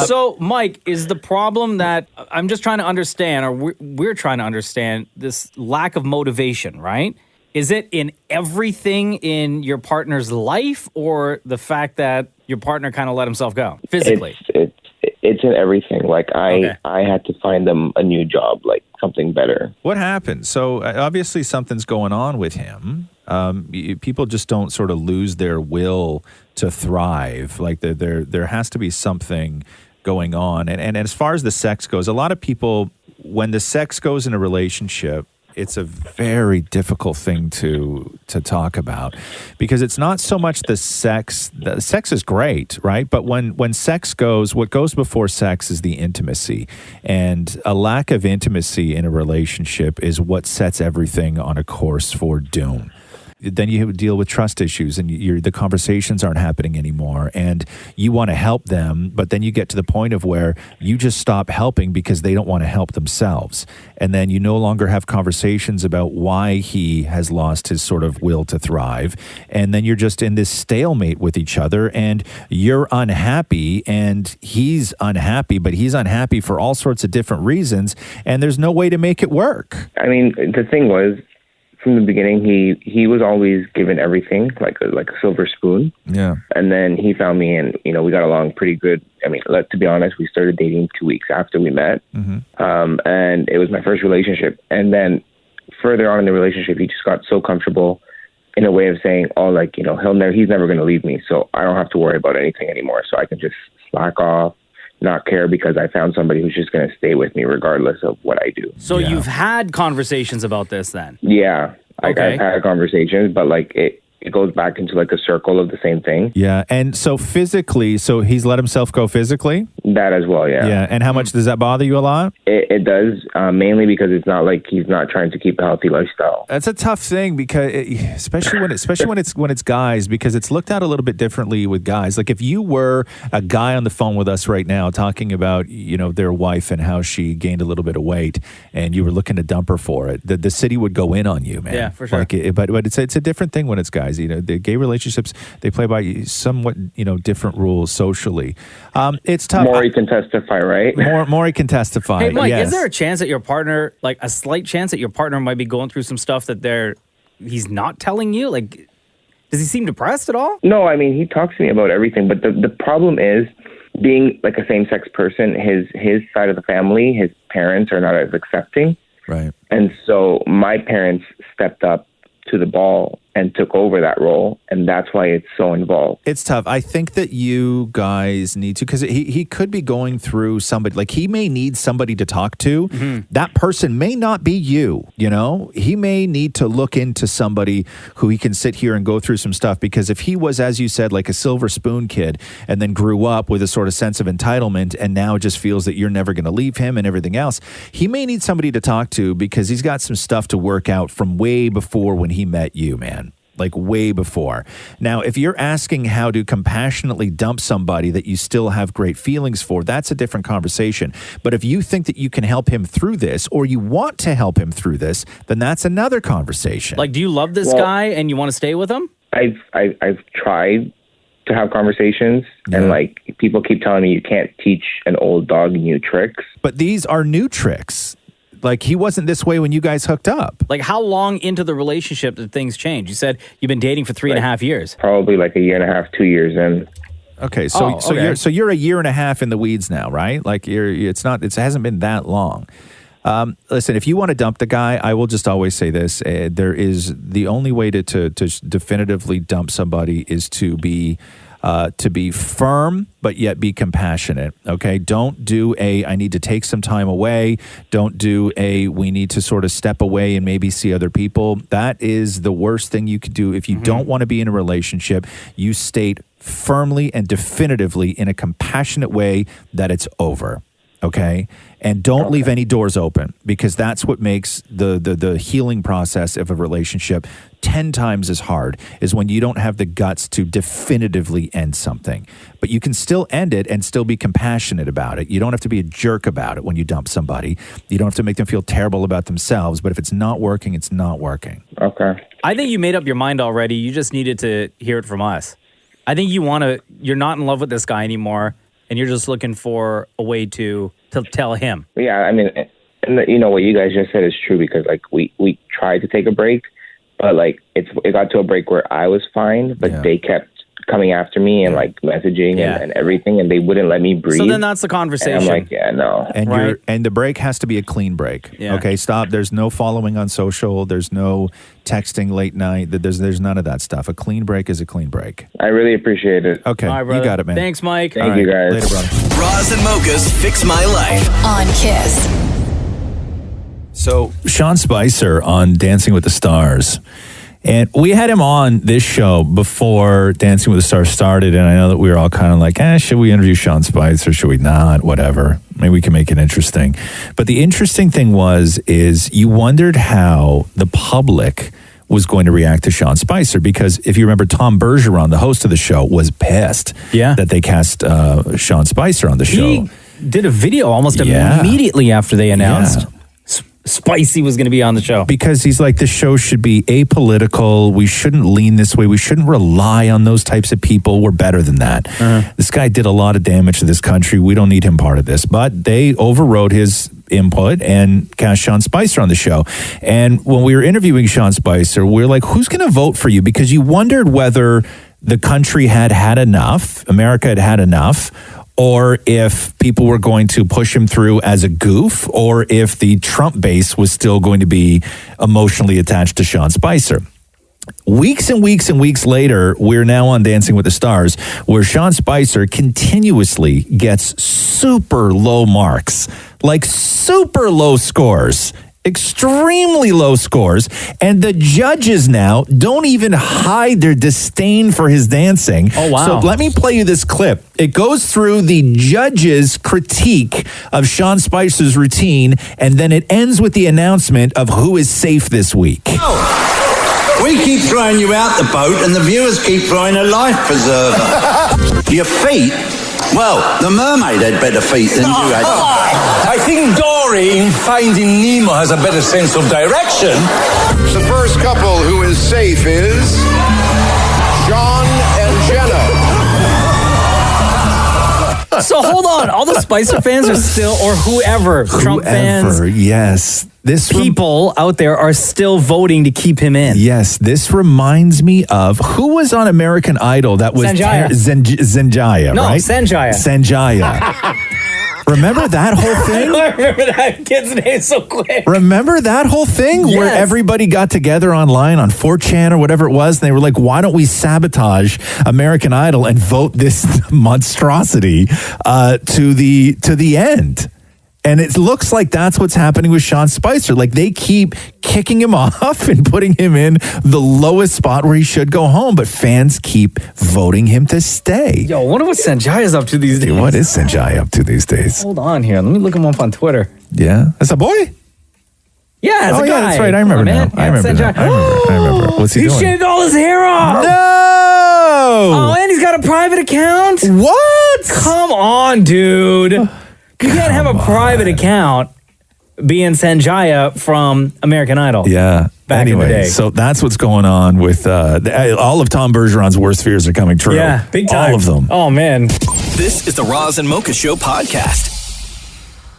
B: So, Mike, is the problem that I'm just trying to understand, or we're trying to understand, this lack of motivation, right? Is it in everything in your partner's life, or the fact that your partner kind of let himself go physically?
Z: It's in everything. Like I had to find them a new job, like something better.
G: What happened? So obviously something's going on with him. People just don't sort of lose their will to thrive. Like there has to be something going on. And as far as the sex goes, a lot of people, when the sex goes in a relationship, it's a very difficult thing to talk about, because it's not so much the sex. The sex is great, right? But when sex goes, what goes before sex is the intimacy. And a lack of intimacy in a relationship is what sets everything on a course for doom. Then you deal with trust issues, and the conversations aren't happening anymore, and you want to help them, but then you get to the point of where you just stop helping because they don't want to help themselves. And then you no longer have conversations about why he has lost his sort of will to thrive. And then you're just in this stalemate with each other, and you're unhappy and he's unhappy, but he's unhappy for all sorts of different reasons, and there's no way to make it work.
Z: I mean, the thing was, from the beginning, he was always given everything, like a silver spoon.
G: Yeah.
Z: And then he found me, and we got along pretty good. I mean, to be honest, we started dating 2 weeks after we met, and it was my first relationship. And then further on in the relationship, he just got so comfortable in a way of saying, "Oh, like he's never going to leave me, so I don't have to worry about anything anymore. So I can just slack off, not care, because I found somebody who's just going to stay with me regardless of what I do."
B: So you've had conversations about this then?
Z: Yeah.
B: Okay.
Z: I've had conversations, but like it goes back into like a circle of the same thing.
G: Yeah. And so physically, so he's let himself go physically?
Z: That as well, yeah.
G: Yeah. And how much does that bother you a lot?
Z: It does, mainly because it's not like he's not trying to keep a healthy lifestyle.
G: That's a tough thing, because especially when it's guys, because it's looked at a little bit differently with guys. Like if you were a guy on the phone with us right now talking about their wife and how she gained a little bit of weight, and you were looking to dump her for it, the city would go in on you, man.
B: Yeah, for sure.
G: Like but it's a different thing when it's guys. The gay relationships, they play by somewhat different rules socially. It's tough.
Z: Maury can testify, right?
G: Maury can testify.
B: Hey, Mike,
G: yes.
B: is there a chance that your partner, like a slight chance that your partner might be going through some stuff that he's not telling you? Like, does he seem depressed at all?
Z: No, I mean, he talks to me about everything, but the problem is, being like a same-sex person, his side of the family, his parents are not as accepting.
G: Right.
Z: And so my parents stepped up to the ball and took over that role, and that's why it's so involved.
G: It's tough. I think that you guys need to, because he could be going through somebody, like he may need somebody to talk to. Mm-hmm. That person may not be you, He may need to look into somebody who he can sit here and go through some stuff, because if he was, as you said, like a silver spoon kid and then grew up with a sort of sense of entitlement and now just feels that you're never going to leave him and everything else, he may need somebody to talk to, because he's got some stuff to work out from way before when he met you, man. like way before. Now, if you're asking how to compassionately dump somebody that you still have great feelings for, that's a different conversation. But if you think that you can help him through this, or you want to help him through this, then that's another conversation.
B: Like, do you love this guy and you want to stay with him?
Z: I've tried to have conversations, and like people keep telling me you can't teach an old dog new tricks.
G: But these are new tricks. Like, he wasn't this way when you guys hooked up.
B: Like, how long into the relationship did things change? You said you've been dating for 3.5 years.
Z: Probably like a year and a half, 2 years in.
G: Okay, so you're a year and a half in the weeds now, right? Like, it hasn't been that long. Listen, if you want to dump the guy, I will just always say this: there is the only way to definitively dump somebody is to be firm, but yet be compassionate. Okay, don't do I need to take some time away. Don't do we need to sort of step away and maybe see other people. That is the worst thing you could do if you don't want to be in a relationship. You state firmly and definitively in a compassionate way that it's over. Okay. And don't leave any doors open, because that's what makes the healing process of a relationship 10 times as hard, is when you don't have the guts to definitively end something. But you can still end it and still be compassionate about it. You don't have to be a jerk about it when you dump somebody. You don't have to make them feel terrible about themselves. But if it's not working, it's not working.
Z: Okay.
B: I think you made up your mind already. You just needed to hear it from us. I think you're not in love with this guy anymore, and you're just looking for a way to tell him.
Z: Yeah, I mean, and you know what you guys just said is true, because like we tried to take a break, but like it got to a break where I was fine, but they kept coming after me and like messaging and everything, and they wouldn't let me breathe.
B: So then that's the conversation.
Z: And I'm like, yeah, no.
G: And and the break has to be a clean break.
B: Yeah.
G: Okay, stop. There's no following on social. There's no texting late night. There's none of that stuff. A clean break is a clean break.
Z: I really appreciate it.
G: Okay,
B: All right, brother.
G: you got it, man.
B: Thanks, Mike.
Z: Thank you, guys.
G: Later, brother.
A: Roz and Mocha's Fix My Life
C: On Kiss.
G: So Sean Spicer on Dancing with the Stars. And we had him on this show before Dancing with the Stars started, and I know that we were all kind of like, should we interview Sean Spicer? Should we not? Whatever. Maybe we can make it interesting. But the interesting thing is you wondered how the public was going to react to Sean Spicer, because if you remember, Tom Bergeron, the host of the show, was pissed that they cast Sean Spicer on the show.
B: He did a video almost immediately after they announced Spicy was going to be on the show.
G: Because he's like, the show should be apolitical. We shouldn't lean this way. We shouldn't rely on those types of people. We're better than that. This guy did a lot of damage to this country. We don't need him part of this. But they overrode his input and cast Sean Spicer on the show. And when we were interviewing Sean Spicer, we were like, who's going to vote for you? Because you wondered whether the country had enough, America had enough, or if people were going to push him through as a goof, or if the Trump base was still going to be emotionally attached to Sean Spicer. Weeks and weeks and weeks later, we're now on Dancing with the Stars, where Sean Spicer continuously gets super low marks, like super low scores. Extremely low scores, and the judges now don't even hide their disdain for his dancing.
B: Oh, wow.
G: So let me play you this clip. It goes through the judges' critique of Sean Spicer's routine, and then it ends with the announcement of who is safe this week.
L: We keep throwing you out the boat, and the viewers keep throwing a life preserver. Your feet? Well, the mermaid had better feet than you had.
M: I think Dory in Finding Nemo has a better sense of direction.
N: The first couple who is safe is Sean and Jenna.
B: So hold on, all the Spicer fans are still, or whoever, Trump fans.
G: Yes.
B: People out there are still voting to keep him in.
G: Yes, this reminds me of who was on American Idol. That was
B: Sanjaya.
G: Sanjaya,
B: No,
G: right?
B: Sanjaya.
G: Sanjaya. Remember that whole thing?
B: I remember that kid's name so quick.
G: Remember that whole thing where everybody got together online on 4chan or whatever it was, and they were like, why don't we sabotage American Idol and vote this monstrosity to the end? And it looks like that's what's happening with Sean Spicer. Like, they keep kicking him off and putting him in the lowest spot where he should go home, but fans keep voting him to stay.
B: Yo, I wonder what Sanjaya's up to these days.
G: What is Sanjaya up to these days?
B: Hold on here. Let me look him up on Twitter.
G: Yeah? That's a boy?
B: Yeah, it's a guy.
G: Yeah, that's right. I remember now. I remember. What's he doing?
B: He shaved all his hair off.
G: No!
B: Oh, and he's got a private account?
G: What?
B: Come on, dude. You can't have a private account being Sanjaya from American Idol.
G: Yeah.
B: Back in the day.
G: So that's what's going on with all of Tom Bergeron's worst fears are coming true.
B: Yeah, big time.
G: All of them.
B: Oh, man.
A: This is the Roz and Mocha Show podcast.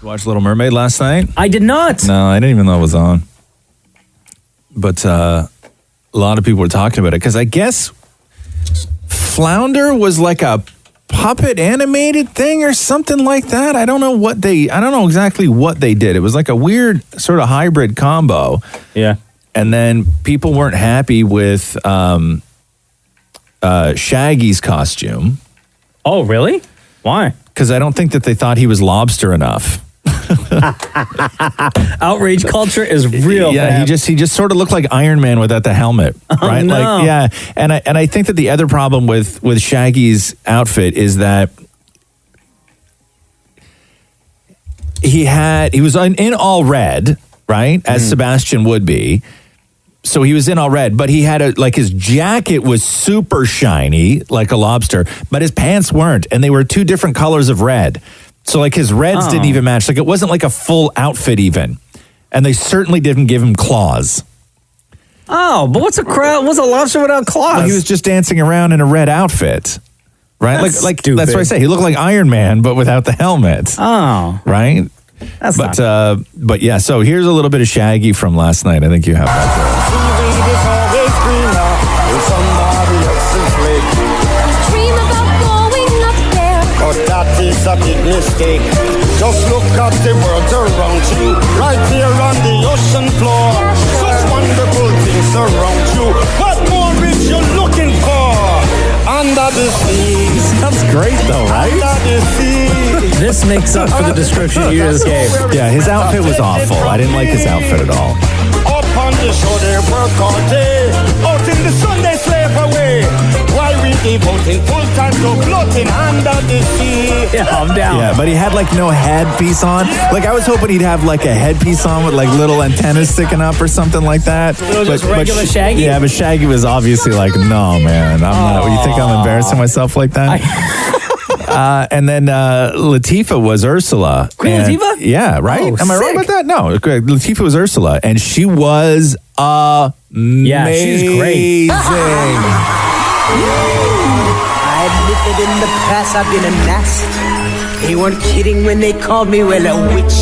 G: Watched Little Mermaid last night?
B: I did not.
G: No, I didn't even know it was on. But a lot of people were talking about it because I guess Flounder was like a puppet animated thing or something like that. I don't know exactly what they did. It was like a weird sort of hybrid combo.
B: Yeah.
G: And then people weren't happy with Shaggy's costume.
B: Oh, really? Why?
G: Because I don't think that they thought he was lobster enough.
B: Outrage culture is real.
G: Yeah,
B: man.
G: he just sort of looked like Iron Man without the helmet, right?
B: no.
G: Like, yeah, and I think that the other problem with Shaggy's outfit is that he was in all red, right, as Sebastian would be. So he was in all red, but he had his jacket was super shiny, like a lobster, but his pants weren't, and they were two different colors of red. So like his reds didn't even match. Like it wasn't like a full outfit even. And they certainly didn't give him claws.
B: Oh, but what's a lobster without claws?
G: Well, he was just dancing around in a red outfit. Right?
B: That's
G: like
B: stupid.
G: that's what I say. He looked like Iron Man, but without the helmet.
B: Oh.
G: Right?
B: That's
G: but yeah, so here's a little bit of Shaggy from last night. I think you have that there.
I: Is a big mistake. Just look at the world around you, right here on the ocean floor. Such wonderful things around you. What more is you looking for? Under the sea.
G: Sounds great though, right?
I: Under the sea.
B: This makes up for the description you just gave.
G: Yeah, his outfit was awful. I didn't like his outfit at all.
I: Up on the shore they work all day. Out in the sun they slave away. Why we devoting full time to floating under the sea?
B: Yeah, I'm down.
G: Yeah, but he had like no headpiece on. Like I was hoping he'd have like a headpiece on with like little antennas sticking up or something like that.
B: So just regular Shaggy?
G: Yeah, but Shaggy was obviously like, no, man, I'm not. You think I'm embarrassing myself like that? And then Latifah was Ursula.
B: Queen Latifah?
G: Yeah, right?
B: Oh,
G: Am I wrong about that? No, Latifah was Ursula, and she was amazing.
B: Yeah, she's great.
O: I admitted in the past I've been a nast. They weren't kidding when they called me, well, a witch.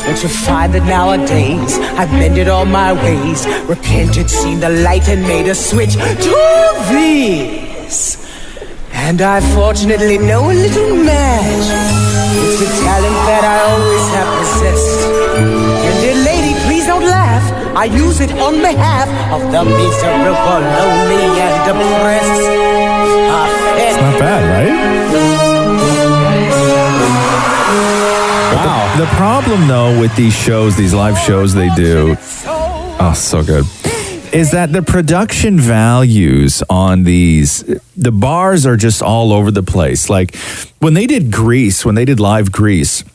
O: Don't you find that nowadays I've mended all my ways, repented, seen the light, and made a switch to this. And I fortunately know a little magic. It's a talent that I always have possessed. And dear lady, please don't laugh. I use it on behalf of the miserable, lonely, and depressed.
G: It's not bad, right?
B: Wow.
G: The problem, though, with these shows, these live shows they do, oh, so good, is that the production values on these, the bars are just all over the place. Like when they did Grease, when they did live Grease,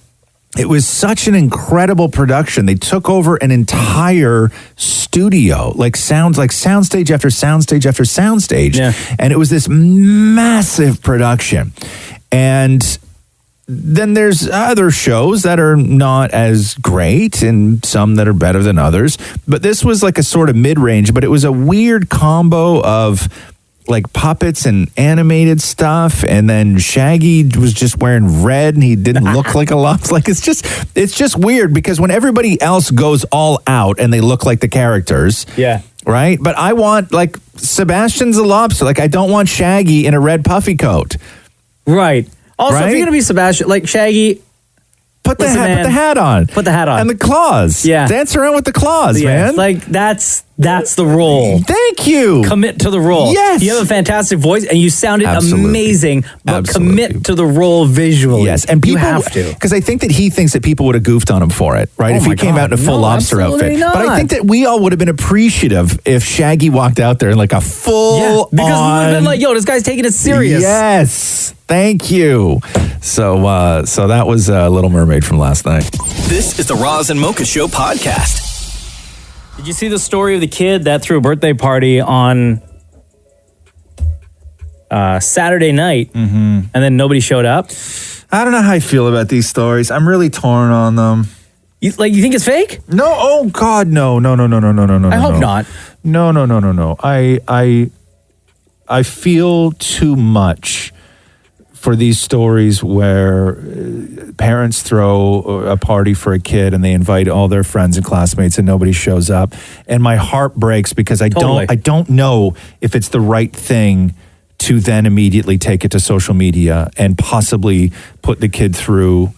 G: it was such an incredible production. They took over an entire studio, like soundstage after soundstage after soundstage.
B: Yeah.
G: And it was this massive production. And then there's other shows that are not as great and some that are better than others. But this was like a sort of mid-range, but it was a weird combo of like puppets and animated stuff, and then Shaggy was just wearing red and he didn't look like a lobster. Like it's just weird because when everybody else goes all out and they look like the characters,
B: yeah,
G: right? But I want like Sebastian's a lobster. Like I don't want Shaggy in a red puffy coat,
B: right? Also,
G: right?
B: if you're gonna be Sebastian, like Shaggy,
G: put the hat on.
B: Put the hat on.
G: And the claws.
B: Yeah.
G: Dance around with the claws, man.
B: Like that's the role.
G: Thank you.
B: Commit to the role.
G: Yes.
B: You have a fantastic voice and you sounded amazing, but commit to the role visually.
G: Yes, and people
B: you have to.
G: Because I think that he thinks that people would have goofed on him for it, right?
B: Oh
G: if he
B: my
G: came
B: God.
G: out in a full
B: No,
G: lobster
B: absolutely
G: outfit.
B: not.
G: But I think that we all would have been appreciative if Shaggy walked out there in like a full
B: because we would have been like, yo, this guy's taking it serious.
G: Yes. Thank you. So that was Little Mermaid from last night.
A: This is the Roz and Mocha Show podcast.
B: Did you see the story of the kid that threw a birthday party on Saturday night and then nobody showed up?
G: I don't know how I feel about these stories. I'm really torn on them.
B: You think it's fake?
G: No. Oh God, no.
B: I hope not.
G: No. I feel too much for these stories where parents throw a party for a kid and they invite all their friends and classmates and nobody shows up, and my heart breaks because I don't know if it's the right thing to then immediately take it to social media and possibly put the kid through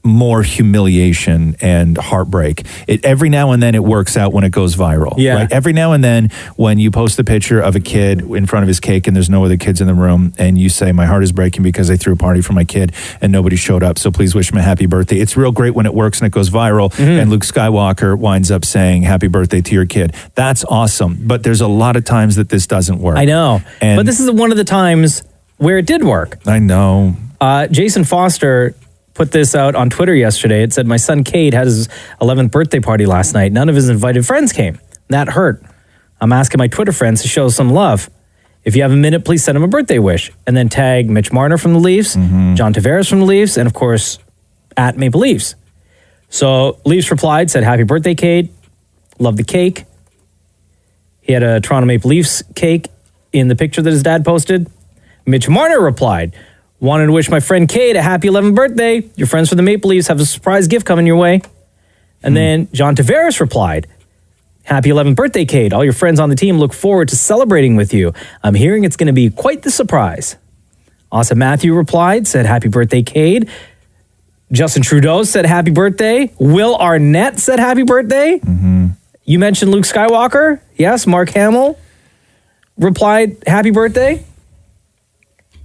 G: more humiliation and heartbreak. Every now and then it works out when it goes viral.
B: Yeah.
G: Right? Every now and then when you post a picture of a kid in front of his cake and there's no other kids in the room and you say, my heart is breaking because I threw a party for my kid and nobody showed up, so please wish him a happy birthday. It's real great when it works and it goes viral and Luke Skywalker winds up saying happy birthday to your kid. That's awesome. But there's a lot of times that this doesn't work.
B: I know. But this is one of the times where it did work.
G: I know.
B: Jason Foster put this out on Twitter yesterday. It said, my son Cade had his 11th birthday party last night. None of his invited friends came. That hurt. I'm asking my Twitter friends to show some love. If you have a minute, please send him a birthday wish. And then tag Mitch Marner from the Leafs, John Tavares from the Leafs, and of course, at Maple Leafs. So Leafs replied, said, happy birthday, Cade. Love the cake. He had a Toronto Maple Leafs cake in the picture that his dad posted. Mitch Marner replied, wanted to wish my friend Cade a happy 11th birthday. Your friends from the Maple Leafs have a surprise gift coming your way. And then John Tavares replied, happy 11th birthday, Cade. All your friends on the team look forward to celebrating with you. I'm hearing it's going to be quite the surprise. Austin Matthew replied, said happy birthday, Cade. Justin Trudeau said happy birthday. Will Arnett said happy birthday. You mentioned Luke Skywalker. Yes, Mark Hamill replied happy birthday.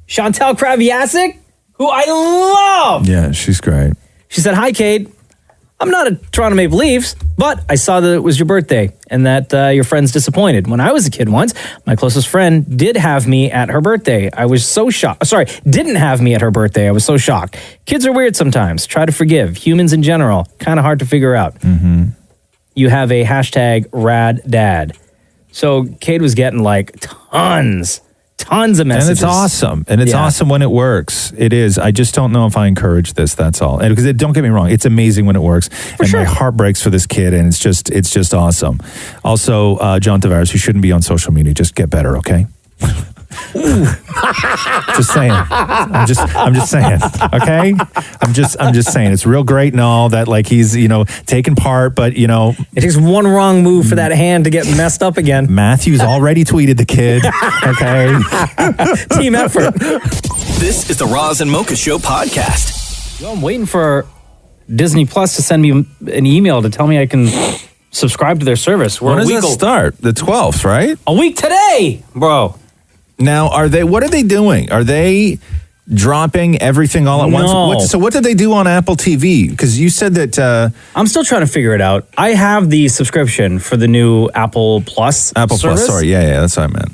B: Chantal Kraviasik, who I love.
G: Yeah, she's great.
B: She said, hi, Cade. I'm not a Toronto Maple Leafs, but I saw that it was your birthday and that your friend's disappointed. When I was a kid once, my closest friend did have me at her birthday. I was so shocked. Sorry, didn't have me at her birthday. I was so shocked. Kids are weird sometimes. Try to forgive. Humans in general, kind of hard to figure out. You have a hashtag rad dad. So Cade was getting like tons of messages.
G: And it's awesome. And it's awesome when it works. It is. I just don't know if I encourage this, that's all. And because don't get me wrong, it's amazing when it works. My heart breaks for this kid, and it's just awesome. Also, John Tavares, who shouldn't be on social media, just get better, okay? Just saying. I'm just saying. Okay? I'm just saying. It's real great and all that, like, he's, taking part, but
B: it takes one wrong move for that hand to get messed up again.
G: Matthew's already tweeted the kid. Okay?
B: Team effort.
A: This is the Roz and Mocha Show podcast.
B: I'm waiting for Disney Plus to send me an email to tell me I can subscribe to their service.
G: When does that start? The 12th, right?
B: A week today, bro.
G: Now, what are they doing? Are they dropping everything all at once? So what did they do on Apple TV? Because you said that...
B: I'm still trying to figure it out. I have the subscription for the new Apple Plus
G: Apple
B: service.
G: Plus, sorry. Yeah, that's what I meant.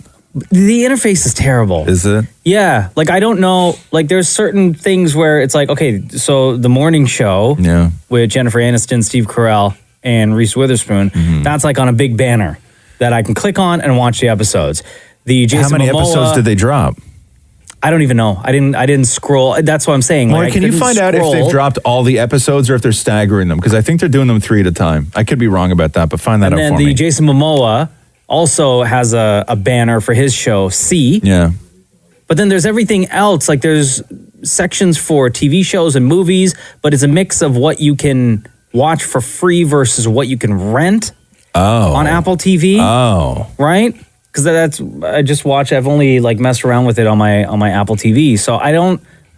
B: The interface is terrible.
G: Is it?
B: Yeah. Like, I don't know. Like, there's certain things where it's like, okay, so the morning show with Jennifer Aniston, Steve Carell, and Reese Witherspoon, that's like on a big banner that I can click on and watch the episodes. How
G: many episodes did they drop?
B: I don't even know. I didn't scroll. That's what I'm saying.
G: Or can you find out if they've dropped all the episodes or if they're staggering them? Because I think they're doing them 3 at a time. I could be wrong about that, but find that out for me.
B: And then Jason Momoa also has a banner for his show, C.
G: Yeah.
B: But then there's everything else. Like, there's sections for TV shows and movies, but it's a mix of what you can watch for free versus what you can rent on Apple TV. Right? Because I've only like messed around with it on my Apple TV. So I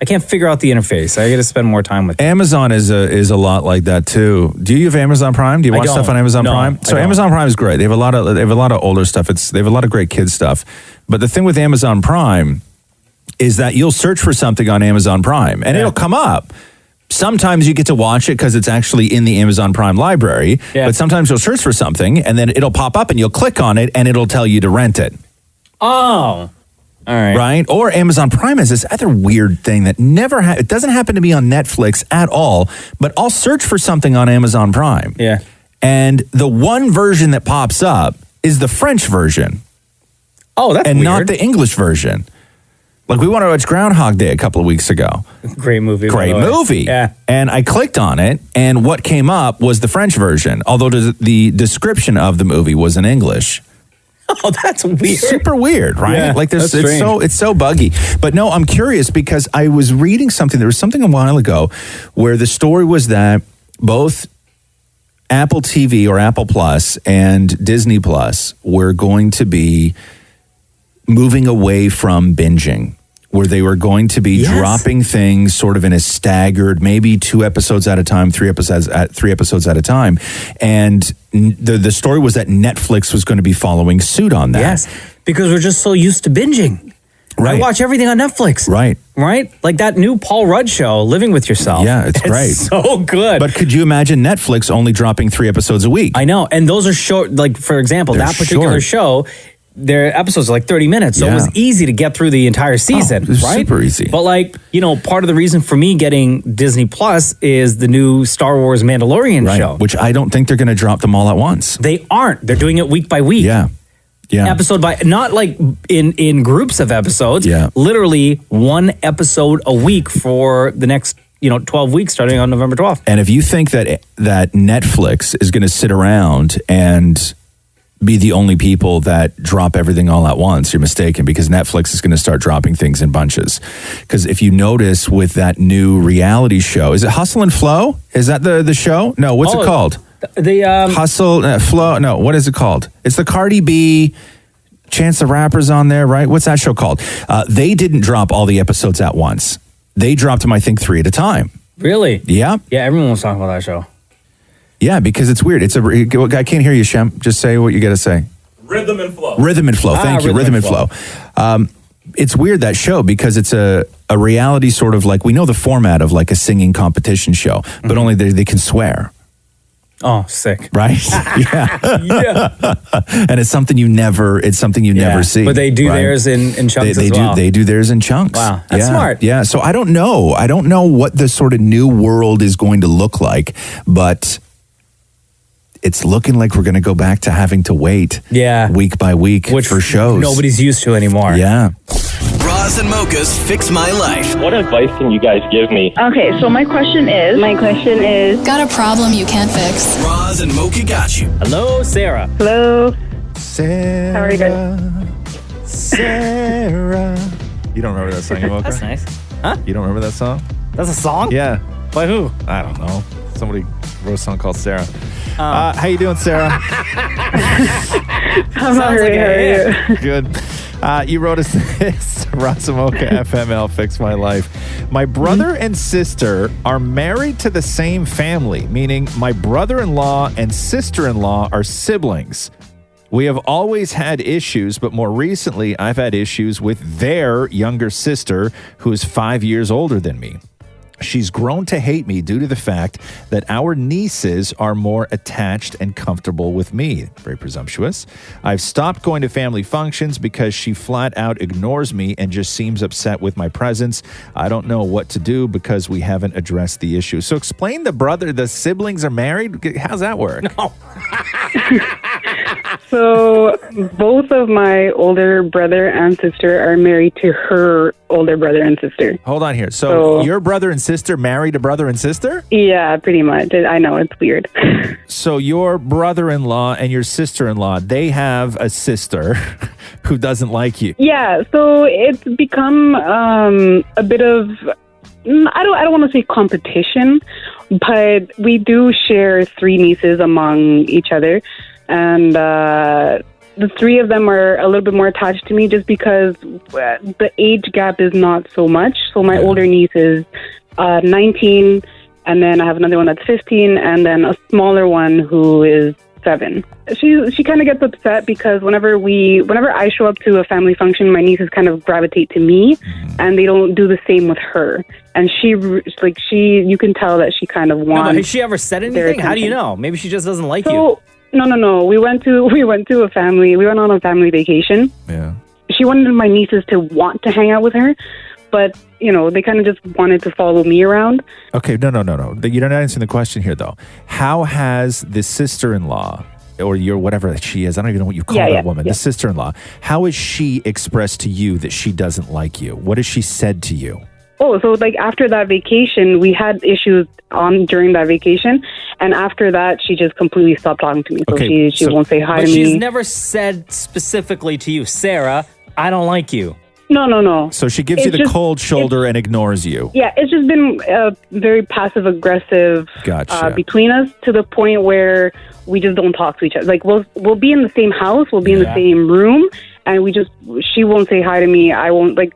B: can't figure out the interface. I got to spend more time with it.
G: Amazon is a lot like that too. Do you have Amazon Prime? Do you watch stuff on Amazon Prime? So Amazon Prime is great. They have a lot of older stuff. They have a lot of great kids stuff. But the thing with Amazon Prime is that you'll search for something on Amazon Prime and it'll come up. Sometimes you get to watch it because it's actually in the Amazon Prime library, but sometimes you'll search for something and then it'll pop up and you'll click on it and it'll tell you to rent it.
B: Oh, all right.
G: Right? Or Amazon Prime has this other weird thing that it doesn't happen to be on Netflix at all, but I'll search for something on Amazon Prime.
B: Yeah.
G: And the one version that pops up is the French version.
B: Oh, that's
G: and
B: weird.
G: not the English version. Like, we wanted to watch Groundhog Day a couple of weeks ago.
B: Great movie.
G: Great movie.
B: Yeah.
G: And I clicked on it, and what came up was the French version, although the description of the movie was in English.
B: Oh, that's weird.
G: Super weird, right?
B: Yeah,
G: like
B: that's
G: it's so buggy. But no, I'm curious because I was reading something. There was something a while ago where the story was that both Apple TV or Apple Plus and Disney Plus were going to be moving away from binging, where they were going to be dropping things sort of in a staggered, maybe 2 episodes at a time, 3 episodes at a time. And the story was that Netflix was going to be following suit on that.
B: Yes, because we're just so used to binging.
G: Right.
B: I watch everything on Netflix.
G: Right.
B: Right? Like that new Paul Rudd show, Living with Yourself.
G: Yeah, it's great.
B: So good.
G: But could you imagine Netflix only dropping 3 episodes a week?
B: I know. And those are short. Like, for example,
G: They're
B: that particular
G: short.
B: show, their episodes are like 30 minutes. So it was easy to get through the entire season,
G: it was
B: right?
G: super easy.
B: But like, part of the reason for me getting Disney Plus is the new Star Wars Mandalorian show.
G: Which I don't think they're going to drop them all at once.
B: They aren't. They're doing it week by week.
G: Yeah.
B: Episode by, not like in groups of episodes.
G: Yeah.
B: Literally 1 episode a week for the next 12 weeks starting on November 12th.
G: And if you think that Netflix is going to sit around and be the only people that drop everything all at once, you're mistaken, because Netflix is going to start dropping things in bunches. Because if you notice with that new reality show, is it Hustle and Flow? Is that the show? No, what's it called?
B: The
G: Hustle, Flow, no, what is it called? It's the Cardi B, Chance the Rapper's on there, right? What's that show called? They didn't drop all the episodes at once. They dropped them, I think, 3 at a time.
B: Really?
G: Yeah.
B: Yeah, everyone was talking about that show.
G: Yeah, because it's weird. I can't hear you, Shem. Just say what you got to say.
P: Rhythm and flow.
G: Rhythm and flow. Thank you. Rhythm and flow. It's weird, that show, because it's a reality sort of like, we know the format of like a singing competition show, but only they can swear.
B: Oh, sick.
G: Right? Yeah.
B: Yeah.
G: And it's something you never see.
B: But they do theirs in chunks
G: they
B: as well.
G: They do theirs in chunks.
B: Wow. That's smart.
G: Yeah. So I don't know what the sort of new world is going to look like, but it's looking like we're going to go back to having to wait week by week for shows.
B: Nobody's used to anymore.
G: Yeah.
A: Roz and Mocha's Fix My Life.
E: What advice can you guys give me?
K: Okay, so my question is...
C: Got a problem you can't fix?
A: Roz and Mocha got you.
B: Hello, Sarah.
K: Hello.
G: Sarah.
K: How are you guys?
G: Sarah. You don't remember that song, Mocha?
B: That's nice. Huh?
G: You don't remember that song?
B: That's a song?
G: Yeah.
B: By who?
G: I don't know. Somebody wrote a song called Sarah. How you doing, Sarah?
K: I'm all right. How are you?
G: Good. You wrote us this. Rasamoka FML Fix My Life. My brother and sister are married to the same family, meaning my brother-in-law and sister-in-law are siblings. We have always had issues, but more recently, I've had issues with their younger sister, who is 5 years older than me. She's grown to hate me due to the fact that our nieces are more attached and comfortable with me. Very presumptuous. I've stopped going to family functions because she flat out ignores me and just seems upset with my presence. I don't know what to do because we haven't addressed the issue. So explain the siblings are married? How's that work?
B: No.
K: So both of my older brother and sister are married to her older brother and sister.
G: Hold on here. So your brother and sister married a brother and sister?
K: Yeah, pretty much. I know, it's weird.
G: So your brother-in-law and your sister-in-law, they have a sister who doesn't like you.
K: Yeah, so it's become a bit of, I don't want to say competition, but we do share 3 nieces among each other. And the 3 of them are a little bit more attached to me just because the age gap is not so much. So my older niece is 19, and then I have another one that's 15, and then a smaller one who is 7. She kind of gets upset because whenever I show up to a family function, my nieces kind of gravitate to me, and they don't do the same with her. And you can tell that she kind of wants.
B: No, has she ever said anything? How do you know? Maybe she just doesn't like you.
K: No. We went on a family vacation.
G: Yeah.
K: She wanted my nieces to want to hang out with her, but, they kind of just wanted to follow me around.
G: Okay, no. You're not answering the question here, though. How has the sister-in-law, or your whatever she is, I don't even know what you call that woman, the sister-in-law, how has she expressed to you that she doesn't like you? What has she said to you?
K: Oh, so like after that vacation, we had issues during that vacation, and after that, she just completely stopped talking to me. So she won't say hi to me.
B: But she's never said specifically to you, Sarah, I don't like you.
K: No.
G: So she gives you the cold shoulder and ignores you.
K: Yeah, it's just been very passive-aggressive between us, to the point where we just don't talk to each other. Like, we'll be in the same house, we'll be in the same room, and she won't say hi to me, I won't, like...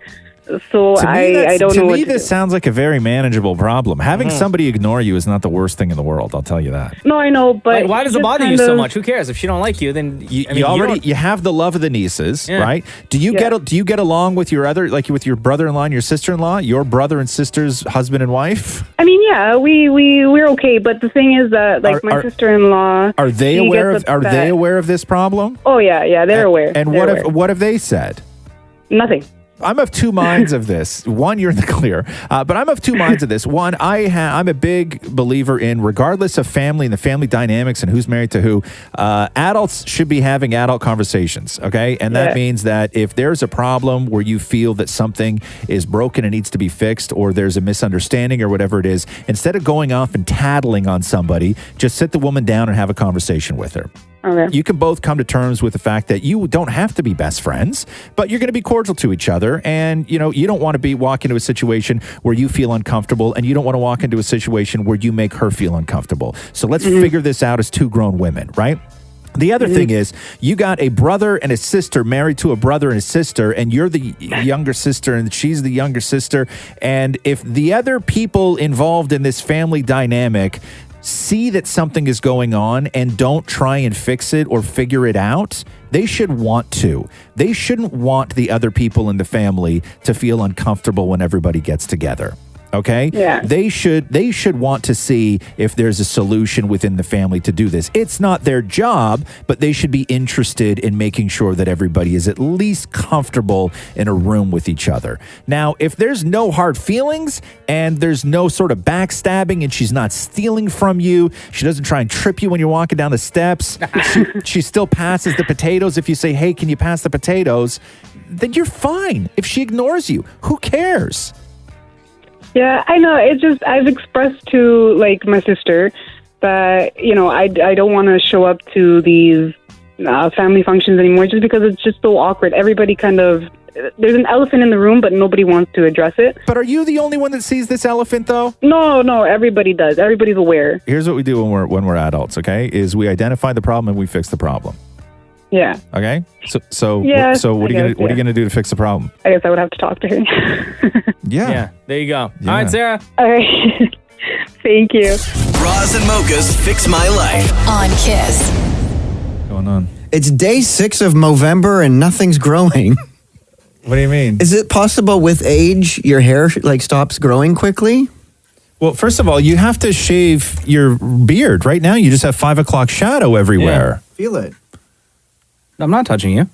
K: So I don't know what to do.
G: To me, this sounds like a very manageable problem. Having somebody ignore you is not the worst thing in the world, I'll tell you that.
K: No, I know, but...
B: Why does it bother you so much? Who cares? If she don't like you, then...
G: You have the love of the nieces, right? Do you get along with your other, like with your brother-in-law and your sister-in-law? Your brother and sister's husband and wife?
K: I mean, yeah, we're okay, but the thing is that, like, my sister-in-law...
G: Are they aware of this problem?
K: Oh, yeah, they're aware.
G: And what have they said?
K: Nothing.
G: I'm of two minds of this. One, you're in the clear, but I'm of two minds of this. One, I'm a big believer in, regardless of family and the family dynamics and who's married to who, adults should be having adult conversations, okay? And that means that if there's a problem where you feel that something is broken and needs to be fixed, or there's a misunderstanding or whatever it is, instead of going off and tattling on somebody, just sit the woman down and have a conversation with her.
K: Okay.
G: You can both come to terms with the fact that you don't have to be best friends, but you're going to be cordial to each other. And, you don't want to walk into a situation where you feel uncomfortable, and you don't want to walk into a situation where you make her feel uncomfortable. So let's figure this out as two grown women, right? The other thing is, you got a brother and a sister married to a brother and a sister, and you're the younger sister and she's the younger sister. And if the other people involved in this family dynamic see that something is going on and don't try and fix it or figure it out, they should want to. They shouldn't want the other people in the family to feel uncomfortable when everybody gets together. Okay?
K: Yeah.
G: They should want to see if there's a solution within the family to do this. It's not their job, but they should be interested in making sure that everybody is at least comfortable in a room with each other. Now, if there's no hard feelings and there's no sort of backstabbing and she's not stealing from you, she doesn't try and trip you when you're walking down the steps, she still passes the potatoes if you say, hey, can you pass the potatoes? Then you're fine. If she ignores you, who cares?
K: Yeah, I know. It's just, I've expressed to, like, my sister that, I don't want to show up to these family functions anymore, just because it's just so awkward. Everybody kind of, there's an elephant in the room, but nobody wants to address it.
G: But are you the only one that sees this elephant, though?
K: No, everybody does. Everybody's aware.
G: Here's what we do when we're adults, okay? Is we identify the problem and we fix the problem.
K: Yeah.
G: Okay. So
K: Yeah,
G: what are you gonna do to fix the problem?
K: I guess I would have to talk to her.
G: Yeah.
B: There you go.
G: Yeah.
B: All right, Sarah.
K: All right. Thank you.
A: Roz and Mocha's Fix My Life.
C: On Kiss.
G: What's going on?
H: It's day 6 of Movember and nothing's growing.
G: What do you mean?
H: Is it possible with age your hair stops growing quickly?
G: Well, first of all, you have to shave your beard. Right now, you just have 5 o'clock shadow everywhere.
H: Feel it.
B: I'm not touching you.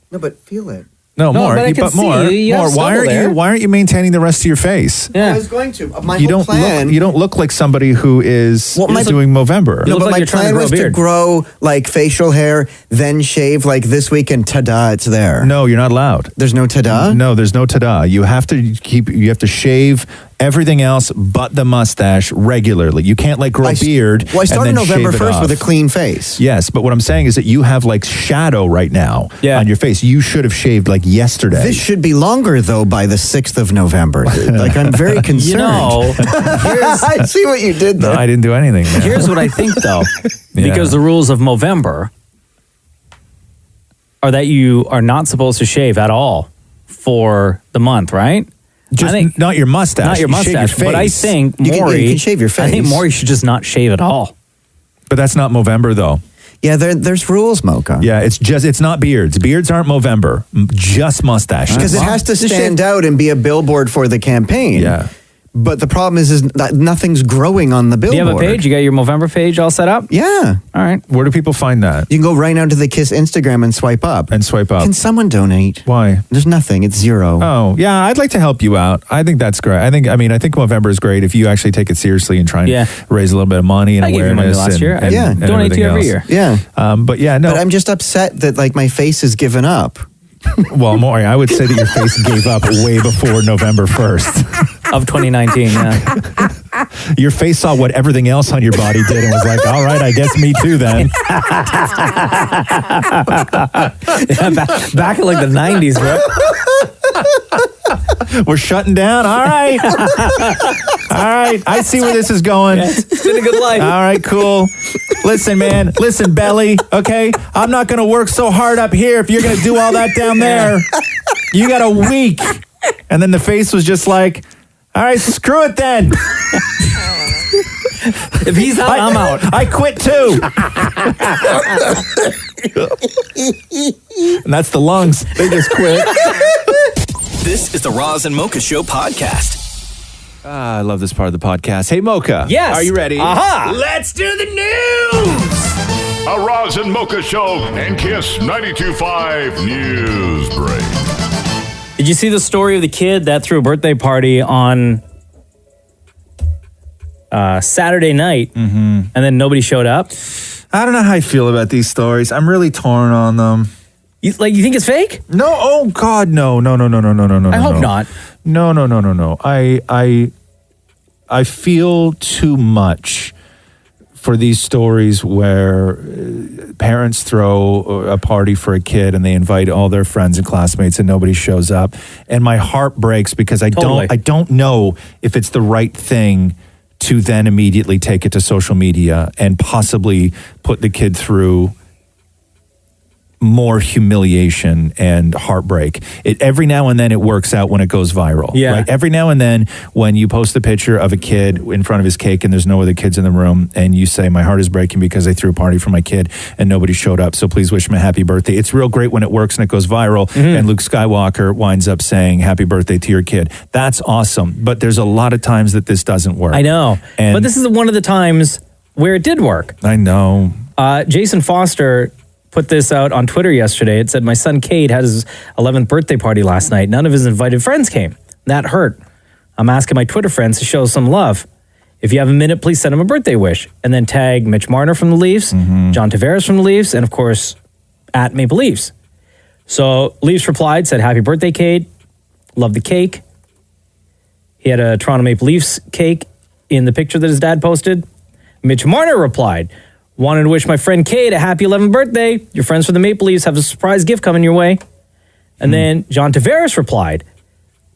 H: No, but feel it.
G: No, more.
B: but I can see
G: more.
B: you. You have stubble
G: Why aren't you maintaining the rest of your face?
B: Yeah.
H: I was going to. My
G: You
H: whole
G: don't
H: plan.
G: look. You don't look like somebody who is doing Movember.
H: No,
B: look
H: but
B: like
H: my
B: you're trying to
H: plan
B: grow a
H: was to
B: beard.
H: grow facial hair, then shave this week, and ta-da, it's there.
G: No, you're not allowed.
H: There's no ta-da?
G: No, there's no ta-da. You have to shave everything else but the mustache regularly. You can't grow a beard.
H: Well, I started
G: and then
H: November
G: shave it
H: 1st
G: off.
H: with a clean face.
G: Yes, but what I'm saying is that you have shadow right now on your face. You should have shaved yesterday.
H: This should be longer, though, by the 6th of November. I'm very concerned. I see what you did there.
G: No, I didn't do anything. Man.
B: Here's what I think, though.
G: Yeah.
B: Because the rules of Movember are that you are not supposed to shave at all for the month, right?
G: Just not your mustache.
B: Not your
G: You shave
B: mustache.
G: your
B: But I
G: face.
B: think
H: You
B: Maury...
H: can shave your face.
B: I think Maury should just not shave at all.
G: But that's not Movember, though.
H: Yeah, there's rules, Mocha.
G: Yeah, it's not beards. Beards aren't Movember. Just mustaches.
H: Because it has to stand out and be a billboard for the campaign.
G: Yeah.
H: But the problem is that nothing's growing on the billboard.
B: Do you have a page? You got your Movember page all set up?
H: Yeah.
B: All right.
G: Where do people find that?
H: You can go right now to the KISS Instagram and swipe up. Can someone donate?
G: Why?
H: There's nothing. It's zero.
G: Oh, yeah, I'd like to help you out. I think that's great. I think Movember is great if you actually take it seriously and try and raise a little bit of money and
B: I gave you
G: awareness.
B: money last year.
G: and
B: donate to you every
G: everything
B: year.
H: Yeah.
G: But yeah, no.
H: But I'm just upset that like my face has given up.
G: Well, Maury, I would say that your face gave up way before November 1st.
B: Of 2019, yeah.
G: Your face saw what everything else on your body did and was like, all right, I guess me too then.
B: Back in like the 90s, bro.
G: We're shutting down. All right. All right. I see where this is going.
B: Yeah, it's been a good life.
G: All right, cool. Listen, man. Listen, Belly. Okay? I'm not going to work so hard up here if you're going to do all that down there. You got a week. And then the face was just like, all right, screw it then.
B: If he's out, I'm out.
G: I quit too. And that's the lungs. They just quit.
A: This is the Roz and Mocha Show podcast.
G: I love this part of the podcast. Hey, Mocha.
B: Yes.
G: Are you ready?
B: Aha.
G: Let's do the news.
P: A Roz and Mocha Show and Kiss 92.5 News Break.
B: Did you see the story of the kid that threw a birthday party on Saturday night and then nobody showed up?
G: I don't know how I feel about these stories. I'm really torn on them.
B: You think it's fake?
G: No. Oh God, no.
B: I hope not.
G: No. I feel too much for these stories where parents throw a party for a kid and they invite all their friends and classmates and nobody shows up, and my heart breaks because I don't know if it's the right thing to then immediately take it to social media and possibly put the kid through more humiliation and heartbreak. Every now and then it works out when it goes viral.
B: Yeah.
G: Right? Every now and then when you post a picture of a kid in front of his cake and there's no other kids in the room and you say, my heart is breaking because I threw a party for my kid and nobody showed up, so please wish him a happy birthday. It's real great when it works and it goes viral and Luke Skywalker winds up saying happy birthday to your kid. That's awesome. But there's a lot of times that this doesn't work.
B: I know.
G: And
B: but this is one of the times where it did work.
G: I know.
B: Jason Foster put this out on Twitter yesterday. It said, my son Cade had his 11th birthday party last night. None of his invited friends came. That hurt. I'm asking my Twitter friends to show some love. If you have a minute, please send him a birthday wish. And then tag Mitch Marner from the Leafs, John Tavares from the Leafs, and of course, at Maple Leafs. So Leafs replied, said, happy birthday, Cade. Love the cake. He had a Toronto Maple Leafs cake in the picture that his dad posted. Mitch Marner replied, wanted to wish my friend Cade a happy 11th birthday. Your friends from the Maple Leafs have a surprise gift coming your way. And then John Tavares replied,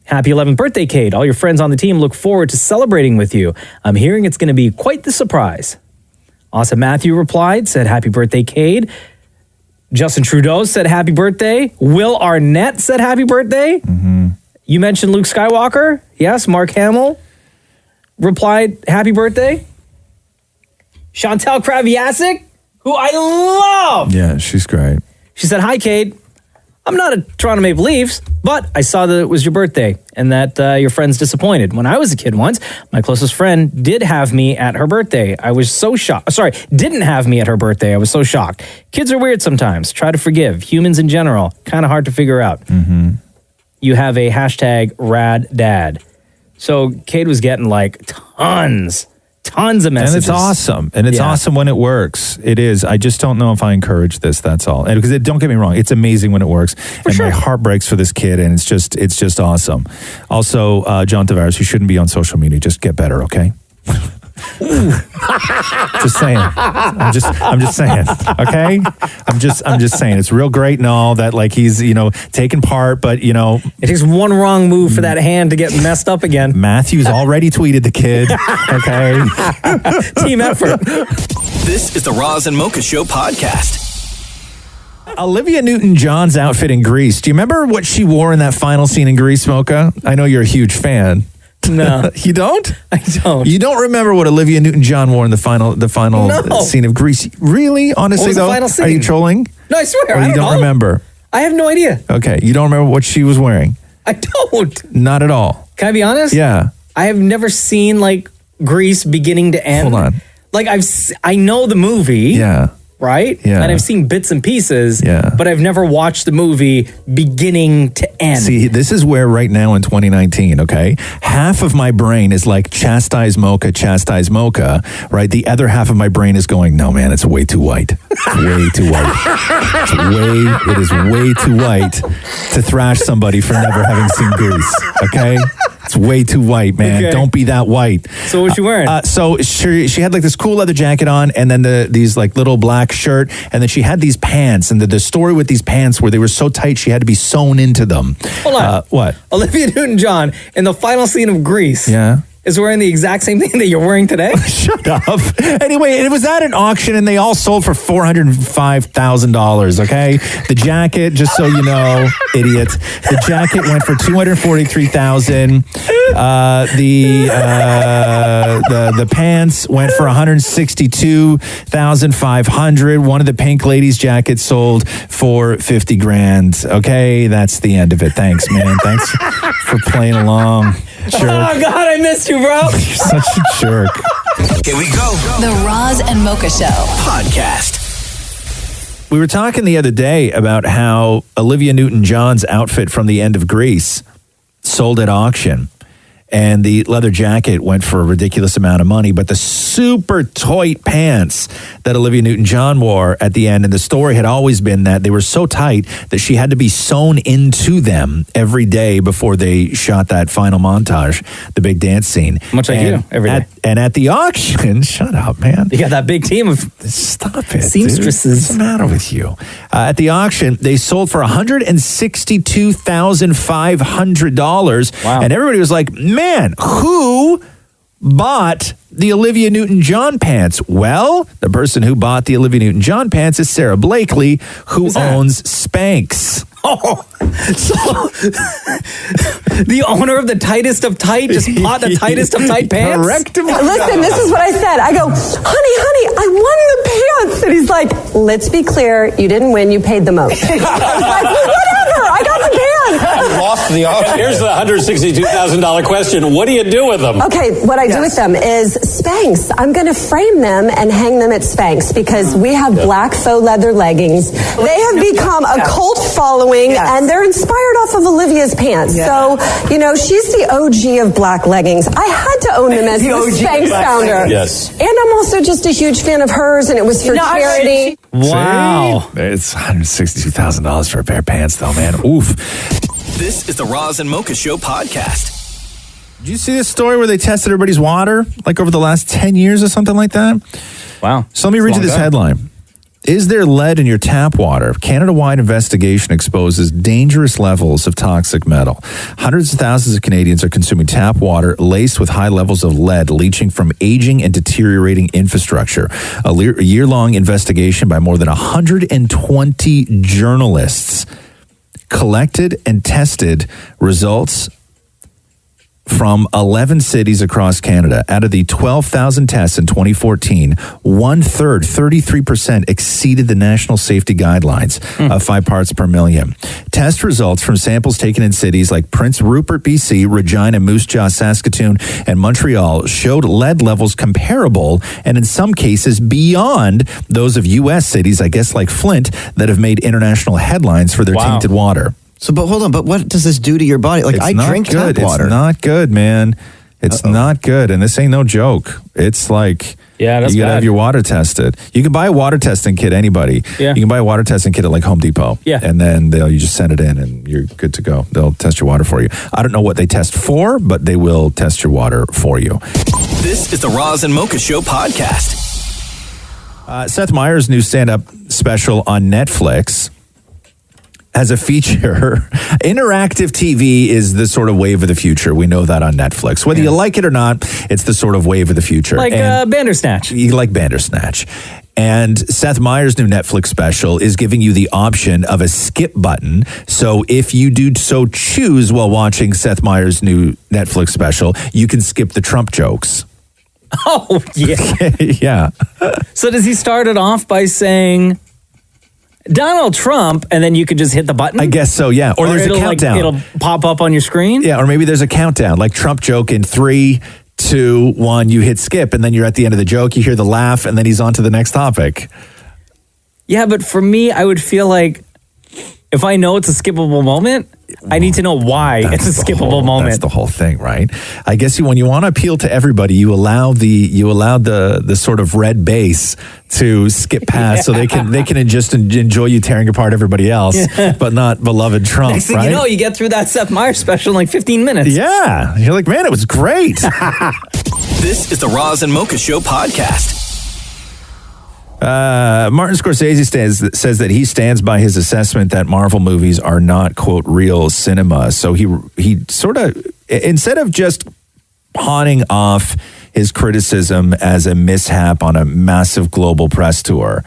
B: happy 11th birthday, Cade. All your friends on the team look forward to celebrating with you. I'm hearing it's going to be quite the surprise. Austin Matthew replied, said happy birthday, Cade. Justin Trudeau said happy birthday. Will Arnett said happy birthday. You mentioned Luke Skywalker. Yes, Mark Hamill replied happy birthday. Chantal Kraviasic, who I love.
G: Yeah, she's great.
B: She said, hi, Cade. I'm not a Toronto Maple Leafs, but I saw that it was your birthday and that your friend's disappointed. When I was a kid once, my closest friend did have me at her birthday. I was so shocked. Sorry, didn't have me at her birthday. I was so shocked. Kids are weird sometimes. Try to forgive. Humans in general, kind of hard to figure out. You have a hashtag rad dad. So Cade was getting like tons of messages.
G: And it's awesome. And it's awesome when it works. It is. I just don't know if I encourage this, that's all. And because don't get me wrong, it's amazing when it works. My heart breaks for this kid, and it's just awesome. Also, John Tavares, you shouldn't be on social media. Just get better, okay? Just saying. I'm just saying. Okay? I'm just saying. It's real great and all that, like, he's, taking part, but,
B: it takes one wrong move for that hand to get messed up again.
G: Matthew's already tweeted the kid. Okay?
B: Team effort.
A: This is the Roz and Mocha Show podcast.
G: Olivia Newton-John's outfit in Grease. Do you remember what she wore in that final scene in Grease, Mocha? I know you're a huge fan.
B: No.
G: You don't?
B: I don't.
G: You don't remember what Olivia Newton-John wore in the final scene of Grease? Really? Honestly,
B: what was the final scene?
G: Are you trolling?
B: No, I swear.
G: Or
B: I
G: you don't
B: know.
G: remember?
B: I have no idea.
G: Okay, you don't remember what she was wearing?
B: I don't.
G: Not at all.
B: Can I be honest?
G: Yeah.
B: I have never seen like Grease beginning to end.
G: Hold on.
B: Like I know the movie.
G: Yeah.
B: Right?
G: Yeah.
B: And I've seen bits and pieces.
G: Yeah.
B: But I've never watched the movie beginning to end.
G: See, this is where right now in 2019, okay, half of my brain is like chastise mocha, right? The other half of my brain is going, no, man, it's way too white. Way too white. It is way too white to thrash somebody for never having seen Grease, okay? It's way too white, man.
B: Okay.
G: Don't be that white.
B: So what's she wearing?
G: So she had like this cool leather jacket on, and then these like little black shirt, and then she had these pants. And the story with these pants where they were so tight she had to be sewn into them.
B: Hold on.
G: What?
B: Olivia Newton-John in the final scene of Grease.
G: Yeah.
B: Is wearing the exact same thing that you're wearing today?
G: Shut up. Anyway, it was at an auction and they all sold for $405,000, okay? The jacket, just so you know, idiot. The jacket went for $243,000. The pants went for $162,500. One of the pink ladies' jackets sold for $50,000. Okay, that's the end of it. Thanks, man. Thanks for playing along. Jerk.
B: Oh, God, I missed you, bro.
G: You're such a jerk.
A: Here we go.
C: The Roz and Mocha Show
A: Podcast.
G: We were talking the other day about how Olivia Newton-John's outfit from the end of Grease sold at auction. And the leather jacket went for a ridiculous amount of money, but the super tight pants that Olivia Newton-John wore at the end, and the story had always been that they were so tight that she had to be sewn into them every day before they shot that final montage, the big dance scene.
B: Much like you, every day.
G: And at the auction, shut up, man.
B: You got that big team of
G: Stop it,
B: seamstresses.
G: What's the matter with you? At the auction, they sold for $162,500.
B: Wow.
G: And everybody was like, man, who bought the Olivia Newton-John pants? Well, the person who bought the Olivia Newton-John pants is Sarah Blakely, who owns Spanx.
B: Oh, so the owner of the tightest of tight just bought the tightest of tight pants?
G: Correct.
Q: Listen, this is what I said. I go, honey, I wanted the pants. And he's like, let's be clear, you didn't win, you paid the most. I was like, well, whatever, I got the pants.
R: You lost the auction. Here's the $162,000 question. What do you do with them?
Q: Okay, what I do with them is Spanx. I'm going to frame them and hang them at Spanx because we have black faux leather leggings. They have become a cult following. And they're inspired off of Olivia's pants. Yeah. So, you know, she's the OG of black leggings. I had to own them as the Spanx founder.
R: Yes.
Q: And I'm also just a huge fan of hers, and it was for charity.
B: Wow.
G: See? It's $162,000 for a pair of pants, though, man. Oof.
A: This is the Roz and Mocha Show podcast.
G: Did you see this story where they tested everybody's water, like over the last 10 years or something like that?
B: Wow.
G: So let me read you this headline. Is there lead in your tap water? Canada-wide investigation exposes dangerous levels of toxic metal. Hundreds of thousands of Canadians are consuming tap water laced with high levels of lead leaching from aging and deteriorating infrastructure. A year-long investigation by more than 120 journalists collected and tested results from 11 cities across Canada. Out of the 12,000 tests in 2014, 1/3, 33%, exceeded the national safety guidelines of 5 parts per million. Test results from samples taken in cities like Prince Rupert, BC, Regina, Moose Jaw, Saskatoon, and Montreal showed lead levels comparable and in some cases beyond those of U.S. cities, I guess like Flint, that have made international headlines for their tainted water.
H: So, but hold on, but what does this do to your body? Like, I drink tap water.
G: It's not good, man. It's not good. And this ain't no joke. It's like, you gotta have your water tested. You can buy a water testing kit, anybody. Yeah. You can buy a water testing kit at like Home Depot. Yeah. And then you just send it in and you're good to go. They'll test your water for you. I don't know what they test for, but they will test your water for you.
A: This is the Roz and Mocha Show podcast.
G: Seth Meyers' new stand-up special on Netflix has a feature. Interactive TV is the sort of wave of the future. We know that on Netflix. Whether you like it or not, it's the sort of wave of the future.
B: Like Bandersnatch.
G: You like Bandersnatch. And Seth Meyers' new Netflix special is giving you the option of a skip button. So if you do so choose while watching Seth Meyers' new Netflix special, you can skip the Trump jokes.
B: Oh, yeah.
G: Yeah.
B: So does he start it off by saying... Donald Trump, and then you could just hit the button?
G: I guess so, yeah. Or there's a countdown.
B: It'll pop up on your screen?
G: Yeah, or maybe there's a countdown, like Trump joke in 3, 2, 1, you hit skip, and then you're at the end of the joke, you hear the laugh, and then he's on to the next topic.
B: Yeah, but for me, I would feel like if I know it's a skippable moment, I need to know why it's a skippable moment.
G: That's the whole thing, right? I guess when you want to appeal to everybody, you allow the sort of red base to skip past, so they can just enjoy you tearing apart everybody else, but not beloved Trump.
B: Next thing
G: right?
B: you know, you get through that Seth Meyers special in like 15 minutes.
G: Yeah, you're like, man, it was great.
A: This is the Roz and Mocha Show podcast.
G: Martin Scorsese says that he stands by his assessment that Marvel movies are not, quote, real cinema. So he sort of, instead of just pawning off his criticism as a mishap on a massive global press tour,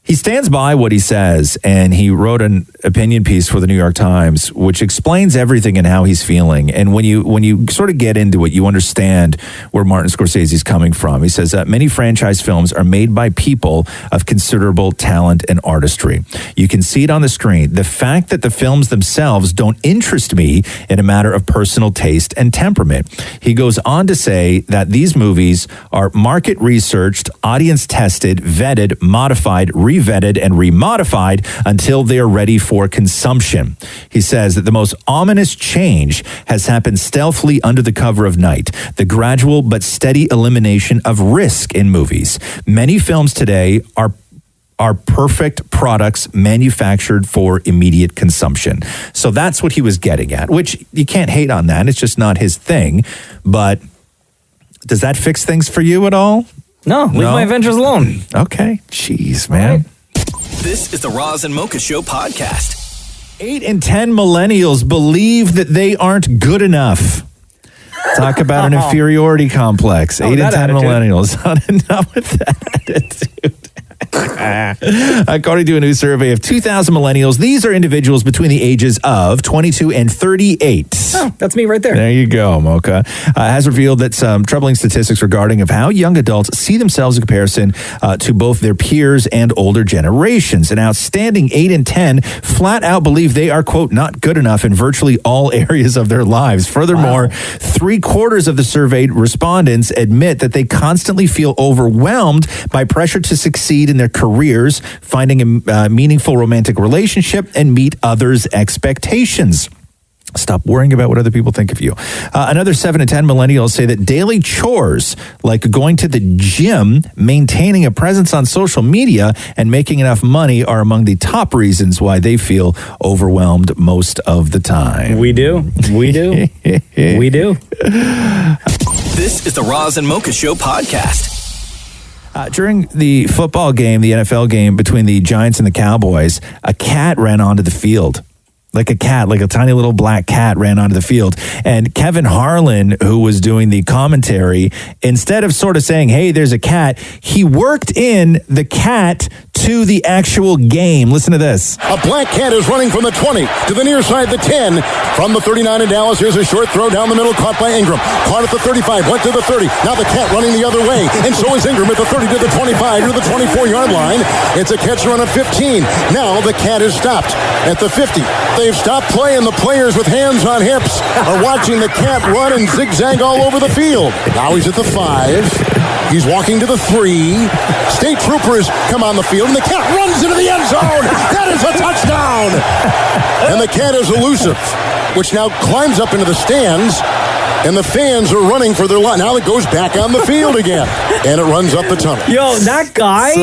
G: he stands by what he says, and he wrote an opinion piece for the New York Times, which explains everything and how he's feeling. And when you sort of get into it, you understand where Martin Scorsese's coming from. He says that many franchise films are made by people of considerable talent and artistry. You can see it on the screen. The fact that the films themselves don't interest me in a matter of personal taste and temperament. He goes on to say that these movies are market researched, audience tested, vetted, modified, re-vetted and remodified until they are ready for consumption. He says that the most ominous change has happened stealthily under the cover of night, the gradual but steady elimination of risk in movies. Many films today are perfect products manufactured for immediate consumption. So that's what he was getting at, which you can't hate on that. It's just not his thing. But does that fix things for you at all?
B: No, leave my adventures alone.
G: Okay. Jeez, man.
A: This is the Roz and Mocha Show podcast.
G: 8 in 10 millennials believe that they aren't good enough. Talk about an inferiority complex. 8 in 10 millennials. Not enough with that attitude. According to a new survey of 2,000 millennials, these are individuals between the ages of 22 and 38.
B: Oh, that's me right there.
G: There you go, Mocha. Has revealed that some troubling statistics regarding of how young adults see themselves in comparison to both their peers and older generations. An outstanding 8 in 10 flat out believe they are, quote, not good enough in virtually all areas of their lives. Furthermore, 3/4 of the surveyed respondents admit that they constantly feel overwhelmed by pressure to succeed in their careers, finding a meaningful romantic relationship, and meet others' expectations. Stop worrying about what other people think of you. Another 7 in 10 millennials say that daily chores like going to the gym, maintaining a presence on social media, and making enough money are among the top reasons why they feel overwhelmed most of the time.
B: We do. We do. We do.
A: This is the Roz and Mocha Show podcast.
G: During the football game, the NFL game between the Giants and the Cowboys, a cat ran onto the field. Like a cat, like a tiny little black cat ran onto the field. And Kevin Harlan, who was doing the commentary, instead of sort of saying, hey, there's a cat, he worked in the cat to the actual game. Listen to this.
S: A black cat is running from the 20 to the near side, the 10. From the 39 in Dallas, here's a short throw down the middle, caught by Ingram. Caught at the 35, went to the 30. Now the cat running the other way. And so is Ingram at the 30 to the 25 to the 24-yard line. It's a catch run at 15. Now the cat is stopped at the 50. They've stopped playing. The players with hands on hips are watching the cat run and zigzag all over the field. Now he's at the 5. He's walking to the 3. State troopers come on the field, and the cat runs into the end zone. That is a touchdown. And the cat is elusive, which now climbs up into the stands, and the fans are running for their line. Now it goes back on the field again, and it runs up the tunnel.
B: Yo, that guy,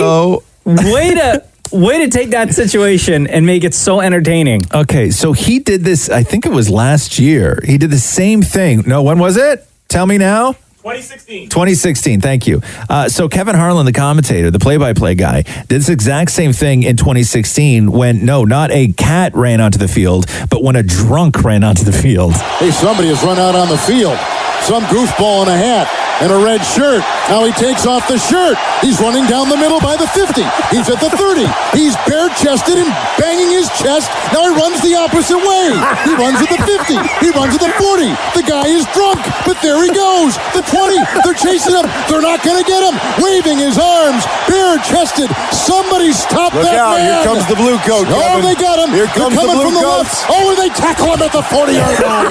B: way to take that situation and make it so entertaining.
G: Okay, so he did this, I think it was last year. He did the same thing. No, when was it? Tell me now. 2016, thank you. So Kevin Harlan, the commentator, the play-by-play guy, did this exact same thing in 2016 when, no, not a cat ran onto the field, but when a drunk ran onto the field.
S: Hey, somebody has run out on the field. Some goofball in a hat and a red shirt. Now he takes off the shirt. He's running down the middle by the 50. He's at the 30. He's bare-chested and banging his chest. Now he runs the opposite way. He runs at the 50. He runs at the 40. The guy is drunk, but there he goes. The 20. They're chasing him. They're not going to get him. Waving his arms, bare-chested. Somebody stop
N: Look
S: that
N: out,
S: man.
N: here comes the blue coat,
S: Oh,
N: Kevin.
S: they got him.
N: Here comes
S: They're coming
N: the blue
S: from the
N: coats.
S: left. Oh, and they tackle him at the 40-yard line.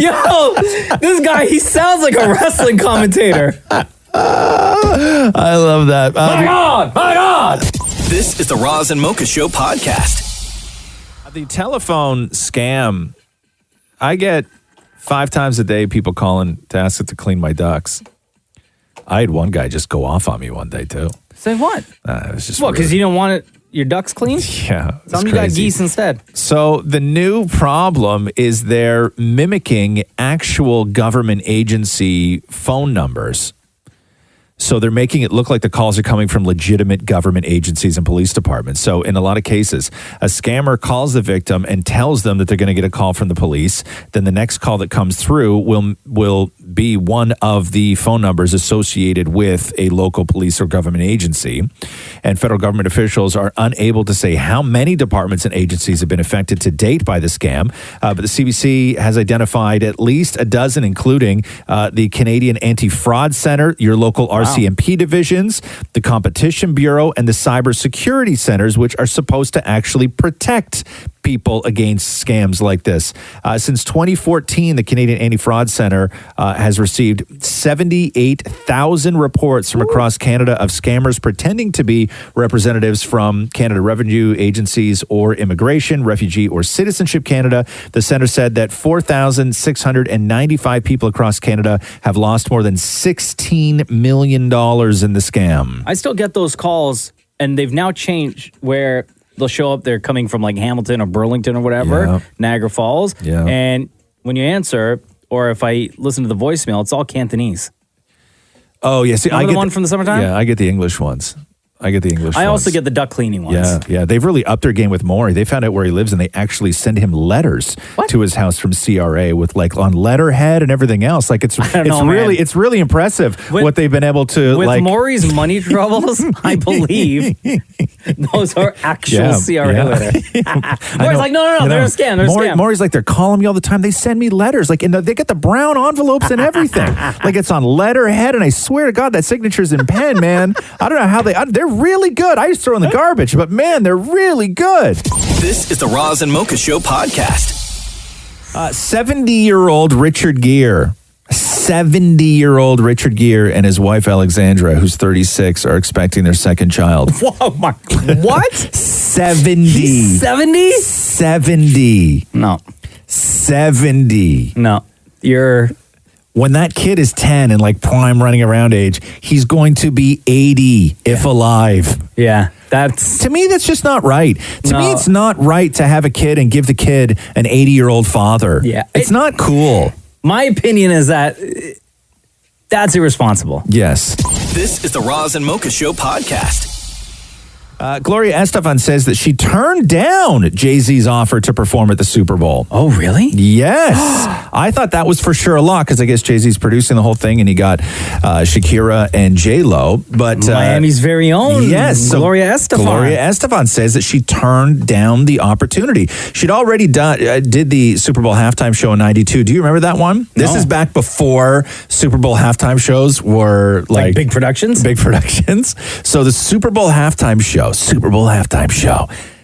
B: Yo, this guy, he sounds like a wrestling commentator.
G: I love that.
A: My God! This is the Roz and Mocha Show podcast.
G: The telephone scam. I get 5 times a day people calling to ask it to clean my ducks. I had one guy just go off on me one day too.
B: Say what?
G: It was just
B: What, because you don't want your ducks clean?
G: Yeah.
B: Tell me you got geese instead.
G: So the new problem is they're mimicking actual government agency phone numbers. So they're making it look like the calls are coming from legitimate government agencies and police departments. So in a lot of cases, a scammer calls the victim and tells them that they're going to get a call from the police. Then the next call that comes through will be one of the phone numbers associated with a local police or government agency. And federal government officials are unable to say how many departments and agencies have been affected to date by the scam. But the CBC has identified at least a dozen, including the Canadian Anti-Fraud Center, your local RCMP divisions, the Competition Bureau, and the Cybersecurity Centers, which are supposed to actually protect people against scams like this. Since 2014, the Canadian Anti-Fraud Center has received 78,000 reports from across Canada of scammers pretending to be representatives from Canada Revenue Agencies or Immigration, Refugee, or Citizenship Canada. The center said that 4,695 people across Canada have lost more than $16 million in the scam.
B: I still get those calls, and they've now changed where they'll show up, they're coming from like Hamilton or Burlington or whatever,
G: Yeah.
B: Niagara Falls.
G: Yeah.
B: And when you answer, or if I listen to the voicemail, it's all Cantonese.
G: Oh, yeah. See,
B: Remember
G: I
B: the
G: get
B: one from the summertime?
G: Yeah, I get the English ones. I
B: also get the duck cleaning ones.
G: Yeah. They've really upped their game with Maury. They found out where he lives, and they actually send him letters to his house from CRA with like on letterhead and everything else. Like it's really impressive what they've been able to
B: With
G: like.
B: Maury's money troubles, I believe those are actual CRA letters. Maury's like, no, they're a scam. They're a scam.
G: Maury's like, they're calling me all the time. They send me letters, like, and they get the brown envelopes and everything. Like it's on letterhead, and I swear to God, that signature's in pen, man. I don't know how they're really good. I just throw in the garbage, but man, they're really good.
A: This is the Roz and Mocha Show podcast.
G: 70-year-old Richard Gere. 70-year-old Richard Gere and his wife Alexandra, who's 36, are expecting their second child.
B: Whoa, my, what?
G: 70.
B: He's 70?
G: 70.
B: No.
G: 70.
B: No.
G: When that kid is 10 and like prime running around age, he's going to be 80 if alive.
B: Yeah.
G: To me, that's just not right. To me, it's not right to have a kid and give the kid an 80-year-old father.
B: Yeah.
G: It's not cool.
B: My opinion is that that's irresponsible.
G: Yes.
A: This is the Roz and Mocha Show podcast.
G: Gloria Estefan says that she turned down Jay-Z's offer to perform at the Super Bowl.
B: Oh, really?
G: Yes. I thought that was for sure a lot because I guess Jay-Z's producing the whole thing and he got Shakira and J-Lo. But
B: Miami's very own Gloria Estefan.
G: Gloria Estefan says that she turned down the opportunity. She'd already did the Super Bowl halftime show in 92. Do you remember that one? This is back before Super Bowl halftime shows were like
B: big productions?
G: Big productions. So the Super Bowl halftime show,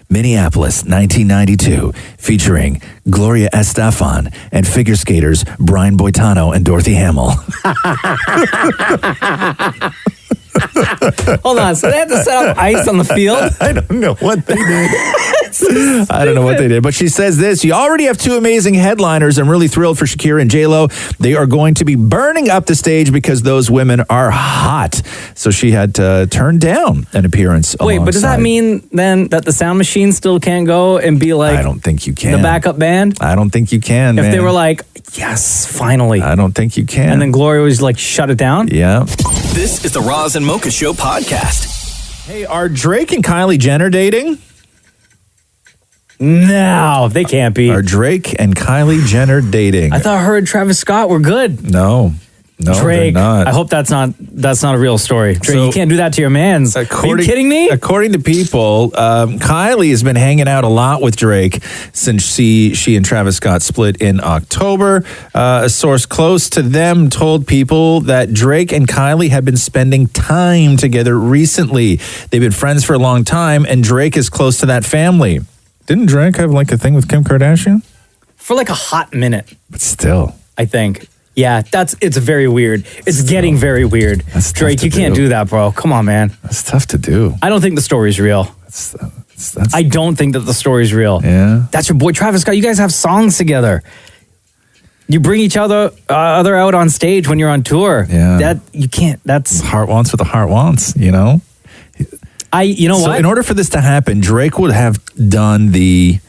G: Minneapolis, 1992, featuring Gloria Estefan and figure skaters Brian Boitano and Dorothy Hamill.
B: Hold on, so they had to set up ice on the field?
G: I don't know what they did. I don't know what they did, but she says this: you already have 2 amazing headliners. I'm really thrilled for Shakira and J-Lo. They are going to be burning up the stage because those women are hot. So she had to turn down an appearance.
B: Wait, but does that mean then that the sound machine still can't go and be like,
G: I don't think you can.
B: The backup band?
G: I don't think you can,
B: If they were like, yes, finally.
G: I don't think you can.
B: And then Gloria was like, shut it down?
G: Yeah.
A: This is the Roz and Mocha Show podcast.
G: Hey, are Drake and Kylie Jenner dating?
B: No, they can't be.
G: Are Drake and Kylie Jenner dating?
B: I thought her and Travis Scott were good.
G: No. No,
B: Drake,
G: they're not.
B: I hope that's not a real story. Drake, you can't do that to your mans. Are you kidding me?
G: According to people, Kylie has been hanging out a lot with Drake since she and Travis Scott split in October. A source close to them told people that Drake and Kylie have been spending time together recently. They've been friends for a long time, and Drake is close to that family. Didn't Drake have like a thing with Kim Kardashian?
B: For like a hot minute.
G: But still.
B: I think. Yeah, it's very weird. It's getting very weird. Drake, you can't do that, bro. Come on, man.
G: That's tough to do.
B: I don't think the story's real. I don't think that the story's real.
G: Yeah.
B: That's your boy Travis Scott. You guys have songs together. You bring each other out on stage when you're on tour.
G: Yeah.
B: That you can't. That's
G: heart wants what the heart wants, you know?
B: You know
G: so
B: what?
G: In order for this to happen, Drake would have done the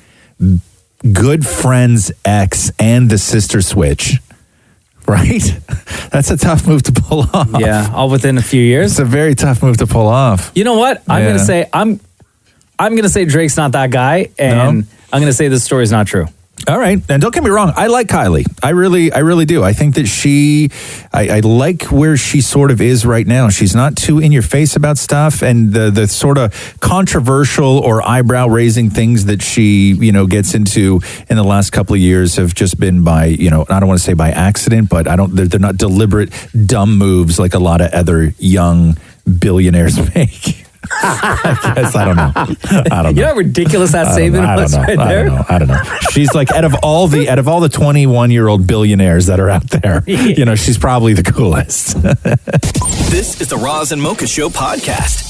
G: Good Friends X and the Sister Switch. Right? That's a tough move to pull off.
B: Yeah, all within a few years.
G: It's a very tough move to pull off.
B: You know what? I'm gonna say I'm gonna say Drake's not that guy, and I'm gonna say this story's not true.
G: All right. And don't get me wrong, I like Kylie. I really do. I think that I like where she sort of is right now. She's not too in your face about stuff, and the sort of controversial or eyebrow raising things that she, gets into in the last couple of years have just been by, I don't want to say by accident, but they're not deliberate dumb moves like a lot of other young billionaires make. I guess I don't know.
B: You know how ridiculous that statement was right there?
G: I don't know. She's like out of all the 21-year-old billionaires that are out there, she's probably the coolest.
A: This is the Roz and Mocha Show podcast.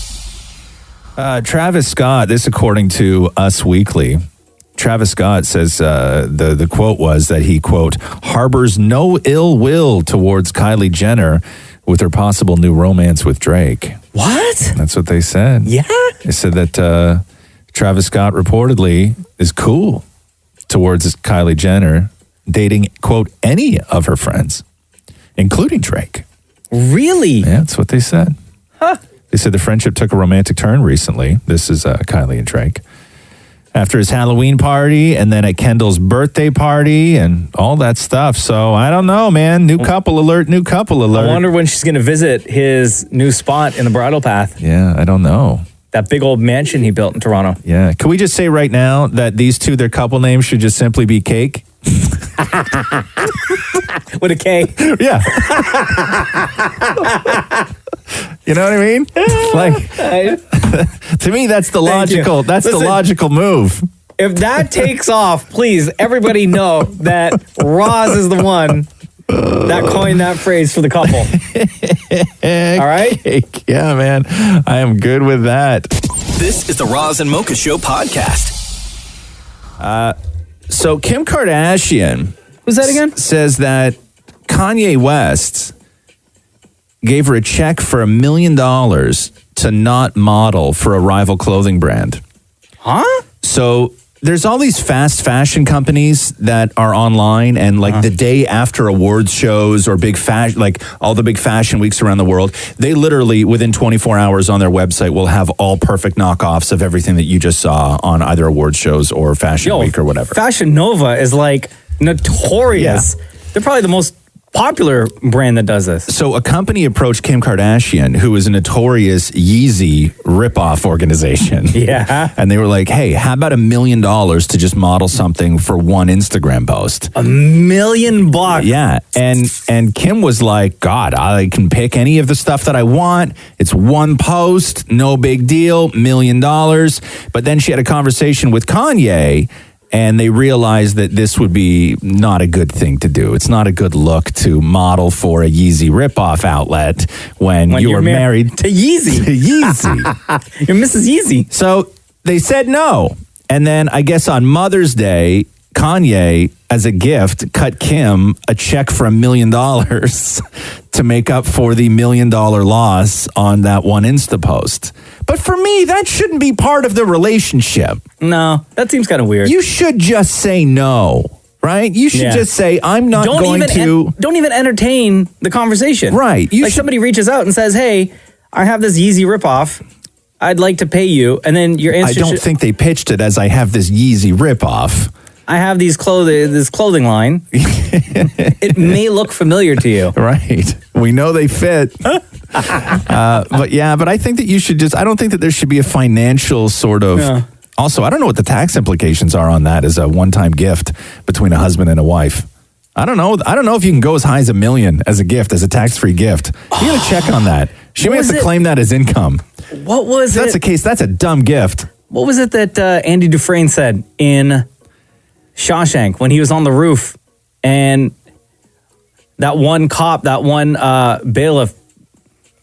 G: Travis Scott, this according to Us Weekly. Travis Scott says the quote was that he, quote, harbors no ill will towards Kylie Jenner with her possible new romance with Drake.
B: What?
G: That's what they said.
B: Yeah?
G: They said that Travis Scott reportedly is cool towards Kylie Jenner dating, quote, any of her friends, including Drake.
B: Really?
G: Yeah, that's what they said.
B: Huh.
G: They said the friendship took a romantic turn recently. This is Kylie and Drake. After his Halloween party and then at Kendall's birthday party and all that stuff. So I don't know, man. New couple alert.
B: I wonder when she's going to visit his new spot in the bridle path.
G: Yeah, I don't know.
B: That big old mansion he built in Toronto.
G: Yeah. Can we just say right now that these two, their couple names should just simply be Cake?
B: With a K.
G: Yeah. You know what I mean? Like, to me, that's the logical. That's the logical move.
B: If that takes off, please, everybody know that Roz is the one that coined that phrase for the couple. All right?
G: Yeah, man. I am good with that.
A: This is the Roz and Mocha Show podcast.
G: So Kim Kardashian.
B: Who's that again?
G: Says that Kanye West gave her a check for $1 million to not model for a rival clothing brand.
B: Huh?
G: So there's all these fast fashion companies that are online, and like the day after awards shows or big fashion, like all the big fashion weeks around the world, they literally within 24 hours on their website will have all perfect knockoffs of everything that you just saw on either awards shows or fashion week or whatever.
B: Fashion Nova is like notorious. Yeah. They're probably the most popular brand that does this.
G: So a company approached Kim Kardashian, who is a notorious Yeezy ripoff organization.
B: Yeah.
G: And they were like, hey, how about $1 million to just model something for one Instagram post?
B: $1 million bucks.
G: Yeah. And Kim was like, God, I can pick any of the stuff that I want. It's one post, no big deal, $1 million. But then she had a conversation with Kanye, and they realized that this would be not a good thing to do. It's not a good look to model for a Yeezy ripoff outlet when you are married
B: to Yeezy. You're Mrs. Yeezy.
G: So they said no. And then I guess on Mother's Day, Kanye, as a gift, cut Kim a check for $1 million to make up for the $1 million loss on that one Insta post. But for me, that shouldn't be part of the relationship.
B: No, that seems kind of weird.
G: You should just say no, right? You should just say, I'm not going to...
B: Don't even entertain the conversation.
G: Right.
B: Somebody reaches out and says, hey, I have this Yeezy ripoff. I'd like to pay you. And then your answer...
G: I don't think they pitched it as I have this Yeezy ripoff.
B: I have this clothing line. It may look familiar to you.
G: Right. We know they fit. But I think that you should I don't think that there should be a financial sort of... Yeah. Also, I don't know what the tax implications are on that as a one-time gift between a husband and a wife. I don't know. I don't know if you can go as high as $1 million as a gift, as a tax-free gift. You got to check on that. She may have to claim that as income.
B: What was
G: it? If that's the case, that's a dumb gift.
B: What was it that Andy Dufresne said in Shawshank when he was on the roof and that one cop, that one bailiff,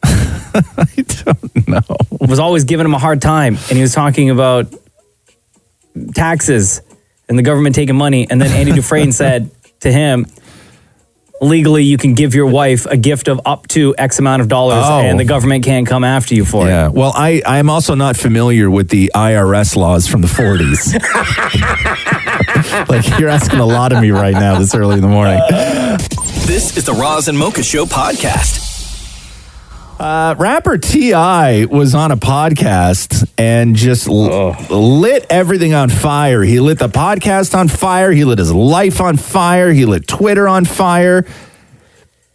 G: I don't know,
B: was always giving him a hard time, and he was talking about taxes and the government taking money, and then Andy Dufresne said to him, legally you can give your wife a gift of up to X amount of dollars and the government can't come after you for it.
G: Yeah, well, I'm also not familiar with the IRS laws from the 40s. Like, you're asking a lot of me right now this early in the morning.
A: This is the Roz and Mocha Show podcast.
G: Rapper T.I. was on a podcast and just lit everything on fire. He lit the podcast on fire. He lit his life on fire. He lit Twitter on fire.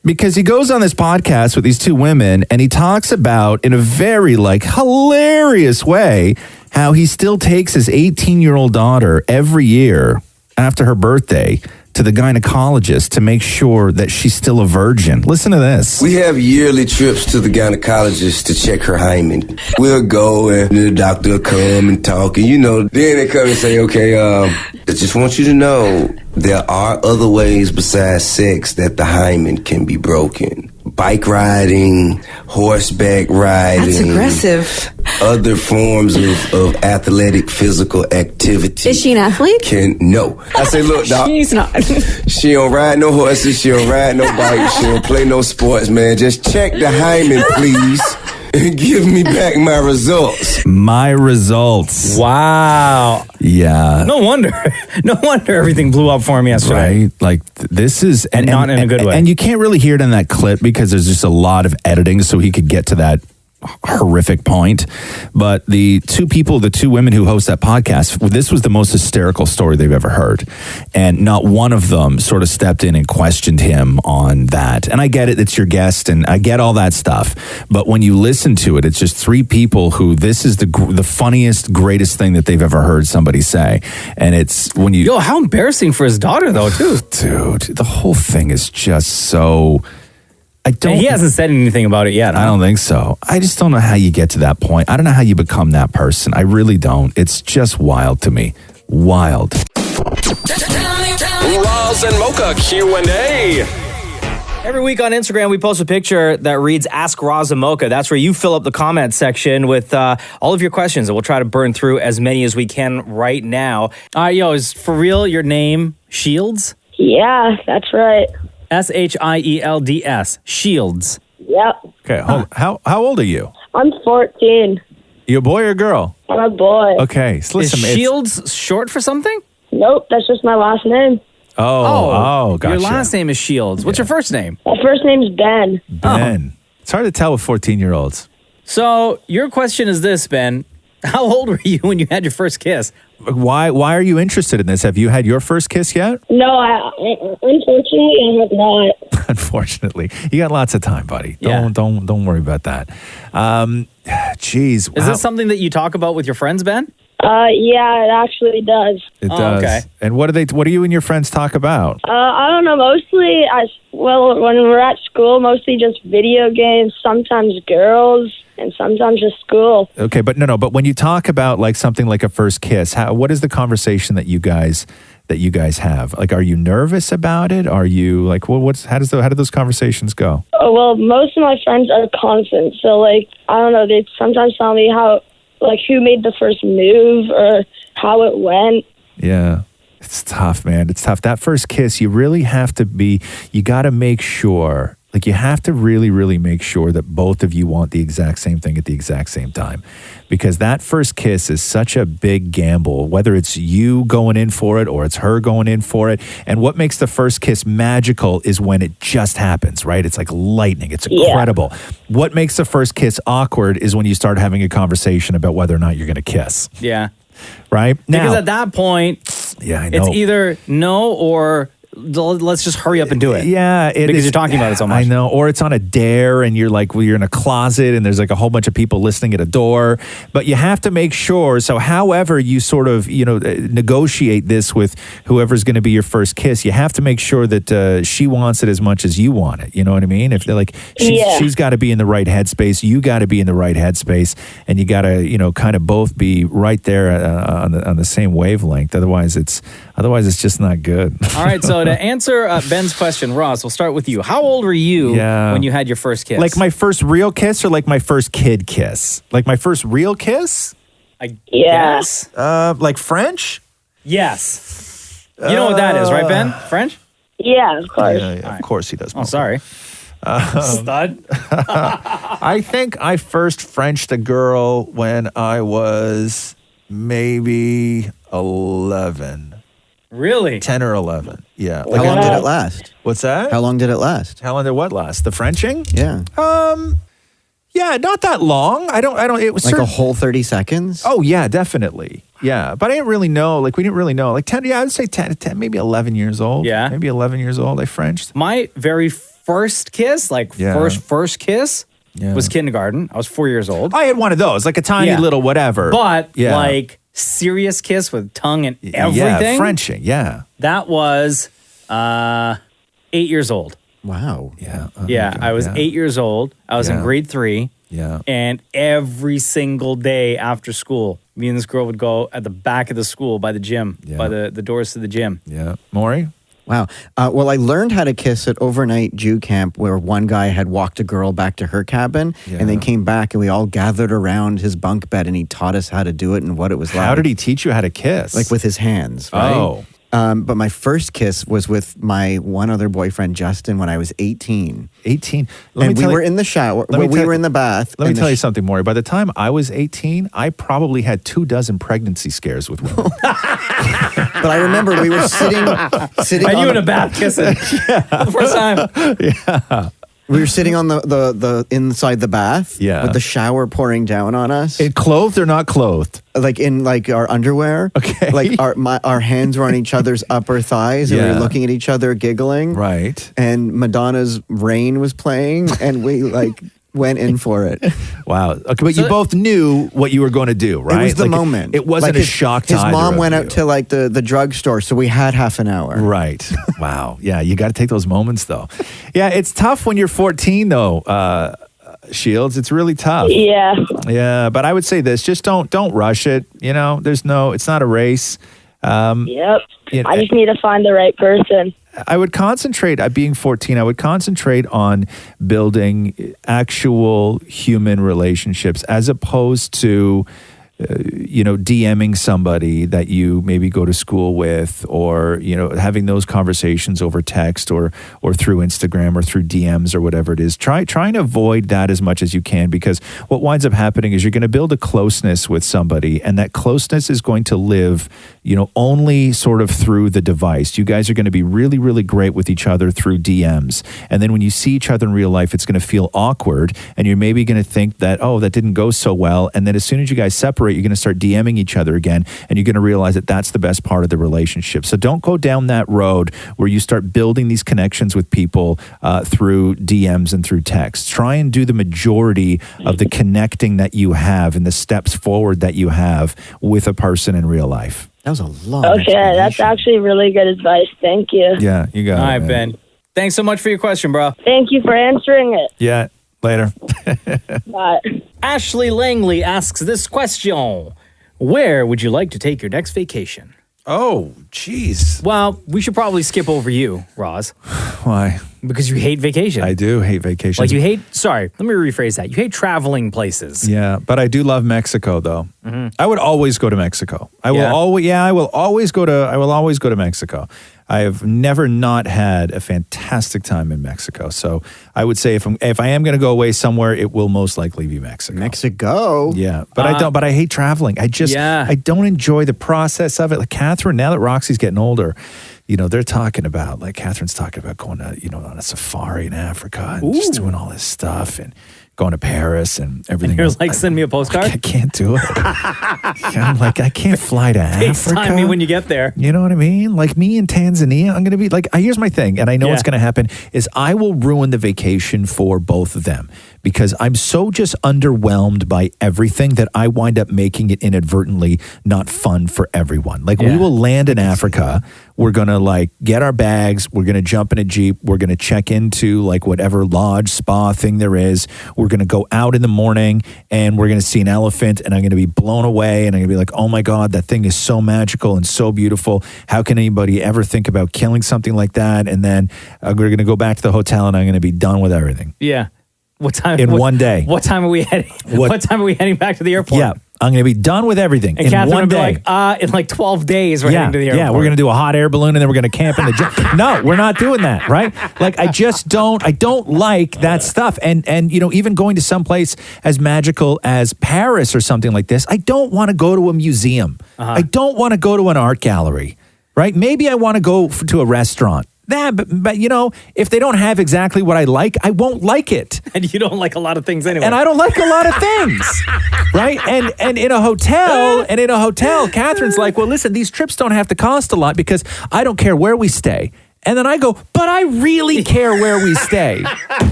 G: Because he goes on this podcast with these two women and he talks about, in a very hilarious way, how he still takes his 18-year-old daughter every year after her birthday to the gynecologist to make sure that she's still a virgin. Listen to this.
T: We have yearly trips to the gynecologist to check her hymen. We'll go and the doctor will come and talk, and then they come and say, okay, I just want you to know there are other ways besides sex that the hymen can be broken. Bike riding, horseback riding.
U: That's aggressive.
T: Other forms of athletic physical activity.
U: Is she an athlete?
T: No. I say, look, doc.
U: She's not.
T: She don't ride no horses. She don't ride no bikes. She don't play no sports, man. Just check the hymen, please. And give me back my results.
G: My results.
B: Wow.
G: Yeah.
B: No wonder everything blew up for him yesterday.
G: Right? Like, this is...
B: And not in a good way.
G: And you can't really hear it in that clip because there's just a lot of editing so he could get to that horrific point. But the two women who host that podcast, this was the most hysterical story they've ever heard. And not one of them sort of stepped in and questioned him on that. And I get it, it's your guest, and I get all that stuff. But when you listen to it, it's just three people who this is the funniest, greatest thing that they've ever heard somebody say. And it's when you...
B: Yo, how embarrassing for his daughter, though, too.
G: Dude, the whole thing is just so...
B: And he hasn't said anything about it yet.
G: I don't think so. I just don't know how you get to that point. I don't know how you become that person. I really don't. It's just wild to me. Wild.
A: Roz and Mocha Q&A.
B: Every week on Instagram, we post a picture that reads Ask Roz and Mocha. That's where you fill up the comment section with all of your questions, and we'll try to burn through as many as we can right now. Is for real your name Shields?
D: Yeah, that's right.
B: Shields. Shields.
D: Yep.
G: Okay. How old are you?
D: I'm 14.
G: You a boy or a girl?
D: I'm a boy.
G: Okay. So listen,
B: is Shields short for something?
D: Nope, that's just my last name.
G: Oh, gotcha.
B: Your last name is Shields. What's your first name?
D: My first name's Ben.
G: Ben. It's hard to tell with 14-year-olds.
B: So your question is this, Ben. How old were you when you had your first kiss?
G: Why are you interested in this? Have you had your first kiss yet?
D: No, unfortunately, I have not.
G: Unfortunately. You got lots of time, buddy. Don't worry about that. Geez.
B: Is this something that you talk about with your friends, Ben?
D: Yeah, it actually does.
G: It does.
B: Okay.
G: And what do you and your friends talk about?
D: I don't know. Mostly, when we're at school, mostly just video games, sometimes girls, and sometimes just school.
G: Okay, but but when you talk about like something like a first kiss, what is the conversation that you guys have? Like, are you nervous about it? Are you like, how do those conversations go?
D: Oh, well, most of my friends are confident, so like, I don't know. They sometimes tell me who made the first move or how it went.
G: Yeah. It's tough, man. It's tough. That first kiss, you really have to you got to make sure, you have to really, really make sure that both of you want the exact same thing at the exact same time. Because that first kiss is such a big gamble, whether it's you going in for it or it's her going in for it. And what makes the first kiss magical is when it just happens, right? It's like lightning. It's incredible. Yeah. What makes the first kiss awkward is when you start having a conversation about whether or not you're going to kiss.
B: Yeah.
G: Right?
B: Because at that point,
G: Yeah, I know.
B: It's either no or let's just hurry up and do it.
G: Yeah,
B: because you're talking about it so much.
G: I know. Or it's on a dare and you're like, well, you're in a closet and there's like a whole bunch of people listening at a door. But you have to make sure. So however you sort of, negotiate this with whoever's going to be your first kiss, you have to make sure that she wants it as much as you want it. You know what I mean? If they're like, she's got to be in the right headspace, you got to be in the right headspace, and you got to, kind of both be right there on the same wavelength. Otherwise it's just not good.
B: All right, so to answer Ben's question, Ross, we'll start with you. How old were you when you had your first kiss?
G: Like my first real kiss or like my first kid kiss? Like my first real kiss?
B: I guess.
G: Like French?
B: Yes. You know what that is, right, Ben? French?
D: Yeah, of course.
G: Yeah, of course he does.
B: Oh, sorry. Stud.
G: I think I first Frenched a girl when I was maybe 11.
B: Really?
G: 10 or 11. Yeah.
H: How long did it last?
G: What's that?
H: How long did it last?
G: How long did what last? The Frenching?
H: Yeah.
G: Yeah, not that long. I don't, it was
H: like a whole 30 seconds?
G: Oh, yeah, definitely. Yeah. But I didn't really know. Like, we didn't really know. Like 10, I would say 10, maybe 11 years old.
B: Yeah.
G: Maybe 11 years old, I Frenched.
B: My very first kiss, first kiss, was kindergarten. I was 4 years old.
G: I had one of those, like a tiny little whatever.
B: But, like, serious kiss with tongue and everything.
G: Yeah, Frenching, yeah.
B: That was 8 years old.
H: Wow.
G: Yeah.
B: I was 8 years old. I was in grade 3.
G: Yeah.
B: And every single day after school, me and this girl would go at the back of the school by the gym, by the doors to the gym.
G: Yeah. Maury?
H: Wow. Well, I learned how to kiss at overnight Jew camp where one guy had walked a girl back to her cabin and then came back and we all gathered around his bunk bed and he taught us how to do it and what it was like.
G: How did he teach you how to kiss?
H: Like with his hands, right?
G: Oh.
H: But my first kiss was with my one other boyfriend, Justin, when I was 18.
G: 18?
H: And we were in the shower. We were in the bath.
G: Let me tell you something, Maury. By the time I was 18, I probably had 24 pregnancy scares with women.
H: But I remember we were sitting
B: and you in a bath kissing for the first time.
G: Yeah.
H: We were sitting on the inside the bath with the shower pouring down on us.
G: Clothed or not clothed?
H: Like in like our underwear.
G: Okay.
H: Like our hands were on each other's upper thighs and we were looking at each other giggling.
G: Right.
H: And Madonna's Rain was playing and we like went in for it.
G: Wow. Okay, but you both knew what you were going to do, right?
H: It was the moment.
G: It wasn't
H: like
G: a shock to
H: his
G: either
H: mom
G: of
H: went
G: you.
H: out to like the drugstore, so we had half an hour.
G: Right. Wow. Yeah, you got to take those moments, though. Yeah, it's tough when you're 14, though, Shields. It's really tough.
D: Yeah.
G: Yeah, but I would say this: just don't rush it. It's not a race.
D: Yep. I just need to find the right person.
G: I would concentrate, being 14, I would concentrate on building actual human relationships as opposed to, DMing somebody that you maybe go to school with or, having those conversations over text or through Instagram or through DMs or whatever it is. Try and avoid that as much as you can because what winds up happening is you're going to build a closeness with somebody and that closeness is going to live, only sort of through the device. You guys are going to be really, really great with each other through DMs. And then when you see each other in real life, it's going to feel awkward and you're maybe going to think that, oh, that didn't go so well. And then as soon as you guys separate, you're going to start DMing each other again and you're going to realize that that's the best part of the relationship. So don't go down that road where you start building these connections with people through DMs and through text. Try and do the majority of the connecting that you have and the steps forward that you have with a person in real life.
H: That was a long
D: Okay, that's actually really good advice. Thank you.
G: Yeah, you got it.
B: All right, Ben. Thanks so much for your question, bro.
D: Thank you for answering it.
G: Yeah, later.
D: Bye.
B: Ashley Langley asks this question. Where would you like to take your next vacation?
G: Oh, jeez.
B: Well, we should probably skip over you, Roz.
G: Why?
B: Because you hate vacation.
G: I do hate vacation.
B: Like let me rephrase that. You hate traveling places.
G: Yeah, but I do love Mexico though.
B: Mm-hmm.
G: I would always go to Mexico. I will always go to Mexico. I have never not had a fantastic time in Mexico. So I would say if I am going to go away somewhere, it will most likely be Mexico.
H: Mexico?
G: Yeah, but I hate traveling. I don't enjoy the process of it. Like Catherine, now that Roxy's getting older, they're talking about, Catherine's talking about going to, on a safari in Africa and just doing all this stuff and going to Paris and everything.
B: And you're
G: else.
B: like, send me a postcard?
G: I can't do it. I'm like, I can't fly to Africa.
B: FaceTime me when you get there.
G: You know what I mean? Like me in Tanzania, I'm going to be like, here's my thing, and I know what's going to happen is I will ruin the vacation for both of them because I'm so just underwhelmed by everything that I wind up making it inadvertently not fun for everyone. Like we will land in Africa. We're going to like get our bags. We're going to jump in a Jeep. We're going to check into like whatever lodge, spa thing there is. We're going to go out in the morning and we're going to see an elephant and I'm going to be blown away and I'm going to be like, oh my God, that thing is so magical and so beautiful. How can anybody ever think about killing something like that? And then we're going to go back to the hotel and I'm going to be done with everything.
B: Yeah. What time?
G: In one day.
B: What time are we heading? What time are we heading back to the airport?
G: Yeah. I'm going to be done with everything
B: And
G: in
B: Catherine
G: one
B: will be
G: day.
B: like, in like 12 days, we're heading to the airport.
G: Yeah, we're going to do a hot air balloon and then we're going to camp in the jet. No, we're not doing that, right? Like, I don't like that stuff. And you know, even going to someplace as magical as Paris or something like this, I don't want to go to a museum. I don't want to go to an art gallery, right? Maybe I want to go to a restaurant. But you know, if they don't have exactly what I like, I won't like it.
B: And you don't like a lot of things anyway.
G: And I don't like a lot of things, right? And in a hotel, Catherine's like, well, listen, these trips don't have to cost a lot because I don't care where we stay. And then I go, but I really care where we stay.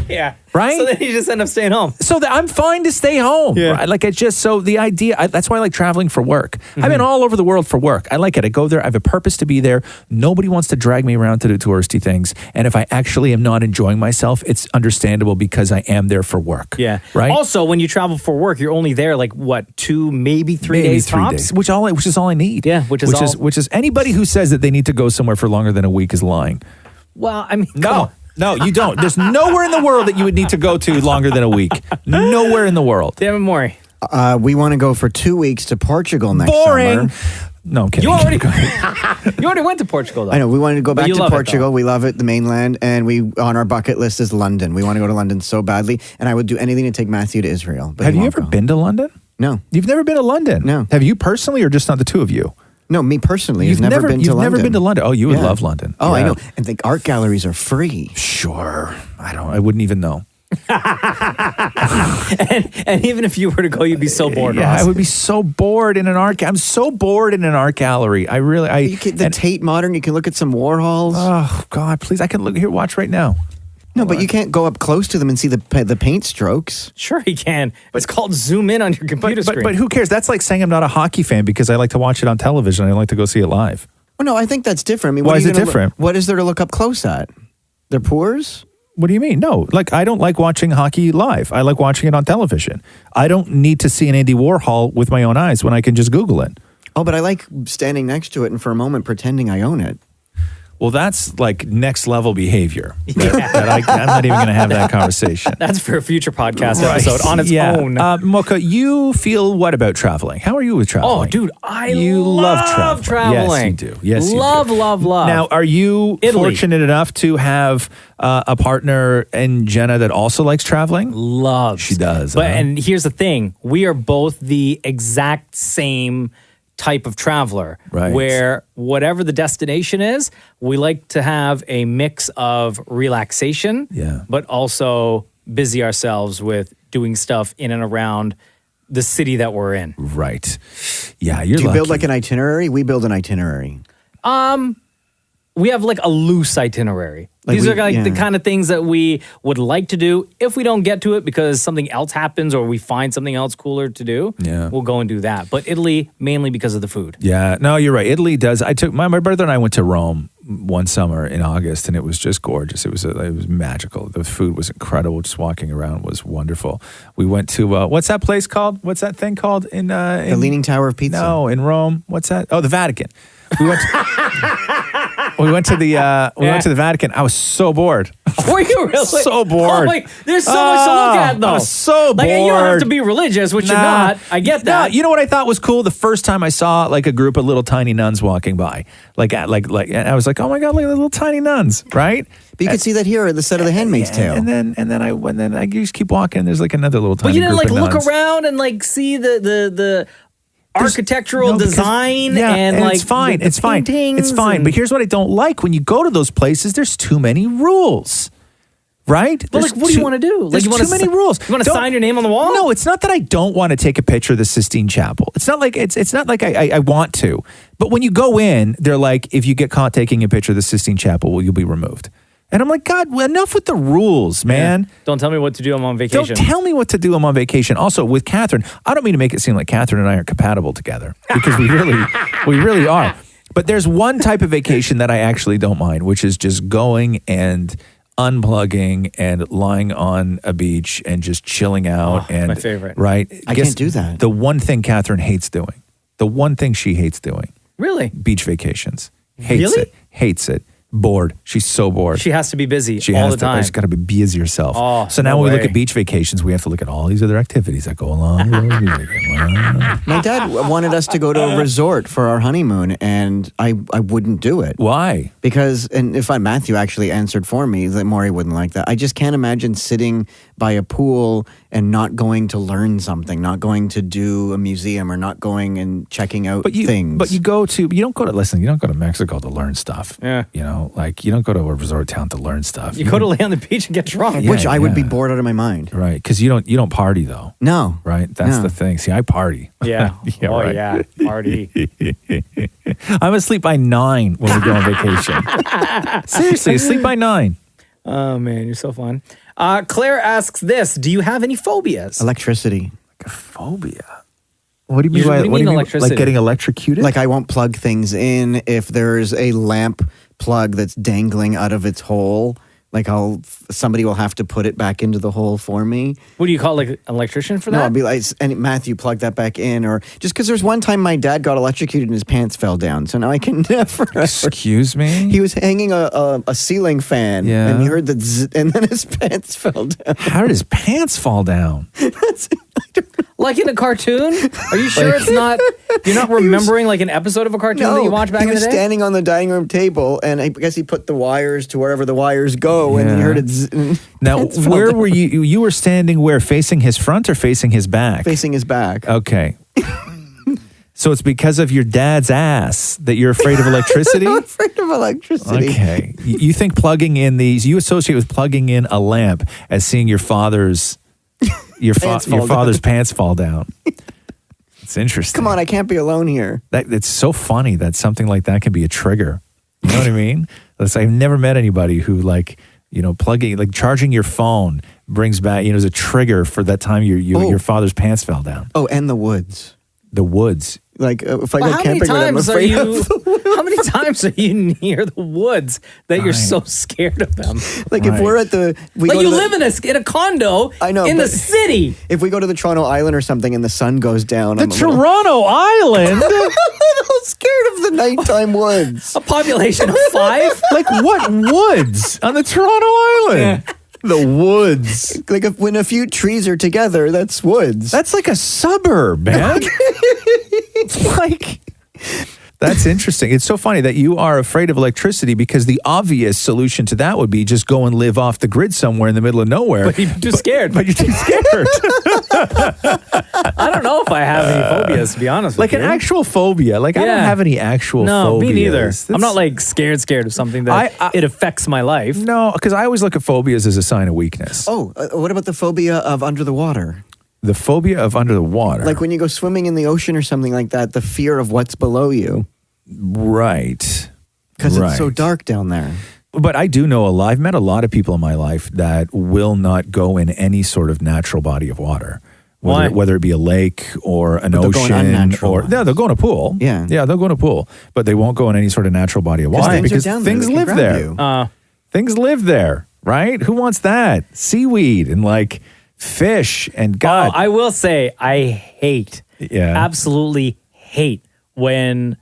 B: Yeah.
G: Right?
B: So then you just end up staying home.
G: So that I'm fine to stay home. Yeah. Right? Like it's just, so the idea, that's why I like traveling for work. I've been all over the world for work. I like it. I go there. I have a purpose to be there. Nobody wants to drag me around to do touristy things. And if I actually am not enjoying myself, it's understandable because I am there for work.
B: Yeah.
G: Right?
B: Also, when you travel for work, you're only there like what, 2, maybe 3 days tops?
G: Which is all I need.
B: Yeah. Which is
G: anybody who says that they need to go somewhere for longer than a week is lying.
B: Well, I mean,
G: No, you don't. There's nowhere in the world that you would need to go to longer than a week. Nowhere in the world.
B: Damn it, Maury.
H: We want to go for 2 weeks to Portugal next
G: Boring.
H: summer.
G: No, I'm kidding.
B: You already went to Portugal, though.
H: I know. We wanted to go
B: But
H: back
B: you
H: to
B: love it,
H: Portugal.
B: though.
H: We love it, the mainland, and on our bucket list is London. We want to go to London so badly, and I would do anything to take Matthew to Israel. But
G: Have you ever been to London?
H: No.
G: You've never been to London?
H: No.
G: Have you personally or just not the two of you?
H: No, me personally.
G: You've
H: never been to
G: You've
H: London.
G: never been to London. Oh, you would love London.
H: Oh, I
G: Yeah.
H: know. And the art galleries are free.
G: Sure. I wouldn't even know.
B: And even if you were to go, you'd be so bored.
G: Yeah,
B: Ross.
G: I would be so bored in an art. I'm so bored in an art gallery.
H: The Tate Modern. You can look at some Warhols.
G: Oh God, please! I can look here. Watch right now.
H: No, but you can't go up close to them and see the paint strokes.
B: Sure, you can. It's called zoom in on your computer screen.
G: But who cares? That's like saying I'm not a hockey fan because I like to watch it on television. I don't like to go see it live.
H: Well, no, I think that's different. I mean,
G: Why is it different?
H: What is there to look up close at? Their pores?
G: What do you mean? No, like I don't like watching hockey live. I like watching it on television. I don't need to see an Andy Warhol with my own eyes when I can just Google it.
H: Oh, but I like standing next to it and for a moment pretending I own it.
G: Well, that's like next level behavior. I'm not even going to have that conversation.
B: That's for a future podcast episode on its own.
G: Mocha, you feel what about traveling? How are you with traveling?
B: Oh, dude,
G: you love
B: traveling.
G: Yes, you do. Yes, you
B: love,
G: do.
B: love.
G: Now, are you fortunate enough to have a partner in Jenna that also likes traveling?
B: Loves.
G: She does.
B: But and here's the thing: we are both the exact same type of traveler,
G: right?
B: Where whatever the destination is, we like to have a mix of relaxation, but also busy ourselves with doing stuff in and around the city that we're in.
G: Right. Yeah, you're
H: Do you
G: lucky.
H: build like an itinerary? We build an itinerary.
B: We have like a loose itinerary. These are like the kind of things that we would like to do. If we don't get to it because something else happens or we find something else cooler to do, we'll go and do that. But Italy, mainly because of the food.
G: Yeah, no, you're right. Italy does. I took my brother and I went to Rome one summer in August, and it was just gorgeous. It was magical. The food was incredible. Just walking around was wonderful. We went to what's that place called? What's that thing called in
H: the Leaning Tower of Pizza?
G: No, in Rome. What's that? Oh, the Vatican. We went. We went to the Vatican. I was so bored.
B: Were you really?
G: So bored.
B: Oh, there's so much to look at, though.
G: I was so bored.
B: You don't have to be religious, which you're not. I get that.
G: No, you know what I thought was cool? The first time I saw like a group of little tiny nuns walking by, and I was like, oh my God, look at the little tiny nuns, right?
H: But you can see that here at the set of The Handmaid's Tale.
G: And then I just keep walking, and there's like another little tiny.
B: But you didn't
G: group
B: like
G: of
B: look
G: nuns.
B: around and like see the architectural design and like
G: it's fine.
B: the
G: It's fine.
B: paintings
G: It's fine.
B: and-
G: But here's what I don't like: when you go to those places, there's too many rules. Right?
B: But like, what do you want to do? Like,
G: There's
B: you want
G: too many rules.
B: You want to
G: Don't-
B: sign your name on the wall?
G: No, it's not that I don't want to take a picture of the Sistine Chapel. It's not like I want to. But when you go in, they're like, if you get caught taking a picture of the Sistine Chapel, well, you'll be removed. And I'm like, God, enough with the rules, man.
B: Yeah. Don't tell me what to do. I'm on vacation.
G: Don't tell me what to do. I'm on vacation. Also, with Catherine, I don't mean to make it seem like Catherine and I are compatible together because we really are. But there's one type of vacation that I actually don't mind, which is just going and unplugging and lying on a beach and just chilling out. And
B: my favorite.
G: Right?
H: I can't do that.
G: The one thing Catherine hates doing. The one thing she hates doing.
B: Really?
G: Beach vacations. Hates
B: Really?
G: it. Hates it. Bored. She's so bored.
B: She has to be busy
G: She
B: all
G: has
B: the
G: to.
B: time.
G: She's got to be busy herself.
B: Oh,
G: so now
B: no
G: when we look
B: way.
G: at beach vacations, we have to look at all these other activities that go along.
H: My dad wanted us to go to a resort for our honeymoon, and I wouldn't do it.
G: Why?
H: Because, and if Matthew actually answered for me, that Maury wouldn't like that. I just can't imagine sitting by a pool and not going to learn something, not going to do a museum, or not going and checking out things.
G: But you don't go to Mexico to learn stuff.
B: Yeah.
G: You know, like you don't go to a resort town to learn stuff.
B: You go to lay on the beach and get drunk.
H: Which I would be bored out of my mind.
G: Right, because you don't party though.
H: No.
G: Right? That's
H: No.
G: the thing. See, I party.
B: Yeah.
G: right.
B: Yeah. Party.
G: I'm asleep by 9 when we go on vacation. Seriously, asleep by 9.
B: Oh, man, you're so fun. Claire asks this. Do you have any phobias?
H: Electricity.
G: Like a phobia? What do you mean by
B: What do you mean electricity?
G: Like getting electrocuted?
H: Like I won't plug things in if there's a lamp plug that's dangling out of its hole. Like somebody will have to put it back into the hole for me.
B: What do you call like an electrician for that?
H: No, I'll be like, and Matthew, plug that back in, or just because there's one time my dad got electrocuted and his pants fell down, so now I can never.
G: Excuse me.
H: He was hanging a ceiling fan, and he heard the zzz, and then his pants fell down.
G: How did his pants fall down?
B: Like in a cartoon? Are you sure it's not? You're not remembering like an episode of a cartoon that you watched back in the day?
H: He was standing on the dining room table, and I guess he put the wires to wherever the wires go, and he heard it.
G: Now, where were you? You were standing where? Facing his front or facing his back?
H: Facing his back.
G: Okay. So it's because of your dad's ass that you're afraid of electricity?
H: I'm afraid of electricity.
G: Okay. You think plugging in you associate with plugging in a lamp as seeing your father's father's pants fall down. It's interesting.
H: Come on, I can't be alone here.
G: It's so funny that something like that can be a trigger. You know what I mean? I've never met anybody who charging your phone brings back, is a trigger for that time your father's pants fell down.
H: Oh, and the woods.
G: The woods.
H: Like if I go camping, I'm afraid of.
B: How many times are you near the woods that you're so scared of them?
H: Like if we're at
B: live in a condo in the city.
H: If we go to the Toronto Island or something and the sun goes down.
G: Toronto Island?
H: I'm scared of the nighttime woods.
B: A population of 5?
G: Like what woods on the Toronto Island? Yeah. The woods.
H: Like when a few trees are together, that's woods.
G: That's like a suburb, man. That's interesting. It's so funny that you are afraid of electricity because the obvious solution to that would be just go and live off the grid somewhere in the middle of nowhere.
B: But you're too scared.
G: But you're too scared.
B: I don't know if I have any phobias, to be honest with you.
G: Like an actual phobia. Like I don't have any actual phobias.
B: No, me neither. I'm not like scared of something that it affects my life.
G: No, because I always look at phobias as a sign of weakness.
H: Oh, what about the phobia of under the water?
G: The phobia of under the water.
H: Like when you go swimming in the ocean or something like that, the fear of what's below you.
G: Right.
H: Because it's so dark down there.
G: But I do know I've met a lot of people in my life that will not go in any sort of natural body of water. Whether it be a lake or an ocean they'll go in a pool.
H: Yeah.
G: Yeah, they'll go in a pool. But they won't go in any sort of natural body of water because things live there. Things live there, right? Who wants that? Seaweed and like fish and God.
B: I will say I absolutely hate when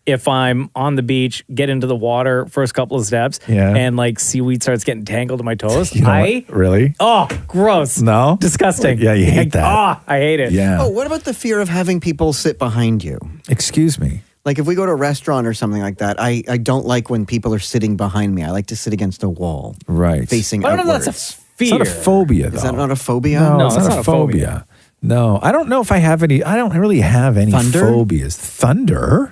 B: if I'm on the beach, get into the water, first couple of steps, and like seaweed starts getting tangled in my toes.
G: Really?
B: Oh, gross.
G: No?
B: Disgusting.
G: Yeah, you hate that.
B: I hate it.
G: Yeah.
H: Oh, what about the fear of having people sit behind you?
G: Excuse me.
H: Like if we go to a restaurant or something like that, I don't like when people are sitting behind me. I like to sit against a wall.
G: Right.
H: Facing
B: I don't know if
H: outwards.
B: that's a fear.
G: It's not a phobia, though.
H: Is that not a phobia?
G: No, it's not a phobia. No, I don't know if I have any. I don't really have any
H: Thunder?
G: phobias. Thunder?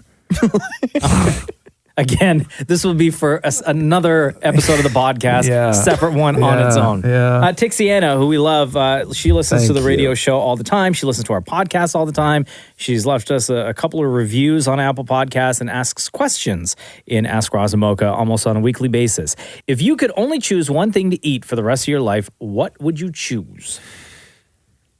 B: Again, this will be for another episode of the podcast, separate one on its own.
G: Yeah.
B: Tixiana, who we love, she listens to the radio show all the time. She listens to our podcast all the time. She's left us a couple of reviews on Apple Podcasts and asks questions in Ask Roz and Mocha almost on a weekly basis. If you could only choose one thing to eat for the rest of your life, what would you choose?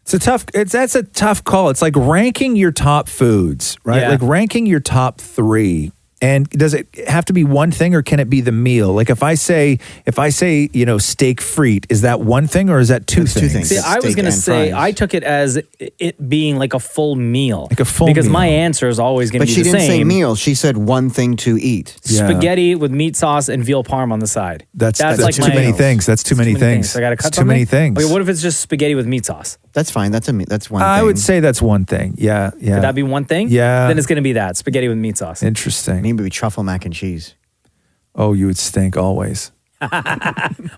G: That's a tough call. It's like ranking your top foods, right?
B: Yeah.
G: Like ranking your top 3. And does it have to be one thing, or can it be the meal? Like if I say, steak frite, is that one thing or is that two things?
B: See, I was going to say, I took it as it being like a full meal.
G: Like a full
B: because
G: meal.
B: my answer is always going to
H: But
B: be
H: she
B: the
H: didn't say
B: same.
H: meal. She said one thing to eat.
B: Spaghetti with meat sauce and veal parm on the side.
G: That's
B: like
G: too
B: my
G: many things. That's too many things.
B: So I got to cut
G: It's too many things.
B: Okay, what if it's just spaghetti with meat sauce?
H: That's fine. That's one thing.
G: I would say that's one thing. Yeah.
B: Could that be one thing?
G: Yeah.
B: Then it's going to be that spaghetti with meat sauce.
G: Interesting.
H: Maybe truffle mac and cheese.
G: Oh, you would stink always.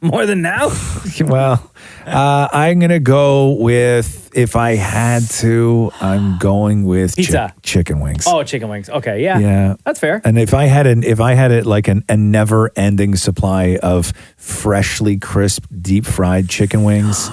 B: More than now?
G: Well, I'm going to go with, if I had to, I'm going with
B: Pizza.
G: Chicken wings.
B: Oh, chicken wings. Okay, yeah.
G: Yeah.
B: That's fair.
G: And if I had it like a never-ending supply of freshly crisp, deep-fried chicken wings,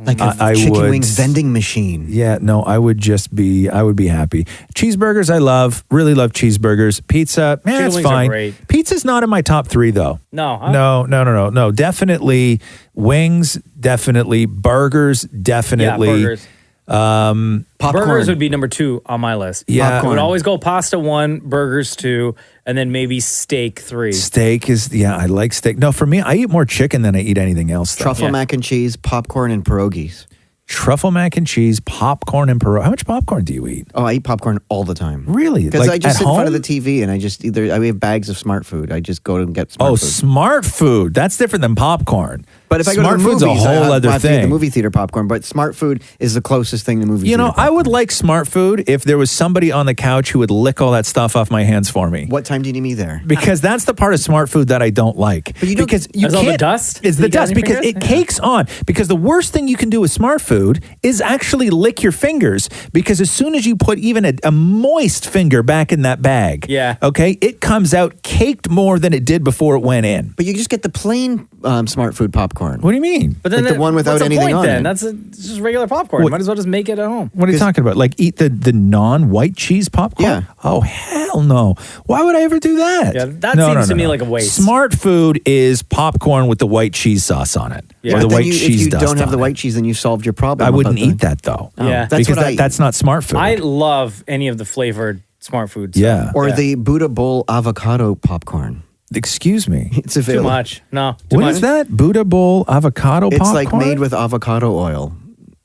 H: like a chicken wings vending machine.
G: Yeah, no, I would be happy. Cheeseburgers, really love cheeseburgers. Pizza, man,
B: Chicken
G: it's
B: wings are
G: fine.
B: great.
G: Pizza's not in my top 3 though.
B: No, huh?
G: No. Definitely wings. Definitely burgers. Definitely.
B: Yeah, burgers.
G: Popcorn.
B: Burgers would be number 2 on my list.
G: Yeah.
B: I would always go pasta 1, burgers 2, and then maybe steak 3.
G: Steak I like steak. No, for me, I eat more chicken than I eat anything else. Though.
H: Truffle mac and cheese, popcorn, and pierogies.
G: Truffle mac and cheese, popcorn, and pierogi. How much popcorn do you eat?
H: Oh, I eat popcorn all the time.
G: Really?
H: Because
G: Like
H: I just
G: at
H: sit in front of
G: home?
H: the TV and we have bags of Smart Food. I just go and get Smart
G: Oh,
H: Food.
G: smart food. That's different than popcorn.
H: But if I go
G: Smart
H: to the
G: food's
H: movies,
G: a whole other
H: I have to get
G: thing.
H: the movie theater popcorn. But Smart Food is the closest thing to movie
G: You
H: theater.
G: know, I would like smart food if there was somebody on the couch who would lick all that stuff off my hands for me.
H: What time do you need me there?
G: Because that's the part of smart food that I don't like.
H: But you don't-
G: because you
B: Is all the
G: can't.
B: dust
G: It's
B: that
G: the
B: you got
G: dust
B: on your
G: because
B: fingers?
G: it
B: Yeah.
G: cakes on. Because the worst thing you can do with smart food is actually lick your fingers. Because as soon as you put even a moist finger back in that bag, okay, it comes out caked more than it did before it went in.
H: But you just get the plain Smart Food popcorn.
G: What do you mean?
B: But then
H: Like the one without
B: what's the
H: anything
B: point
H: on
B: then?
H: it.
B: That's it's just regular popcorn.
G: What-
B: Might as well just make it at home.
G: What are you talking about? Like eat the non-white cheese popcorn?
H: Yeah.
G: Oh, hell no. Why would I ever do that?
B: Yeah, that seems to me like a waste.
G: Smart food is popcorn with the white cheese sauce on it.
B: Yeah.
G: Or
H: But
G: the
H: then
G: white
H: if
G: cheese
H: you
G: dust
H: don't have the
G: on it.
H: white cheese, then you solved your problem.
G: I wouldn't
H: about
G: eat that though.
B: Yeah.
H: That's
G: because
H: what I eat.
G: that's not smart food.
B: I love any of the flavored smart foods.
G: Yeah.
H: Or
B: Yeah.
H: the Buddha Bowl avocado popcorn.
G: Excuse me.
H: It's
B: Too
H: available.
B: much. No. Too
G: What
B: much.
G: is that? Buddha bowl avocado
H: It's
G: popcorn?
H: like made with avocado oil.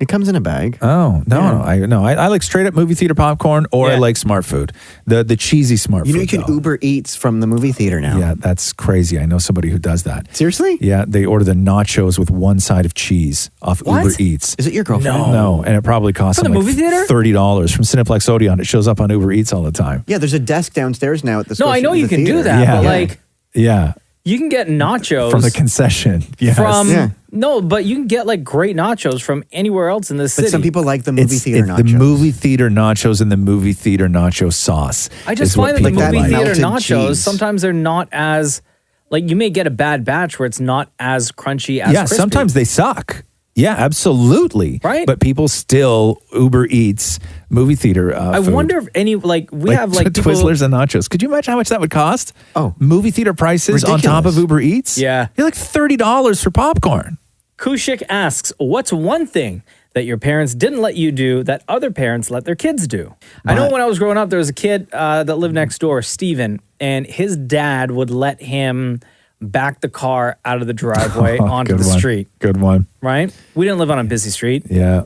H: It comes in a bag.
G: Oh I like straight up movie theater popcorn, or I
B: Yeah.
G: like smart food, the cheesy smart
H: You know
G: food.
H: you can
G: though.
H: Uber Eats from the movie theater now.
G: Yeah, that's crazy. I know somebody who does that.
H: Seriously?
G: Yeah, they order the nachos with one side of cheese off
B: What?
G: Uber Eats.
H: Is it your girlfriend?
G: No, and it probably costs
B: From
G: them
B: the
G: like
B: movie theater?
G: $30 from Cineplex Odeon. It shows up on Uber Eats all the time.
H: Yeah, there's a desk downstairs now at the
B: No, I know
H: the
B: you can do
H: theater.
B: that,
G: Yeah.
B: but
G: Yeah.
B: like
G: Yeah,
B: you can get nachos
G: from the concession. Yes.
B: from
H: Yeah.
B: no, but you can get like great nachos from anywhere else in the city.
H: But some people like the movie theater
G: it's
H: nachos.
G: the movie theater nachos and the movie theater nacho sauce.
B: I just
G: is what
B: find that the
G: people
B: movie
G: like.
B: theater
H: Melted
B: nachos
H: cheese.
B: sometimes they're not as like you may get a bad batch where it's not as crunchy as
G: Yeah,
B: crispy.
G: sometimes they suck. Yeah, absolutely.
B: Right?
G: But people still Uber Eats movie theater
B: I
G: food.
B: wonder if any like we have like people,
G: Twizzlers and nachos. Could you imagine how much that would cost?
H: Oh.
G: Movie theater prices on top of
H: Ridiculous.
G: Uber Eats?
B: Yeah.
G: You're like $30 for popcorn.
B: Kushik asks, what's one thing that your parents didn't let you do that other parents let their kids do? I know when I was growing up, there was a kid that lived next door, Steven, and his dad would let him back the car out of the driveway onto
G: Good
B: the
G: one.
B: street,
G: Good one.
B: right? We didn't live on a busy street.
G: Yeah.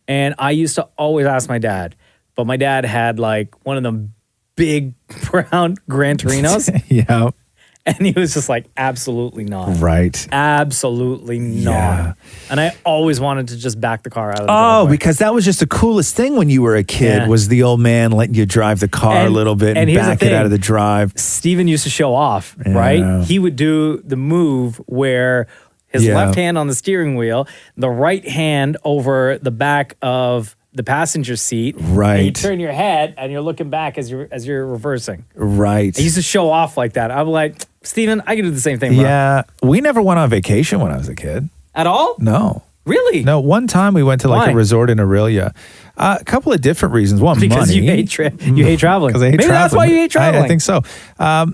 B: And I used to always ask my dad, but my dad had like one of them big brown Gran Torinos.
G: Yeah.
B: And he was just like, absolutely not.
G: Right.
B: Absolutely not.
G: Yeah.
B: And I always wanted to just back the car out of the
G: Oh,
B: driveway.
G: because that was just the coolest thing when you were a kid
B: Yeah.
G: was the old man letting you drive the car a
B: And-
G: little bit and
B: and here's the
G: back it out
B: thing.
G: of the drive.
B: Steven used to show off,
G: Yeah.
B: right? He would do the move where his
G: Yeah.
B: left hand on the steering wheel, the right hand over the back of the passenger seat.
G: Right.
B: And you turn your head and you're looking back as you're reversing.
G: Right.
B: I used to show off like that. I'm like, Steven, I can do the same thing, bro.
G: Yeah. We never went on vacation when I was a kid.
B: At all?
G: No.
B: Really?
G: No, one time we went to like
B: Why?
G: a resort in Aurelia. A couple of different reasons. One,
B: Because
G: money.
B: you hate traveling.
G: Because I hate
B: Maybe
G: traveling.
B: that's why you hate traveling.
G: I think so.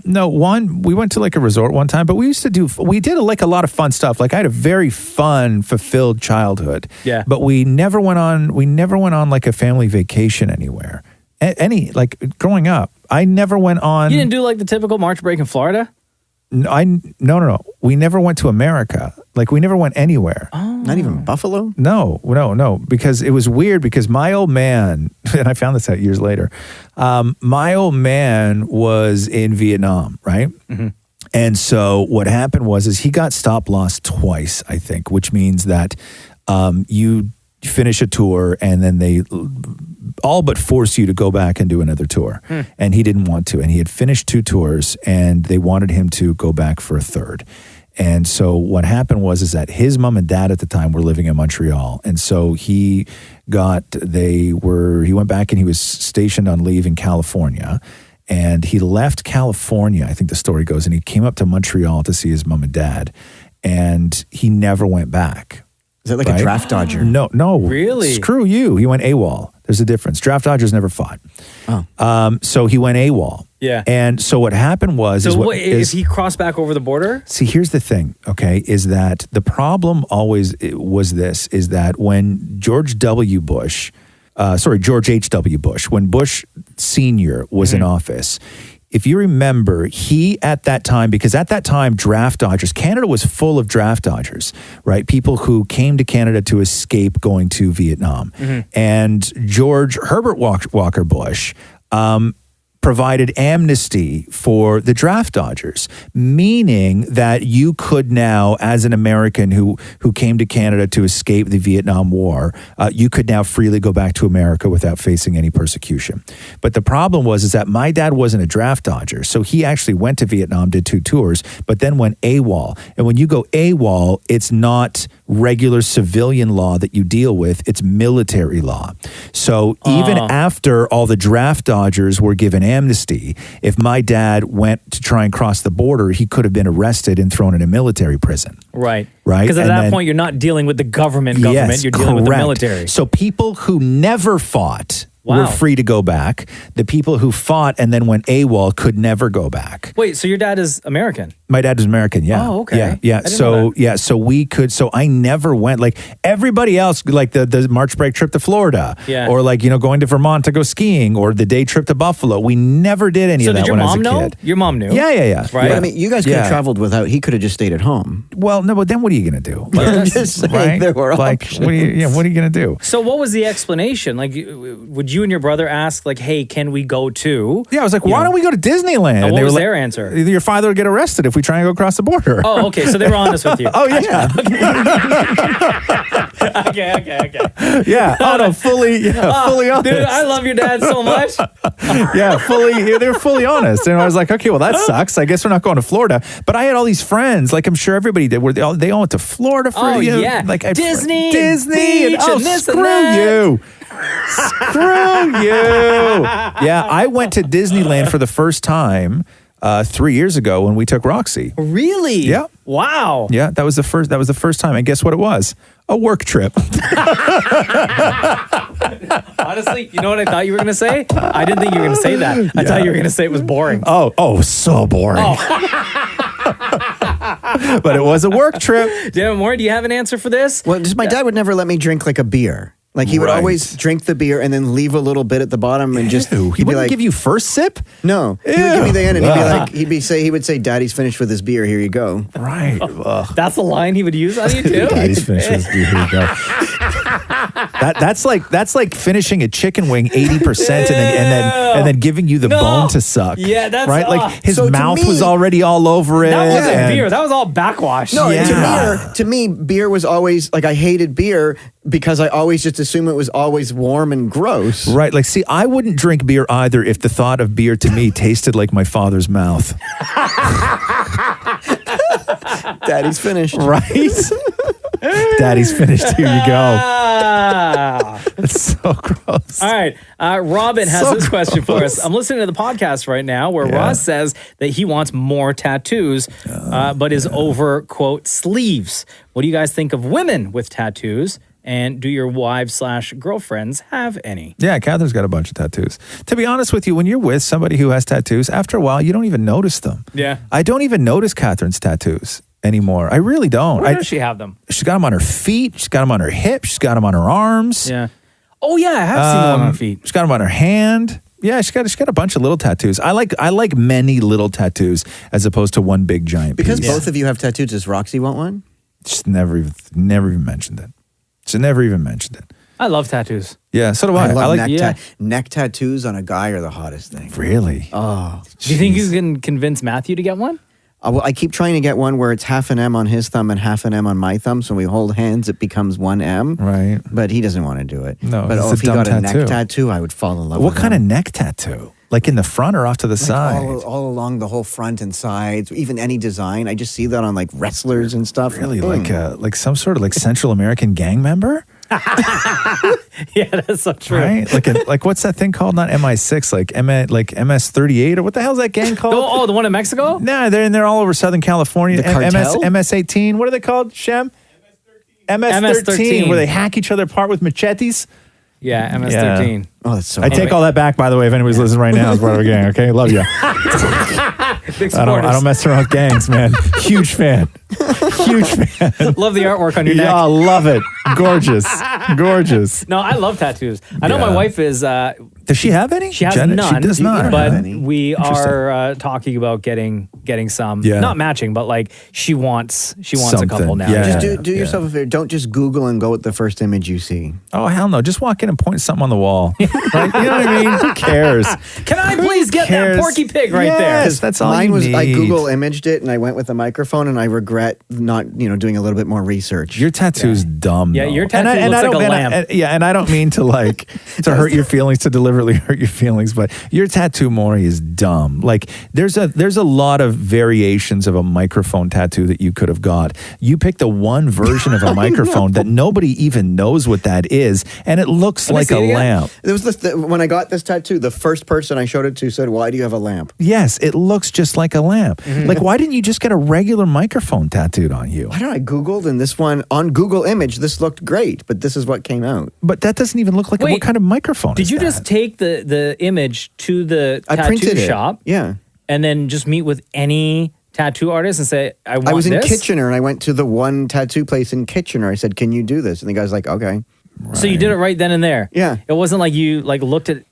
G: No, one, we went to like a resort one time, but we did like a lot of fun stuff. Like I had a very fun, fulfilled childhood.
B: Yeah.
G: But we never went on like a family vacation anywhere. Like growing up, I never went on.
B: You didn't do like the typical March break in Florida?
G: No. We never went to America. Like we never went anywhere.
B: Oh.
H: Not even Buffalo?
G: No. Because it was weird because my old man, and I found this out years later, my old man was in Vietnam, right?
B: Mm-hmm.
G: And so what happened was he got stop loss twice, I think, which means that you finish a tour and then they all but force you to go back and do another tour. And he didn't want to. And he had finished 2 tours and they wanted him to go back for a third. And so what happened was that his mom and dad at the time were living in Montreal. And so he went back and he was stationed on leave in California. And he left California, I think the story goes, and he came up to Montreal to see his mom and dad. And he never went back.
H: Is that like a draft dodger?
G: No.
B: Really?
G: Screw you. He went AWOL. There's a difference. Draft dodgers never fought.
H: Oh.
G: So he went AWOL.
B: Yeah.
G: And so what happened was...
B: if he crossed back over the border?
G: See, here's the thing, okay, is that the problem always was this, is that when George H.W. Bush, when Bush Sr. was in office, if you remember, at that time, draft dodgers, Canada was full of draft dodgers, right? People who came to Canada to escape going to Vietnam.
B: Mm-hmm.
G: And George Herbert Walker Bush provided amnesty for the draft dodgers, meaning that you could now, as an American who came to Canada to escape the Vietnam War, you could now freely go back to America without facing any persecution. But the problem was that my dad wasn't a draft dodger, so he actually went to Vietnam, did 2 tours, but then went AWOL. And when you go AWOL, it's not regular civilian law that you deal with, it's military law. So even after all the draft dodgers were given amnesty, if my dad went to try and cross the border, he could have been arrested and thrown in a military prison.
B: Right.
G: Right.
B: Because at that point, you're not dealing with the government,
G: Yes,
B: you're dealing with the
G: correct.
B: military.
G: So people who never fought were free to go back. The people who fought and then went AWOL could never go back.
B: Wait, so your dad is American?
G: My dad was American, yeah.
B: Oh, okay.
G: Yeah.
B: I didn't know that.
G: So I never went, like everybody else, like the March break trip to Florida, or like, going to Vermont to go skiing, or the day trip to Buffalo. We never did any of that when I was a kid.
B: So did your mom know? Your mom knew?
G: Yeah.
B: Right?
H: But I mean, you guys could have traveled without, he could have just stayed at home.
G: Well, no, but then what are you going to do?
H: I'm just saying there were options.
G: What are you going to do?
B: So what was the explanation? Like, would you and your brother ask, like, hey, can we go to?
G: Yeah, I was like, why don't we go to Disneyland?
B: And what
G: They were
B: was
G: like,
B: their answer?
G: Your father will get arrested if we try and go across the border.
B: Oh, okay. So they were honest with you.
G: Oh, yeah.
B: Okay.
G: Yeah. Oh, no, fully honest.
B: Dude, I love your dad so much.
G: Yeah, they're fully honest. And I was like, okay, well, that sucks. I guess we're not going to Florida. But I had all these friends, like I'm sure everybody did, where they all went to Florida for like
B: Disney,
G: Disney, and
B: this
G: screw
B: and that.
G: you. Screw you. Yeah, I went to Disneyland for the first time 3 years ago when we took Roxy.
B: Really?
G: Yeah.
B: Wow.
G: Yeah, that was the first time. And guess what it was? A work trip.
B: Honestly, you know what I thought you were going to say? I didn't think you were going to say that. I thought you were going to say it was boring.
G: Oh, so boring. But it was a work trip.
B: Do you have an answer for this?
H: Well, just my dad would never let me drink like a beer. Like he would always drink the beer and then leave a little bit at the bottom and just
G: he wouldn't give you first sip?
H: No. He would give me the end and he would say, Daddy's finished with his beer, here you go.
G: Right.
B: That's a line he would use on you too?
G: Daddy's finished with his beer, here you go. That's like finishing a chicken wing 80% and then giving you the bone to suck.
B: Yeah, that's
G: right. Like his mouth was already all over it.
B: That wasn't beer. That was all backwash.
H: No, to me, beer was always like I hated beer because I always just assumed it was always warm and gross.
G: Right. Like, see, I wouldn't drink beer either if the thought of beer to me tasted like my father's mouth.
H: Daddy's finished.
G: Right. Daddy's finished. Here you go. That's so gross.
B: All right. Robin has
G: So
B: this question for
G: gross.
B: us. I'm listening to the podcast right now where Ross says that he wants more tattoos, but is over, quote, sleeves. What do you guys think of women with tattoos? And do your wives/girlfriends have any?
G: Yeah, Catherine's got a bunch of tattoos. To be honest with you, when you're with somebody who has tattoos, after a while, you don't even notice them.
B: Yeah.
G: I don't even notice Catherine's tattoos anymore. I really don't.
B: Where does she have them?
G: She's got them on her feet. She's got them on her hips. She's got them on her arms.
B: Yeah. Oh, yeah, I have seen one on her feet.
G: She's got them on her hand. Yeah, she's got a bunch of little tattoos. I like many little tattoos as opposed to one big giant
H: Because
G: piece.
H: both of you have tattoos, does Roxy want one?
G: She's never even mentioned it. She never even mentioned it.
B: I love tattoos.
G: Yeah, so do I.
H: I love
G: like
H: neck tattoos on a guy are the hottest thing.
G: Really?
H: Oh.
B: Do you think you can convince Matthew to get one?
H: Well, I keep trying to get one where it's half an M on his thumb and half an M on my thumb. So when we hold hands, it becomes one M.
G: Right.
H: But he doesn't want to do it.
G: No,
H: But
G: it's a
H: if he
G: dumb
H: got a neck
G: tattoo.
H: tattoo, I would fall in love
G: What
H: with
G: kind
H: him.
G: of neck tattoo? Like in the front or off to the side?
H: All along the whole front and sides, even any design. I just see that on like wrestlers and stuff.
G: Really, like some sort of like Central American gang member?
B: Yeah, that's so true.
G: Right? Like what's that thing called? Not MI6, like MS-38 or what the hell's that gang called?
B: Oh, the one in Mexico?
G: No, they're all over Southern California.
H: The cartel?
G: MS-18. What are they called? Shem? MS-13, where they hack each other apart with machetes.
B: Yeah, MS-13.
H: Oh, that's so
G: I take all that back, by the way, if anybody's listening right now as part of a gang, okay? Love you.
B: Big
G: I don't mess around with gangs, man. Huge fan. Huge fan.
B: Love the artwork on your neck.
G: Yeah, love it. Gorgeous. Gorgeous.
B: No, I love tattoos. I know my wife is.
G: Does she have any?
B: She has
G: Jenna,
B: none.
G: She does not.
B: But
G: have any.
B: we are talking about getting some.
G: Yeah.
B: Not matching, but like she wants a couple
G: Something.
B: now.
G: Yeah.
H: Just do yourself a favor. Don't just Google and go with the first image you see.
G: Oh, hell no. Just walk in and point something on the wall. Right? You know what I mean? Who cares?
B: Can I please get
G: cares?
B: that Porky Pig right
G: Yes, that's all
H: Mine
G: you
H: was I
G: need.
H: Google imaged it and I went with a microphone and I regret not doing a little bit more research.
G: Your tattoo's dumb.
B: Yeah,
G: though.
B: your tattoo
G: and
B: looks
G: I
B: like a
G: don't-
B: lamp.
G: And I don't mean to to hurt your feelings, to deliberately hurt your feelings, but your tattoo, Maury, is dumb. Like there's a lot of variations of a microphone tattoo that you could have got. You picked the one version of a microphone that nobody even knows what that is, and it looks
H: Let me
G: like
H: see
G: a
H: it again.
G: lamp.
H: It was when I got this tattoo, the first person I showed it to said, "Why do you have a lamp?"
G: Yes, it looks just like a lamp.
H: Mm-hmm.
G: Like, why didn't you just get a regular microphone tattooed on you?
H: I don't know. I Googled and this one on Google Image, this looked great, but this is what came out.
G: But that doesn't even look like
B: Wait,
G: what kind of microphone
B: Did
G: is
B: you
G: that?
B: just take the image to the
H: I
B: tattoo
H: printed it.
B: shop?
H: Yeah.
B: And then just meet with any tattoo artist and say, I want
H: I was in
B: this?
H: Kitchener and I went to the one tattoo place in Kitchener. I said, "Can you do this?" And the guy's like, "Okay."
B: So you did it right then and there.
H: Yeah.
B: It wasn't like you looked at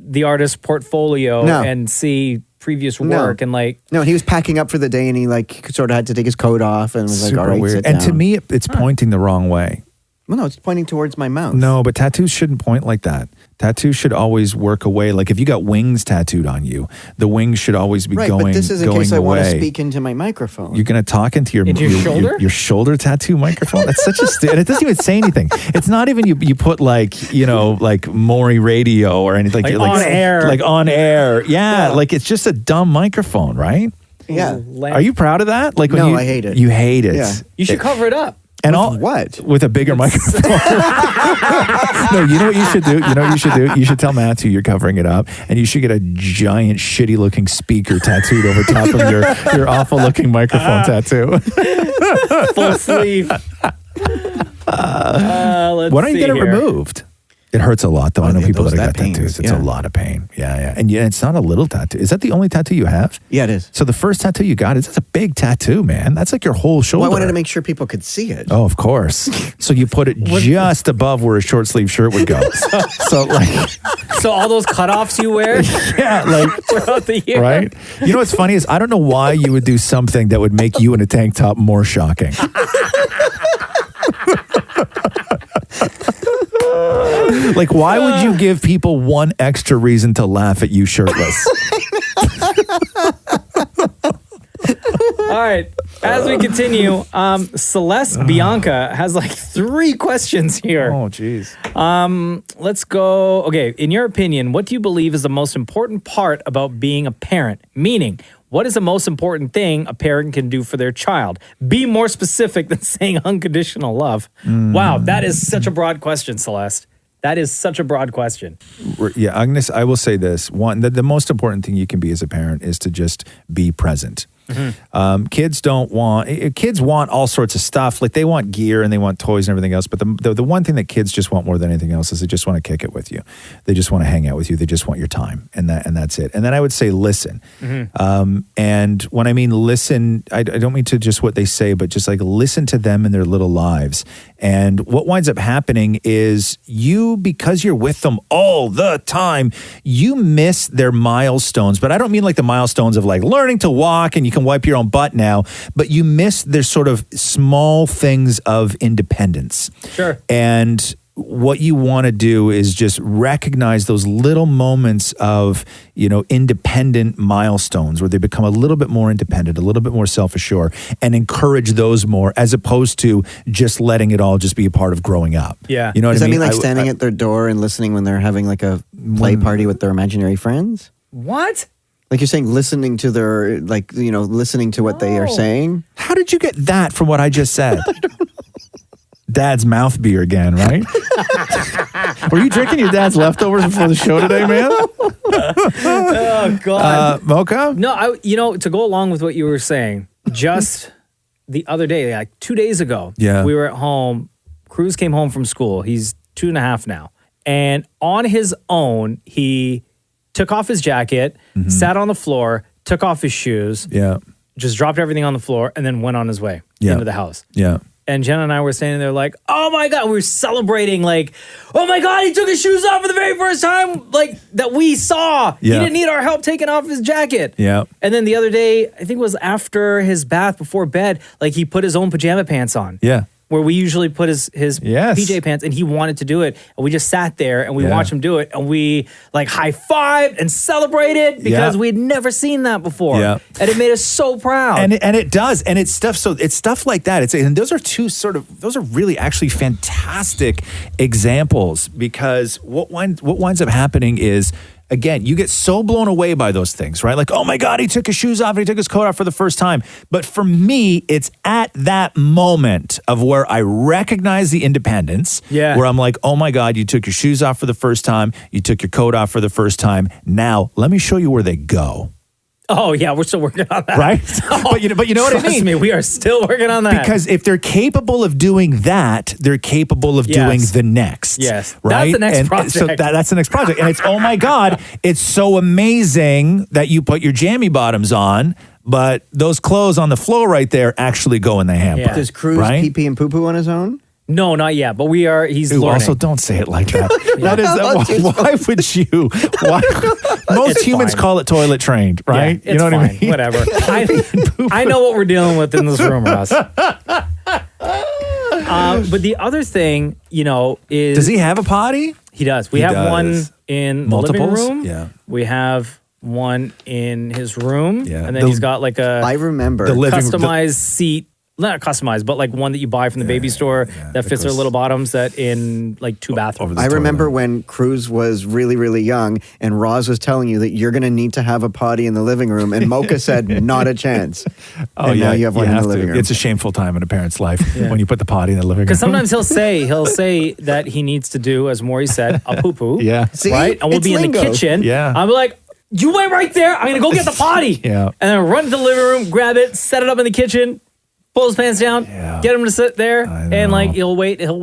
B: the artist's portfolio
H: No.
B: and see previous
H: No.
B: work and
H: No, he was packing up for the day and he sort of had to take his coat off and was like,
G: Super
H: "All right,
G: weird.
H: sit
G: And to
H: down."
G: me, it's pointing the wrong way.
H: Well, no, it's pointing towards my mouth.
G: No, but tattoos shouldn't point like that. Tattoos should always work away. Like if you got wings tattooed on you, the wings should always be
H: Right,
G: going
H: but this is in
G: going
H: case I want to
G: away.
H: speak into my microphone.
G: You're gonna talk into your
H: shoulder?
G: your shoulder tattoo microphone. That's such a and it doesn't even say anything. It's not even you put like like Maury radio or anything
B: Like on air.
G: like on air. Yeah, like it's just a dumb microphone, right?
H: Yeah.
G: Are you proud of that? Like when
H: No,
G: you,
H: I hate it.
G: You hate it.
H: Yeah.
B: You should cover it up.
G: And
H: With what?
G: With a bigger microphone. No, you know what you should do? You know what you should do? You should tell Matthew you're covering it up, and you should get a giant, shitty-looking speaker tattooed over top of your awful-looking microphone tattoo.
B: Full sleeve. Let's
G: Why don't you
B: see
G: get it
B: here.
G: removed? It hurts a lot, though. I know people that have got
H: pain
G: tattoos.
H: is-
G: It's
H: yeah.
G: a lot of pain. Yeah. And it's not a little tattoo. Is that the only tattoo you have?
H: Yeah, it is.
G: So the first tattoo you got that's a big tattoo, man. That's like your whole shoulder.
H: Well, I wanted to make sure people could see it.
G: Oh, of course. So you put it just above where a short sleeve shirt would go. So
B: So all those cutoffs you wear
G: yeah, like
B: throughout the year.
G: right? You know what's funny is I don't know why you would do something that would make you in a tank top more shocking. Like, why would you give people one extra reason to laugh at you shirtless?
B: All right. As we continue, Celeste Bianca has like 3 questions here.
G: Oh, geez.
B: Let's go. Okay. In your opinion, what do you believe is the most important part about being a parent? Meaning, What is the most important thing a parent can do for their child? Be more specific than saying unconditional love. Wow, that is such a broad question, Celeste. That is such a broad question.
G: Yeah, Agnes, I will say this. One, the most important thing you can be as a parent is to just be present. Kids want all sorts of stuff. Like they want gear and they want toys and everything else. But the one thing that kids just want more than anything else is they just want to kick it with you. They just want to hang out with you. They just want your time, and that's it. And then I would say listen. And when I mean listen, I don't mean to just what they say, but just like listen to them in their little lives. And what winds up happening is because you're with them all the time, you miss their milestones. But I don't mean like the milestones of like learning to walk and you can wipe your own butt now, but you miss their sort of small things of independence.
B: Sure.
G: And what you want to do is just recognize those little moments of, independent milestones where they become a little bit more independent, a little bit more self-assured, and encourage those more as opposed to just letting it all just be a part of growing up.
B: Yeah.
G: You know what
H: Does
G: I
H: that
G: mean?
H: mean like standing at their door and listening when they're having like a play party with their imaginary friends?
B: What?
H: Like you're saying, listening to their, listening to what they are saying?
G: How did you get that from what I just said? Dad's mouth beer again, right? Were you drinking your dad's leftovers before the show today, man?
B: Oh, God.
G: Mocha?
B: No, to go along with what you were saying, just the other day, like 2 days ago, we were at home. Cruz came home from school. He's 2.5 now. And on his own, he took off his jacket, sat on the floor, took off his shoes, just dropped everything on the floor, and then went on his way into the house.
G: Yeah.
B: And Jenna and I were standing there like, oh my God, we were celebrating like, oh my God, he took his shoes off for the very first time, like that we saw. He didn't need our help taking off his jacket.
G: Yeah.
B: And then the other day, I think it was after his bath before bed, like he put his own pajama pants on.
G: Yeah.
B: Where we usually put his PJ pants, and he wanted to do it. And we just sat there and we watched him do it. And we like high-fived and celebrated because we'd never seen that before.
G: Yeah.
B: And it made us so proud.
G: And it does. And it's stuff like that. And those are really actually fantastic examples, because what winds up happening is, again, you get so blown away by those things, right? Like, oh my God, he took his shoes off and he took his coat off for the first time. But for me, it's at that moment of where I recognize the independence, where I'm like, oh my God, you took your shoes off for the first time. You took your coat off for the first time. Now, let me show you where they go.
B: Oh yeah, we're still working on that.
G: Right? But you know what I mean?
B: Trust me, we are still working on that.
G: Because if they're capable of doing that, they're capable of doing the next.
B: Yes.
G: Right?
B: That's the next project.
G: So that's the next project. And it's, oh my God, it's so amazing that you put your jammy bottoms on, but those clothes on the floor right there actually go in the hamper.
H: Does Cruz pee-pee and poo-poo on his own?
B: No, not yet, but he's learning.
G: Also, don't say it like that. Why would you? Most humans call it toilet trained, right?
B: Yeah, it's fine.
G: I mean?
B: Whatever. I know what we're dealing with in this room, Ross. But the other thing, is...
G: Does he have a potty?
B: He does. We have one in the living room.
G: Yeah.
B: We have one in his room.
G: Yeah.
B: And then he's got like a...
H: I remember.
B: Customized seat. Not customized, but like one that you buy from the baby store that fits their little bottoms that in like 2 bathrooms.
H: I remember when Cruz was really, really young and Roz was telling you that you're going to need to have a potty in the living room, and Mocha said, not a chance. And now you have one in the living room.
G: It's a shameful time in a parent's life when you put the potty in the living room.
B: Because sometimes he'll say that he needs to do, as Maury said, a poo-poo.
G: Yeah.
H: See?
B: Right? And we'll be in the kitchen.
G: Yeah.
B: I'll be like, you wait right there. I'm going to go get the potty.
G: Yeah.
B: And then run to the living room, grab it, set it up in the kitchen, pull his pants down, get him to sit there, and like he'll wait, and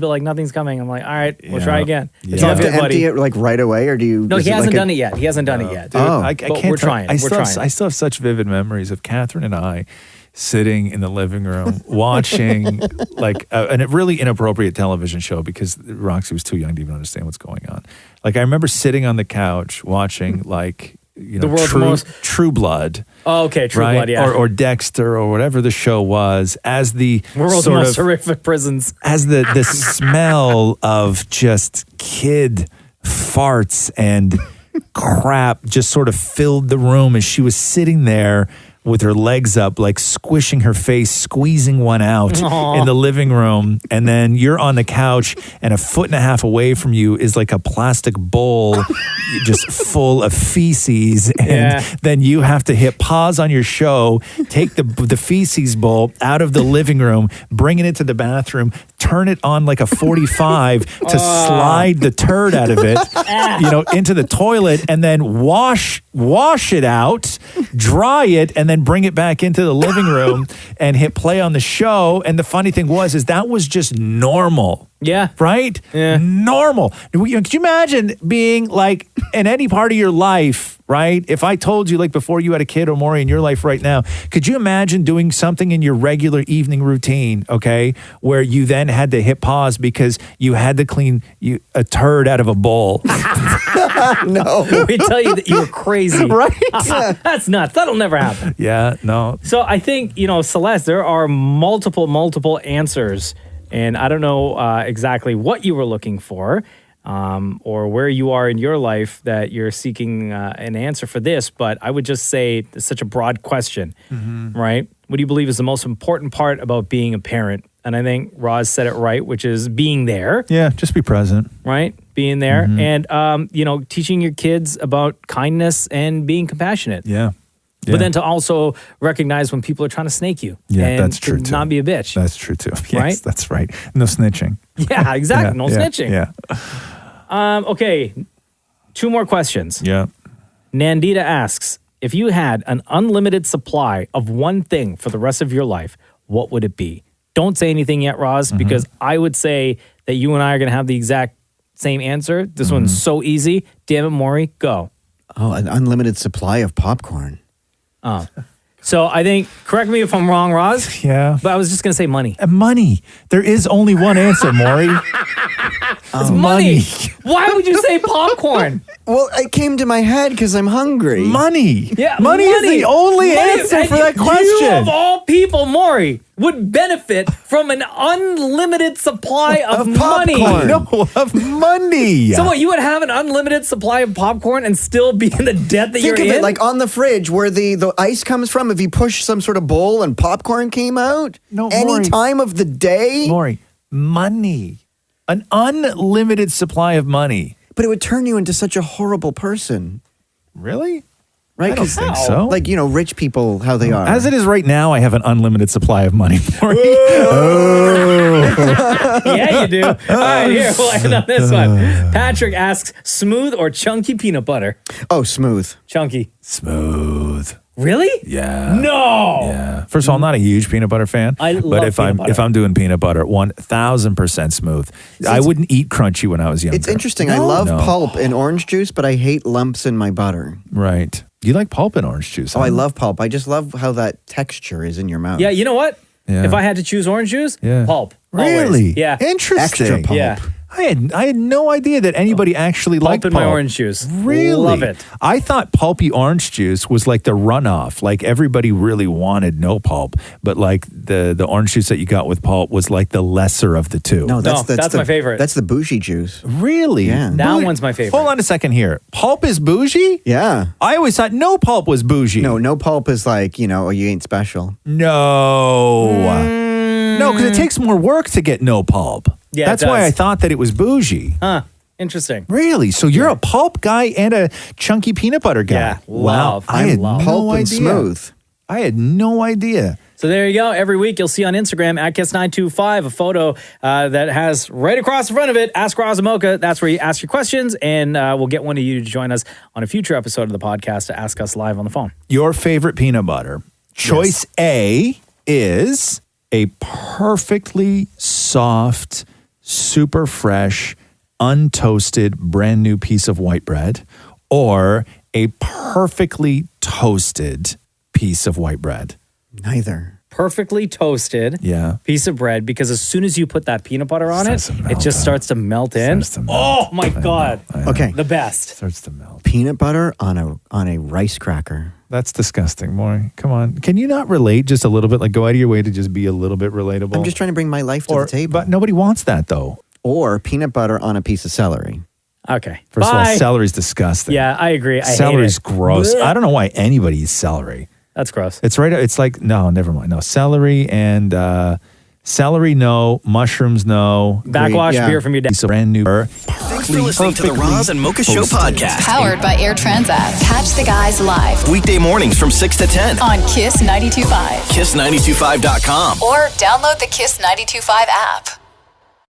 B: be like, nothing's coming. I'm like, all right, we'll try again.
H: Do you have to empty it like right away, or do you?
B: No, he hasn't done it yet. He hasn't done it yet.
G: Dude, I
B: but
G: can't
B: we're trying.
G: I still have such vivid memories of Catherine and I sitting in the living room watching like a really inappropriate television show, because Roxy was too young to even understand what's going on. Like I remember sitting on the couch watching like,
B: the world's
G: True Blood.
B: Oh, okay, True Blood, yeah.
G: Or Dexter, or whatever the show was, as the
B: world's most horrific prisons.
G: As the smell of just kid farts and crap just sort of filled the room as she was sitting there with her legs up, like squishing her face, squeezing one out in the living room. And then you're on the couch, and a foot and a half away from you is like a plastic bowl just full of feces. And then you have to hit pause on your show, take the feces bowl out of the living room, bring it into the bathroom, turn it on like a 45 to slide the turd out of it, into the toilet, and then wash it out, dry it, and then bring it back into the living room and hit play on the show. And the funny thing was that was just normal.
B: Yeah.
G: Right?
B: Yeah.
G: Normal. Could you imagine being like in any part of your life, right? If I told you, like, before you had a kid, or Maury, in your life right now, could you imagine doing something in your regular evening routine, okay, where you then had to hit pause because you had to clean a turd out of a bowl?
B: No. We tell you that you were crazy.
G: Right?
B: That's nuts. That'll never happen.
G: Yeah, no.
B: So I think, Celeste, there are multiple answers. And I don't know exactly what you were looking for or where you are in your life that you're seeking an answer for this. But I would just say it's such a broad question, right? What do you believe is the most important part about being a parent? And I think Roz said it right, which is being there.
G: Yeah, just be present.
B: Right? Being there. And, teaching your kids about kindness and being compassionate.
G: Yeah.
B: But then to also recognize when people are trying to snake you.
G: Yeah,
B: and
G: that's true,
B: to
G: too.
B: not be a bitch.
G: That's true, too. Yes,
B: Right?
G: that's right. No snitching.
B: Yeah, exactly. No snitching.
G: Yeah.
B: Okay, 2 more questions.
G: Yeah.
B: Nandita asks, if you had an unlimited supply of one thing for the rest of your life, what would it be? Don't say anything yet, Roz, because I would say that you and I are going to have the exact same answer. This one's so easy. Damn it, Maury, go.
H: Oh, an unlimited supply of popcorn.
B: Oh. So I think, correct me if I'm wrong, Roz.
G: Yeah.
B: But I was just going to say money.
G: Money. There is only one answer, Maury.
B: It's money. Why would you say popcorn?
H: Well, it came to my head because I'm hungry.
G: Money.
B: Yeah,
G: Money is the only answer for that question.
B: You of all people, Maury, would benefit from an unlimited supply of money.
G: Popcorn. No, of money.
B: So what, you would have an unlimited supply of popcorn and still be in the debt that you're
H: Think of
B: in?
H: it like on the fridge where the ice comes from. If you push some sort of bowl and popcorn came out, any
G: Maury.
H: time of the day.
G: Maury, money. An unlimited supply of money.
H: But it would turn you into such a horrible person.
G: Really?
H: Right?
G: I don't think so.
H: Like, rich people, how they are.
G: As it is right now, I have an unlimited supply of money, Maury.
B: Yeah, you do. All right, here, we'll end on this one. Patrick asks, smooth or chunky peanut butter?
H: Oh, smooth.
B: Chunky.
G: Smooth.
B: Really?
G: Yeah.
B: No.
G: Yeah. First of all, I'm not a huge peanut butter fan.
B: I
G: but
B: love
G: if
B: peanut
G: I'm
B: butter.
G: if I'm doing peanut butter, 1,000% smooth. I wouldn't eat crunchy when I was younger.
H: It's interesting. I love pulp in orange juice, but I hate lumps in my butter.
G: Right. You like pulp in orange juice?
H: Oh, I love pulp. I just love how that texture is in your mouth.
B: Yeah, you know what?
G: Yeah.
B: If I had to choose orange juice,
G: Yeah.
B: pulp.
G: Really?
B: Always. Yeah.
G: Interesting.
H: Extra pulp.
B: Yeah.
G: I had no idea that anybody actually
B: Pulp
G: liked
B: in
G: pulp.
B: my orange juice.
G: Really?
B: Love it.
G: I thought pulpy orange juice was like the runoff. Like everybody really wanted no pulp, but like the orange juice that you got with pulp was like the lesser of the two.
H: No, that's
B: my favorite.
H: That's the bougie juice.
G: Really?
H: Yeah.
B: That one's my favorite.
G: Hold on a second here. Pulp is bougie?
H: Yeah.
G: I always thought no pulp was bougie.
H: No pulp is like, oh, you ain't special.
G: No. No, because it takes more work to get no pulp.
B: Yeah,
G: That's
B: it
G: why
B: does.
G: I thought that it was bougie.
B: Huh. Interesting.
G: Really? So you're a pulp guy and a chunky peanut butter guy?
B: Yeah,
G: Wow.
B: love.
G: I had
B: love.
G: no
H: Pulp and
G: idea.
H: smooth.
G: I had no idea.
B: So there you go. Every week you'll see on Instagram at Kiss925 a photo that has right across the front of it, Ask Roz and Mocha. That's where you ask your questions, and we'll get one of you to join us on a future episode of the podcast to ask us live on the phone.
G: Your favorite peanut butter. Choice A is a perfectly soft, super fresh, untoasted, brand new piece of white bread, or a perfectly toasted piece of white bread.
H: Neither.
B: Perfectly toasted piece of bread, because as soon as you put that peanut butter on it just starts to melt in. Oh my God.
H: Okay.
B: The best.
G: Starts to melt.
H: Peanut butter on a rice cracker.
G: That's disgusting, Maury. Come on. Can you not relate just a little bit? Like go out of your way to just be a little bit relatable?
H: I'm just trying to bring my life to the table.
G: But nobody wants that though.
H: Or peanut butter on a piece of celery.
B: Okay.
G: First of all,
B: Bye.
G: celery's disgusting.
B: Yeah, I agree. I hate
G: Celery's
B: it.
G: gross.
B: Blech.
G: I don't know why anybody eats celery.
B: That's gross.
G: It's right. It's like, no, never mind. No, celery and celery, no. Mushrooms, no.
B: Backwash beer from your dad.
G: It's a brand new.
A: Thanks for listening to the Roz and Mocha Show podcast.
C: Powered by Air Transat. Catch the guys live
A: Weekday mornings from 6 to 10
C: on Kiss 92.5.
A: KISS925.com.
C: Or download the Kiss 92.5 app.